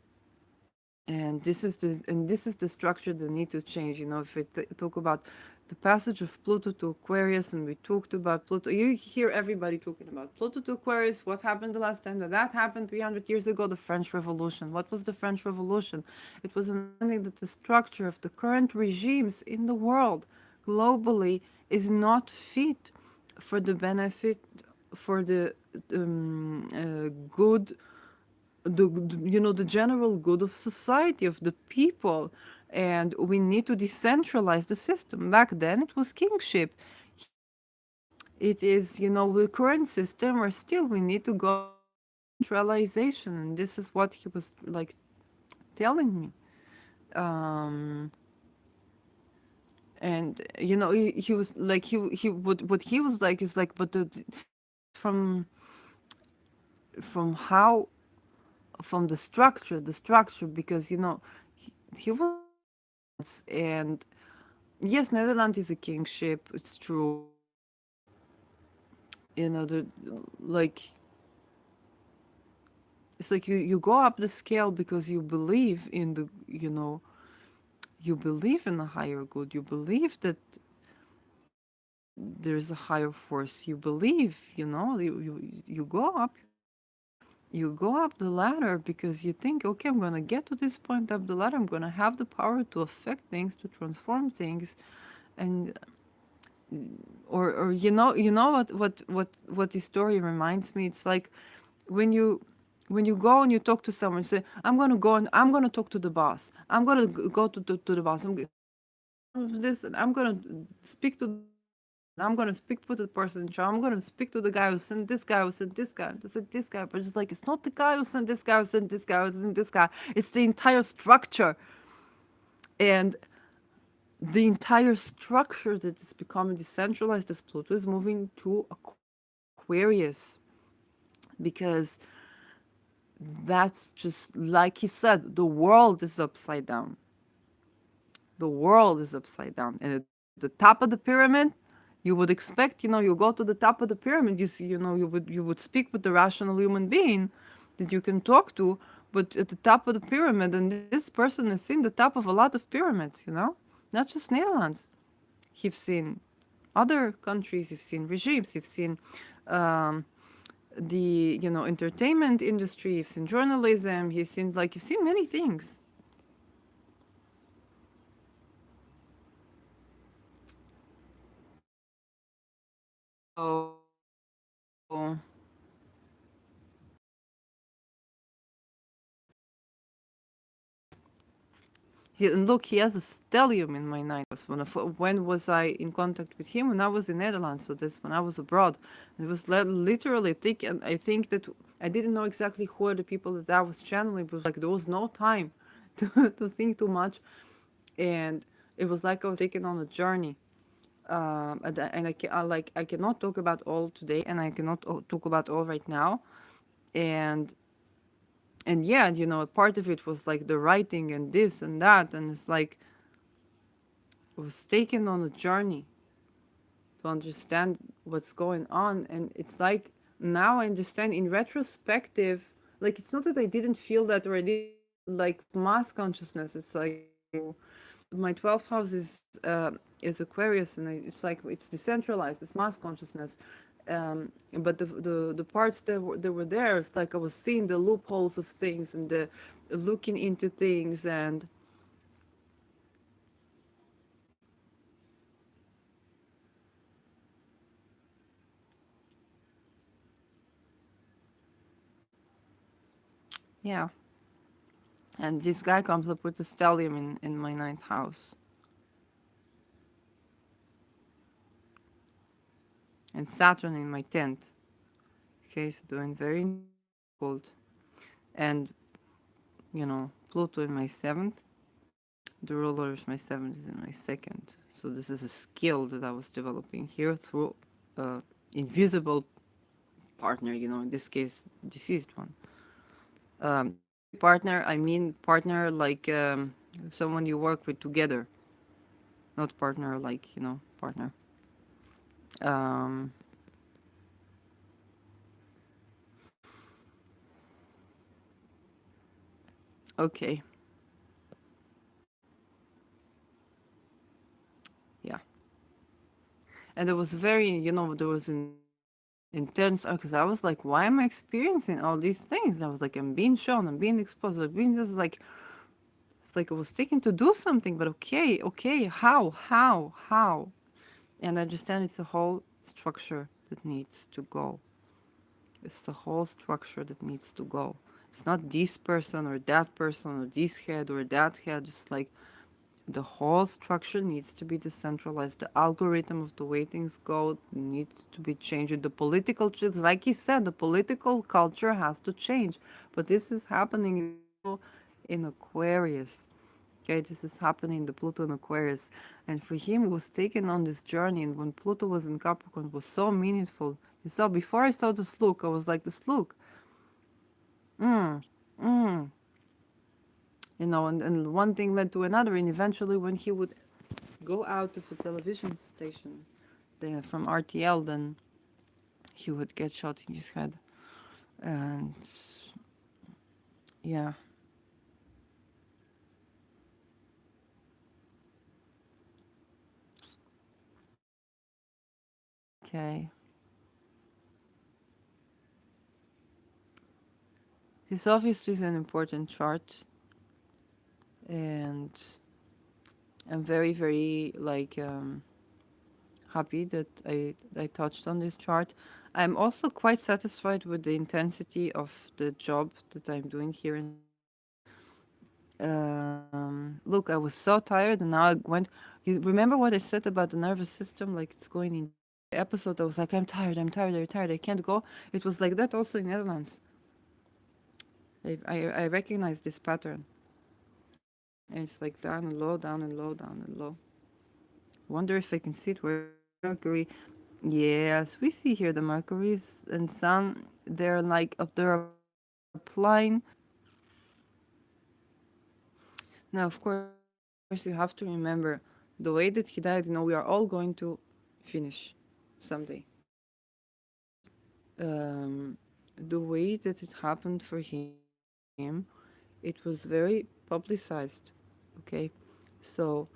And this is the structure that need to change. You know, if we talk about the passage of Pluto to Aquarius, and we talked about Pluto, you hear everybody talking about Pluto to Aquarius. What happened the last time that happened 300 years ago? The French Revolution. What was the French Revolution? It was an understanding that the structure of the current regimes in the world globally is not fit for the benefit, for the good, you know, the general good of society, of the people. And we need to decentralize the system. Back then it was kingship. It is, you know, the current system, or still we need to go centralization. And this is what he was like telling me. um and you know, he was like, he what he was like is like, but from how, from the structure, because he was in Netherlands, and yes, Netherlands is a kingship, it's true, but the like it's like you go up the scale because you believe in you believe in a higher good, you believe that there's a higher force, you believe, you go up the ladder because you think, okay, I'm gonna get to this point up the ladder, I'm gonna have the power to affect things, to transform things. And or what this story reminds me, it's like when you go and you talk to someone, say, I'm gonna go and I'm gonna talk to the boss, I'm gonna go to the boss, this, and I'm gonna speak to the person in charge, and I'm gonna speak to the person in charge, I'm gonna speak to the guy who sent this guy, who sent this guy, who sent this guy. But it's like, it's not the guy who sent this guy, who sent this guy, who sent this guy, it's the entire structure. And the entire structure that is becoming decentralized as Pluto is moving to Aquarius, because that's just like he said, the world is upside down. The world is upside down. And at the top of the pyramid, you would expect, you go to the top of the pyramid, you see, you would speak with the rational human being that you can talk to, but at the top of the pyramid, and this person has seen the top of a lot of pyramids. Not just Netherlands. You've seen other countries, you've seen regimes, you've seen um, the entertainment industry, you've seen journalism, you've seen many things. So and look, he has a stellium in my ninth house. When was I in contact with him? When I was in Netherlands, so this when I was abroad. It was literally thick, and I think that I didn't know exactly who are the people that I was channeling, but like there was no time to think too much, and it was like I was taken on a journey. And I cannot talk about all today, and I cannot talk about all right now, and yeah, a part of it was like the writing and this and that, and it's like I was taken on a journey to understand what's going on. And it's like now I understand in retrospective, like it's not that I didn't feel that, or I did like mass consciousness. It's like my 12th house is Aquarius, and it's decentralized, it's mass consciousness. But the parts that were there, it's like I was seeing the loopholes of things, and the looking into things. And yeah. And this guy comes up with the stellium in my ninth house, and Saturn in my 10th. Okay, so doing very cold. And, Pluto in my 7th. The ruler of my 7th is in my 2nd. So this is a skill that I was developing here through invisible partner, in this case, deceased one. When I say partner, I mean partner like someone you work with together, not partner like, partner. Um, okay, yeah. And it was very, there was an intense, because I was like, why am I experiencing all these things? I was like, I'm being shown, I'm being exposed, I'm being just like, it's like I was taken to do something, but okay, how? And I understand it's a whole structure that needs to go. It's the whole structure that needs to go. It's not this person or that person or this head or that head. It's like the whole structure needs to be decentralized. The algorithm of the way things go needs to be changed. The political, like he said, the political culture has to change. But this is happening in Aquarius. Okay, this is happening in the Pluto in Aquarius. And for him, he was taken on this journey. And when Pluto was in Capricorn, it was so meaningful. So before I saw the sluk, I was like, the sluk, mm, mm, and one thing led to another, and eventually, when he would go out of a television station, from RTL, then he would get shot in his head, and yeah, okay. This obviously is an important chart, and I'm very, very happy that I touched on this chart. I'm also quite satisfied with the intensity of the job that I'm doing here in Sweden. Look, I was so tired, and now I went. You remember what I said about the nervous system? Like it's going in the episode. I was like, I'm tired, I'm tired, I can't go. It was like that also in Netherlands. I recognize this pattern. And it's like down and low, down and low, down and low. Wonder if I can see it. Where's the Mercury? Yes, we see here the Mercury's and Sun. They're like they're applying. Now, of course, you have to remember the way that he died. We are all going to finish someday. Um, the way that it happened for him, it was very publicized. Okay, so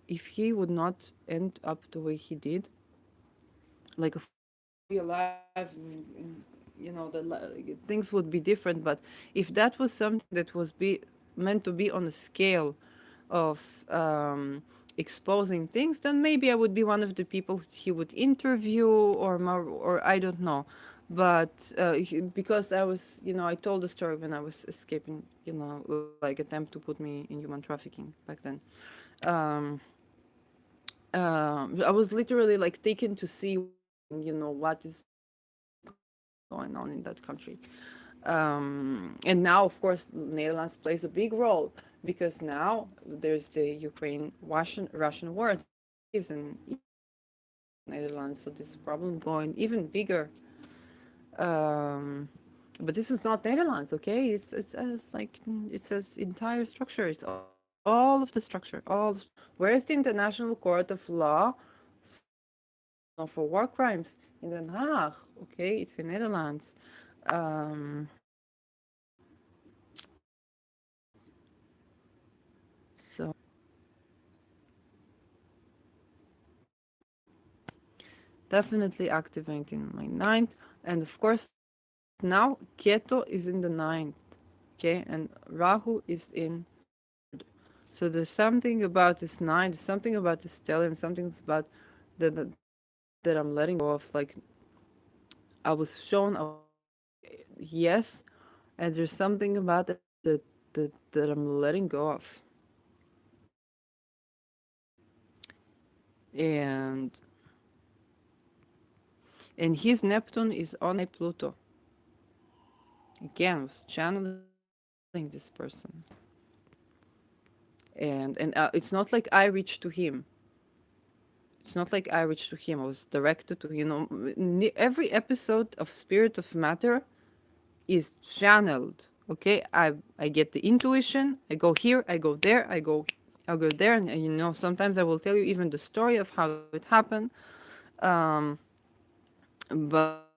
if he would not end up the way he did, like of course he would be alive, things would be different. But if that was something that was be meant to be on a scale of exposing things, then maybe I would be one of the people he would interview, or more, or I don't know. But because I was, I told the story when I was escaping, like attempt to put me in human trafficking back then. um, I was literally like taken to see what is going on in that country. And now, of course, Netherlands plays a big role, because now there's the Ukraine Russian war, and securities and even security in the Netherlands. So this problem going even bigger. Um, but this is not Netherlands, okay? It's like it's an entire structure. It's all of the structure. Where's the International Court of Law for for war crimes in Den Haag? Okay, it's in Netherlands. Um, so definitely activating my ninth, and of course now Keto is in the ninth, okay, and Rahu is in third. So there's something about this nine, there's something about this stellium, something about that I'm letting go of. Like I was shown yes, and there's something about it that I'm letting go of. And his Neptune is on my Pluto. Again, was channeling this person. And it's not like I reached to him. It's not like I reached to him. I was directed to, every episode of Spirit of Matter is channeled. Okay, I get the intuition. I go here. I go there. I'll go there, and sometimes I will tell you even the story of how it happened. Um, but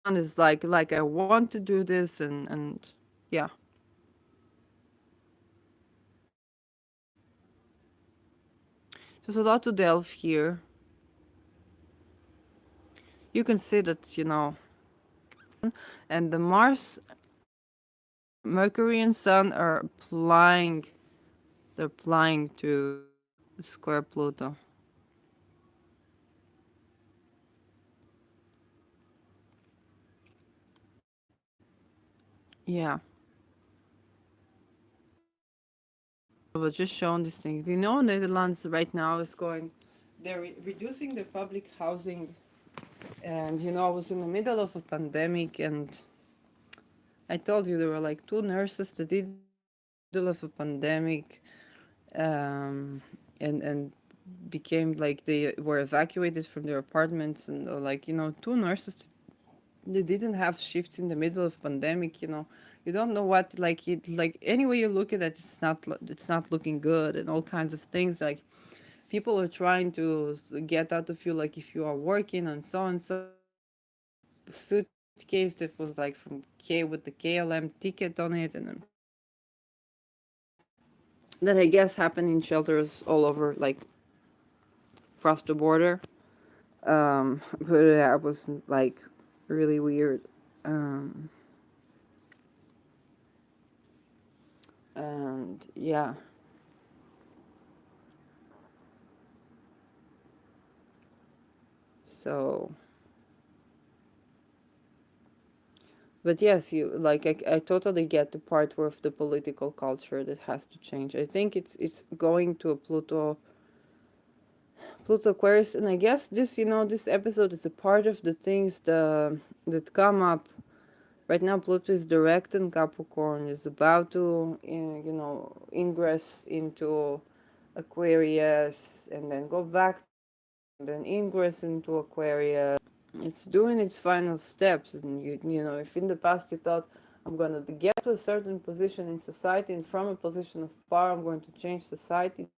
this one is like I want to do this, and yeah. There's a lot to delve here. You can see that and the Mars, Mercury, and Sun are applying. They're applying to square Pluto. Yeah, I was just showing these things. Netherlands right now is going. They're reducing the public housing, and I was in the middle of a pandemic, and I told you there were like two nurses that did in the middle of a pandemic, and became like they were evacuated from their apartments, and like two nurses. They didn't have shifts in the middle of pandemic, you know. You don't know what, like, it, like, any way you look at it, it's not looking good, and all kinds of things. Like, people are trying to get out of you, like, if you are working and so and so. Suitcase that was like from K with the KLM ticket on it, and that I guess happened in shelters all over, like, across the border. But that was like really weird. Um, and yeah, so, but yes, you like, I totally get the part where of the political culture that has to change. I think it's going to a Pluto Aquarius, and I guess this, you know, this episode is a part of the things that come up right now. Pluto is direct in Capricorn, is about to, you know, ingress into Aquarius, and then go back, and then ingress into Aquarius. It's doing its final steps, and you know, if in the past you thought, I'm gonna get to a certain position in society, and from a position of power I'm going to change society,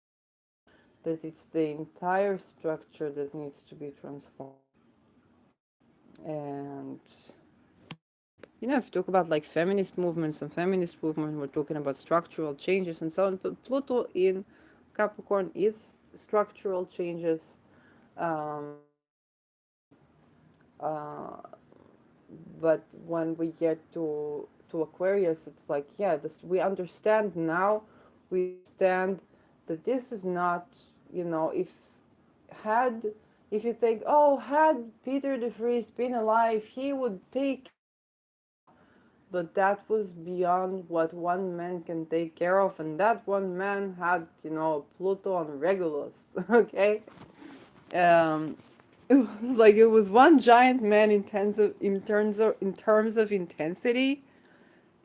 that it's the entire structure that needs to be transformed. And you know, if you talk about like feminist movements and feminist movement, we're talking about structural changes and so on. But Pluto in Capricorn is structural changes. Um, uh, but when we get to Aquarius, it's like, yeah, this, we understand now. We understand that this is not, you know, had if you think, oh, had Peter de Vries been alive, he would take, but that was beyond what one man can take care of, and that one man had, you know, Pluto on Regulus. Okay. um it was like, it was one giant man in terms of intensity,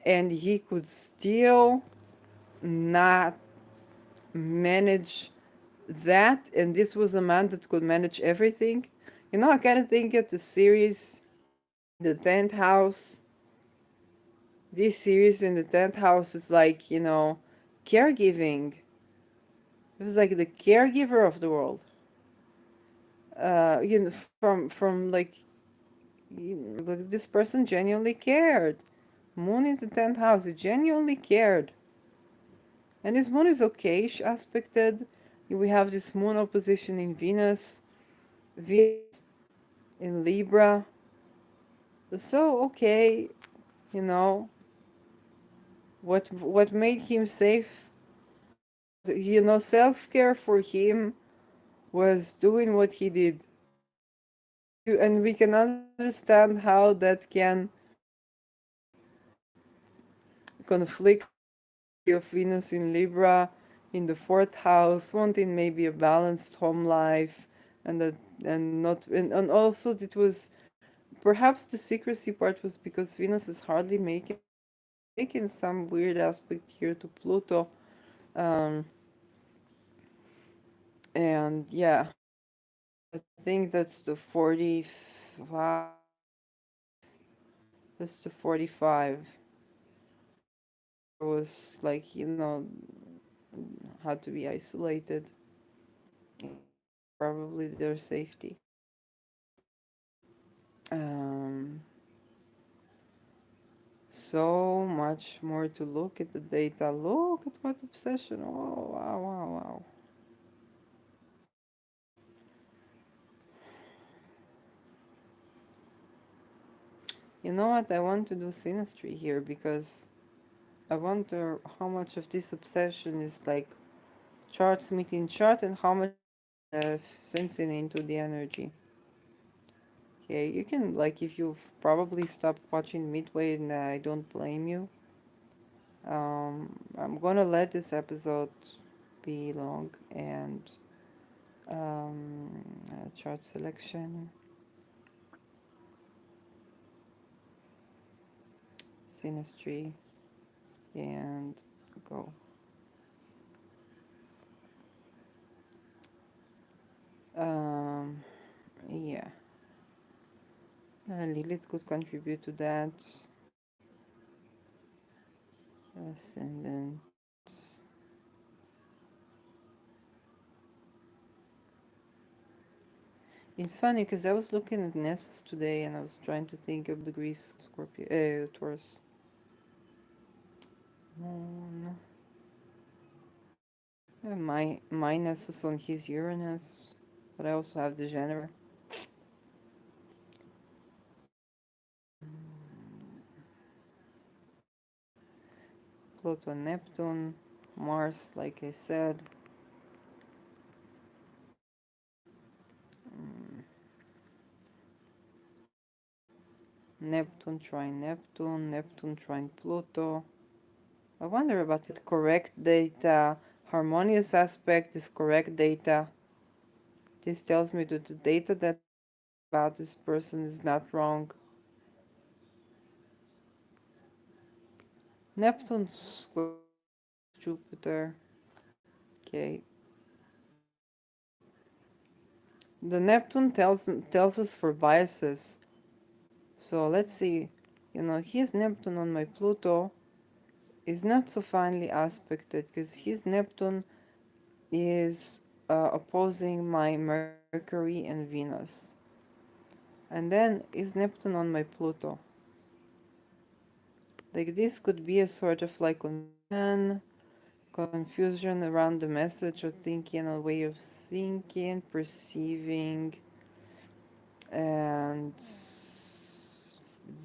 and he could still not manage that, and this was a man that could manage everything. You know, I kind of think of the series The 10th House. This series in the 10th house is like, you know, caregiving. It was like the caregiver of the world. You know, from like, you know, like, this person genuinely cared. Moon in the 10th house, he genuinely cared. And his moon is okayish aspected. We have this moon opposition in Venus, Venus in Libra. So okay, you know, what made him safe, you know, self-care for him was doing what he did. And we can understand how that can conflict of Venus in Libra in the fourth house, wanting maybe a balanced home life, and that, and not, and also it was perhaps the secrecy part was because Venus is hardly making some weird aspect here to Pluto. Um, and yeah, I think that's the 45. That's the 45. It was like, you know, had to be isolated. Probably their safety. Um, so much more to look at the data. Look at what obsession. Oh, wow, wow, wow. You know what? I want to do synastry here because I wonder how much of this obsession is like charts meeting chart, and how much sensing into the energy. Okay, you can, like, if you've probably stopped watching Midway, and I don't blame you. I'm gonna let this episode be long, and chart selection, synastry, and go. Um, yeah. Lilith could contribute to that. Ascendant. It's funny because I was looking at Nessus today and I was trying to think of degrees Scorpio, Taurus. Moon. Yeah, my Nessus on his Uranus, but I also have the January. Pluto, Neptune, Mars, like I said. Mm, Neptune trine Neptune, Neptune trine Pluto. I wonder about it. Correct data. Harmonious aspect is correct data. This tells me that the data that about this person is not wrong. Neptune square Jupiter. Okay. The Neptune tells us for biases. So let's see. His Neptune on my Pluto is not so finely aspected because his Neptune is opposing my Mercury and Venus. And then is Neptune on my Pluto. Like this could be a sort of like confusion around the message or thinking, a way of thinking, perceiving, and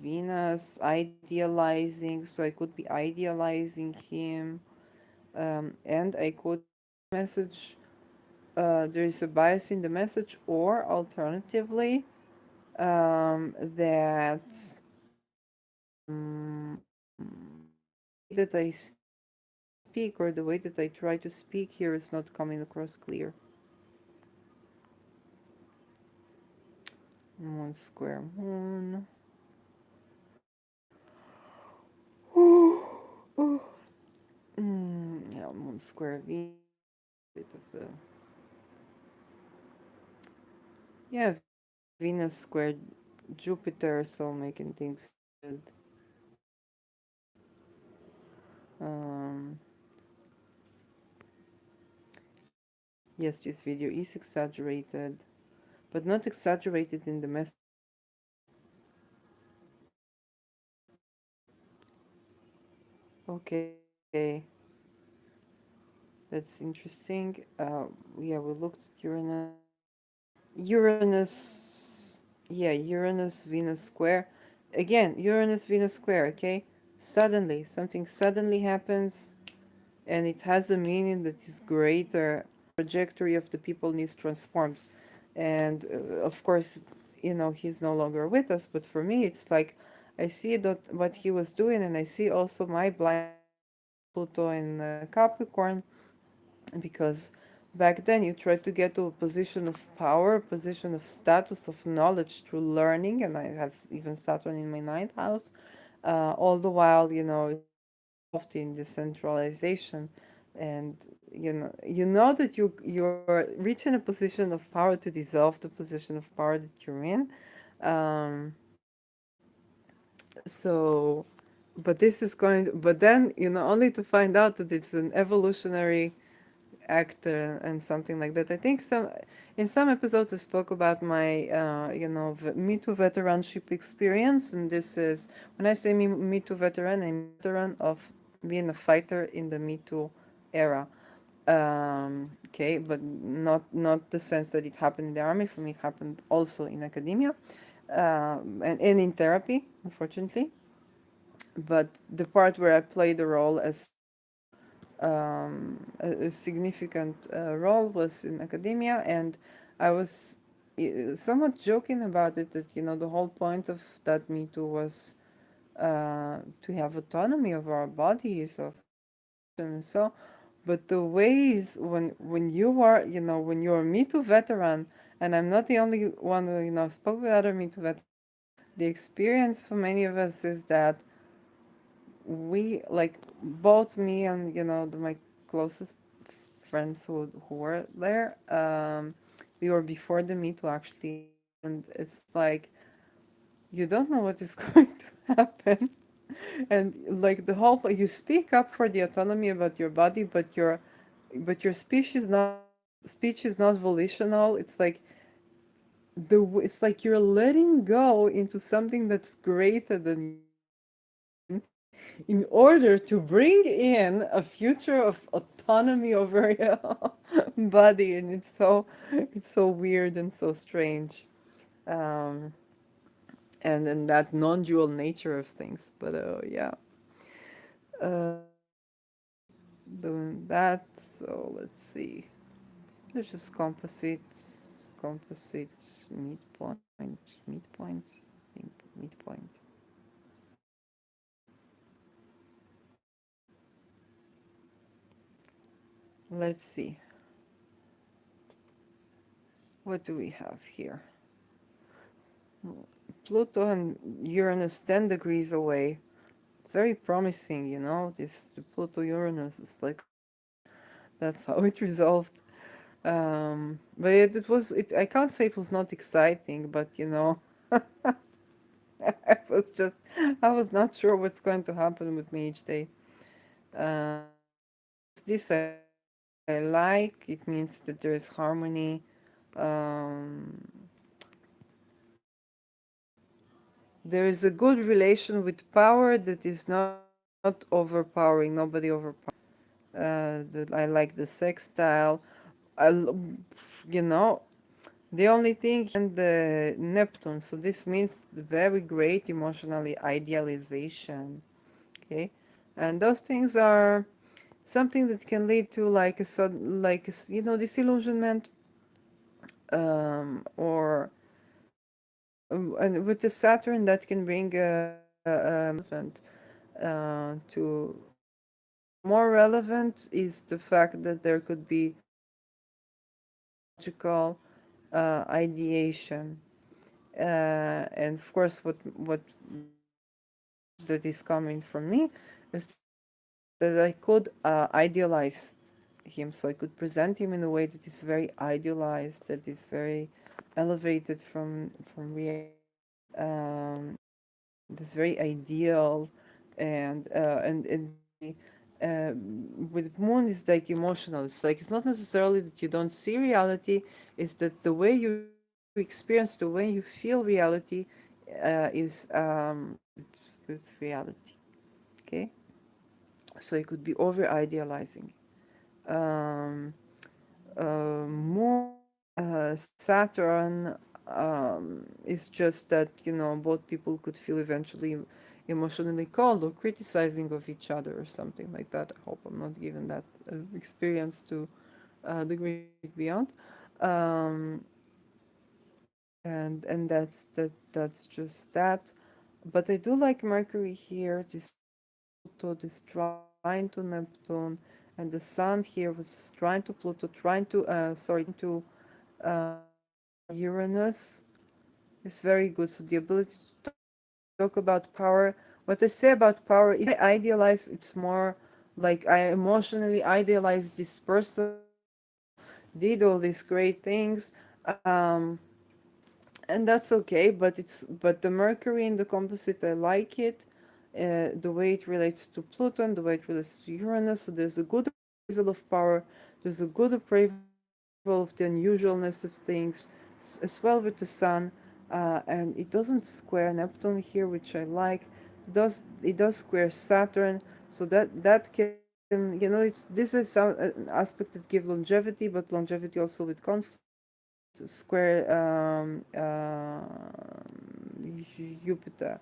Venus idealizing. So I could be idealizing him, and I could message. There is a bias in the message, or alternatively, that that I speak or the way that I try to speak here is not coming across clear. Moon square moon. Yeah, moon square V. Bit of a yeah, Venus square Jupiter, so making things good. Um, yes, this video is exaggerated, but not exaggerated in the message. Okay, that's interesting. Yeah, we looked at Uranus, yeah, Uranus Venus square. Again, Uranus Venus square, okay? Suddenly, something suddenly happens and it has a meaning that is greater. Trajectory of the people needs transformed. And of course, he's no longer with us, but for me, it's like I see that what he was doing, and I see also my blind Pluto in Capricorn because back then you tried to get to a position of power, a position of status, of knowledge through learning, and I have even Saturn in my ninth house. All the while, involved in decentralization, and you know that you're reaching a position of power to dissolve the position of power that you're in. Um, so, but this is but then only to find out that it's an evolutionary actor and something like that. I think in some episodes I spoke about my Me Too veteranship experience, and this is when I say Me Too veteran, I'm a veteran of being a fighter in the Me Too era. Okay, but not the sense that it happened in the army. For me, it happened also in academia, and in therapy, unfortunately. But the part where I played the role as a significant role was in academia, and I was somewhat joking about it that the whole point of that Me Too was to have autonomy of our bodies, of and so. But the ways when you are when you're a Me Too veteran, and I'm not the only one who spoke with other Me Too veterans. The experience for many of us is that we like both me and my closest friends who were there. We were before the Me Too actually, and it's like you don't know what is going to happen. And like the whole you speak up for the autonomy about your body, but your speech is not volitional. It's like it's like you're letting go into something that's greater than you in order to bring in a future of autonomy over your body. And it's so weird and so strange. um and that non-dual nature of things. But yeah, doing that. So let's see. There's just composites, midpoint, I think midpoint. Let's see. What do we have here? Pluto and Uranus 10 degrees away. Very promising, you know, this the Pluto Uranus. It's like that's how it resolved. But I can't say it was not exciting, but you know, I was just, I was not sure what's going to happen with me each day. This I like. It means that there is harmony. Um, there is a good relation with power that is not overpowering. Nobody overpowers. I like the sextile. I, l- you know, the only thing and the Neptune. So this means the very great emotionally idealization. Okay, and those things are something that can lead to like a sudden, like you know, disillusionment, or and with the Saturn that can bring to more relevant is the fact that there could be psychological ideation, and of course, that is coming from me is that I could idealize him, so I could present him in a way that is very idealized, that is very elevated from reality, that's very ideal, and uh, with moon is like emotional. It's like it's not necessarily that you don't see reality, it's that the way you experience, the way you feel reality is with reality. Okay, so it could be over idealizing. um, Moon, Saturn, is just that, you know, both people could feel eventually emotionally cold or criticizing of each other or something like that. I hope I'm not giving that experience to the Greek beyond. Um, and that's just that. But I do like Mercury here, this Pluto, this trine to Neptune, and the Sun here, which is trine to Pluto, to Uranus is very good. So the ability to talk about power. What I say about power, if I idealize, it's more like I emotionally idealize this person who did all these great things. And that's okay, but the Mercury in the composite, I like it. The way it relates to Pluto, the way it relates to Uranus. So there's a good appraisal of power, there's a good appraisal of the unusualness of things, as well with the Sun. And it doesn't square Neptune here, which I like. It does square Saturn, so that can, you know, this is an aspect that gives longevity, but longevity also with conflict. Square Jupiter.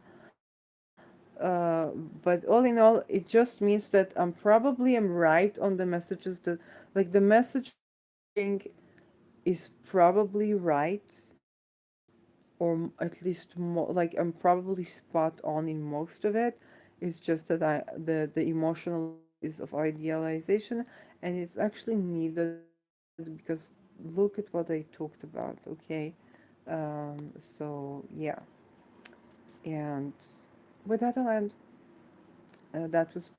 But all in all, it just means that I'm right on the messages that, like, the message that I'm getting is probably right, or at least more, like, I'm probably spot on in most of it. It's just that the emotional is of idealization, and it's actually needed because look at what I talked about, okay? So yeah, and with that I'll end. That was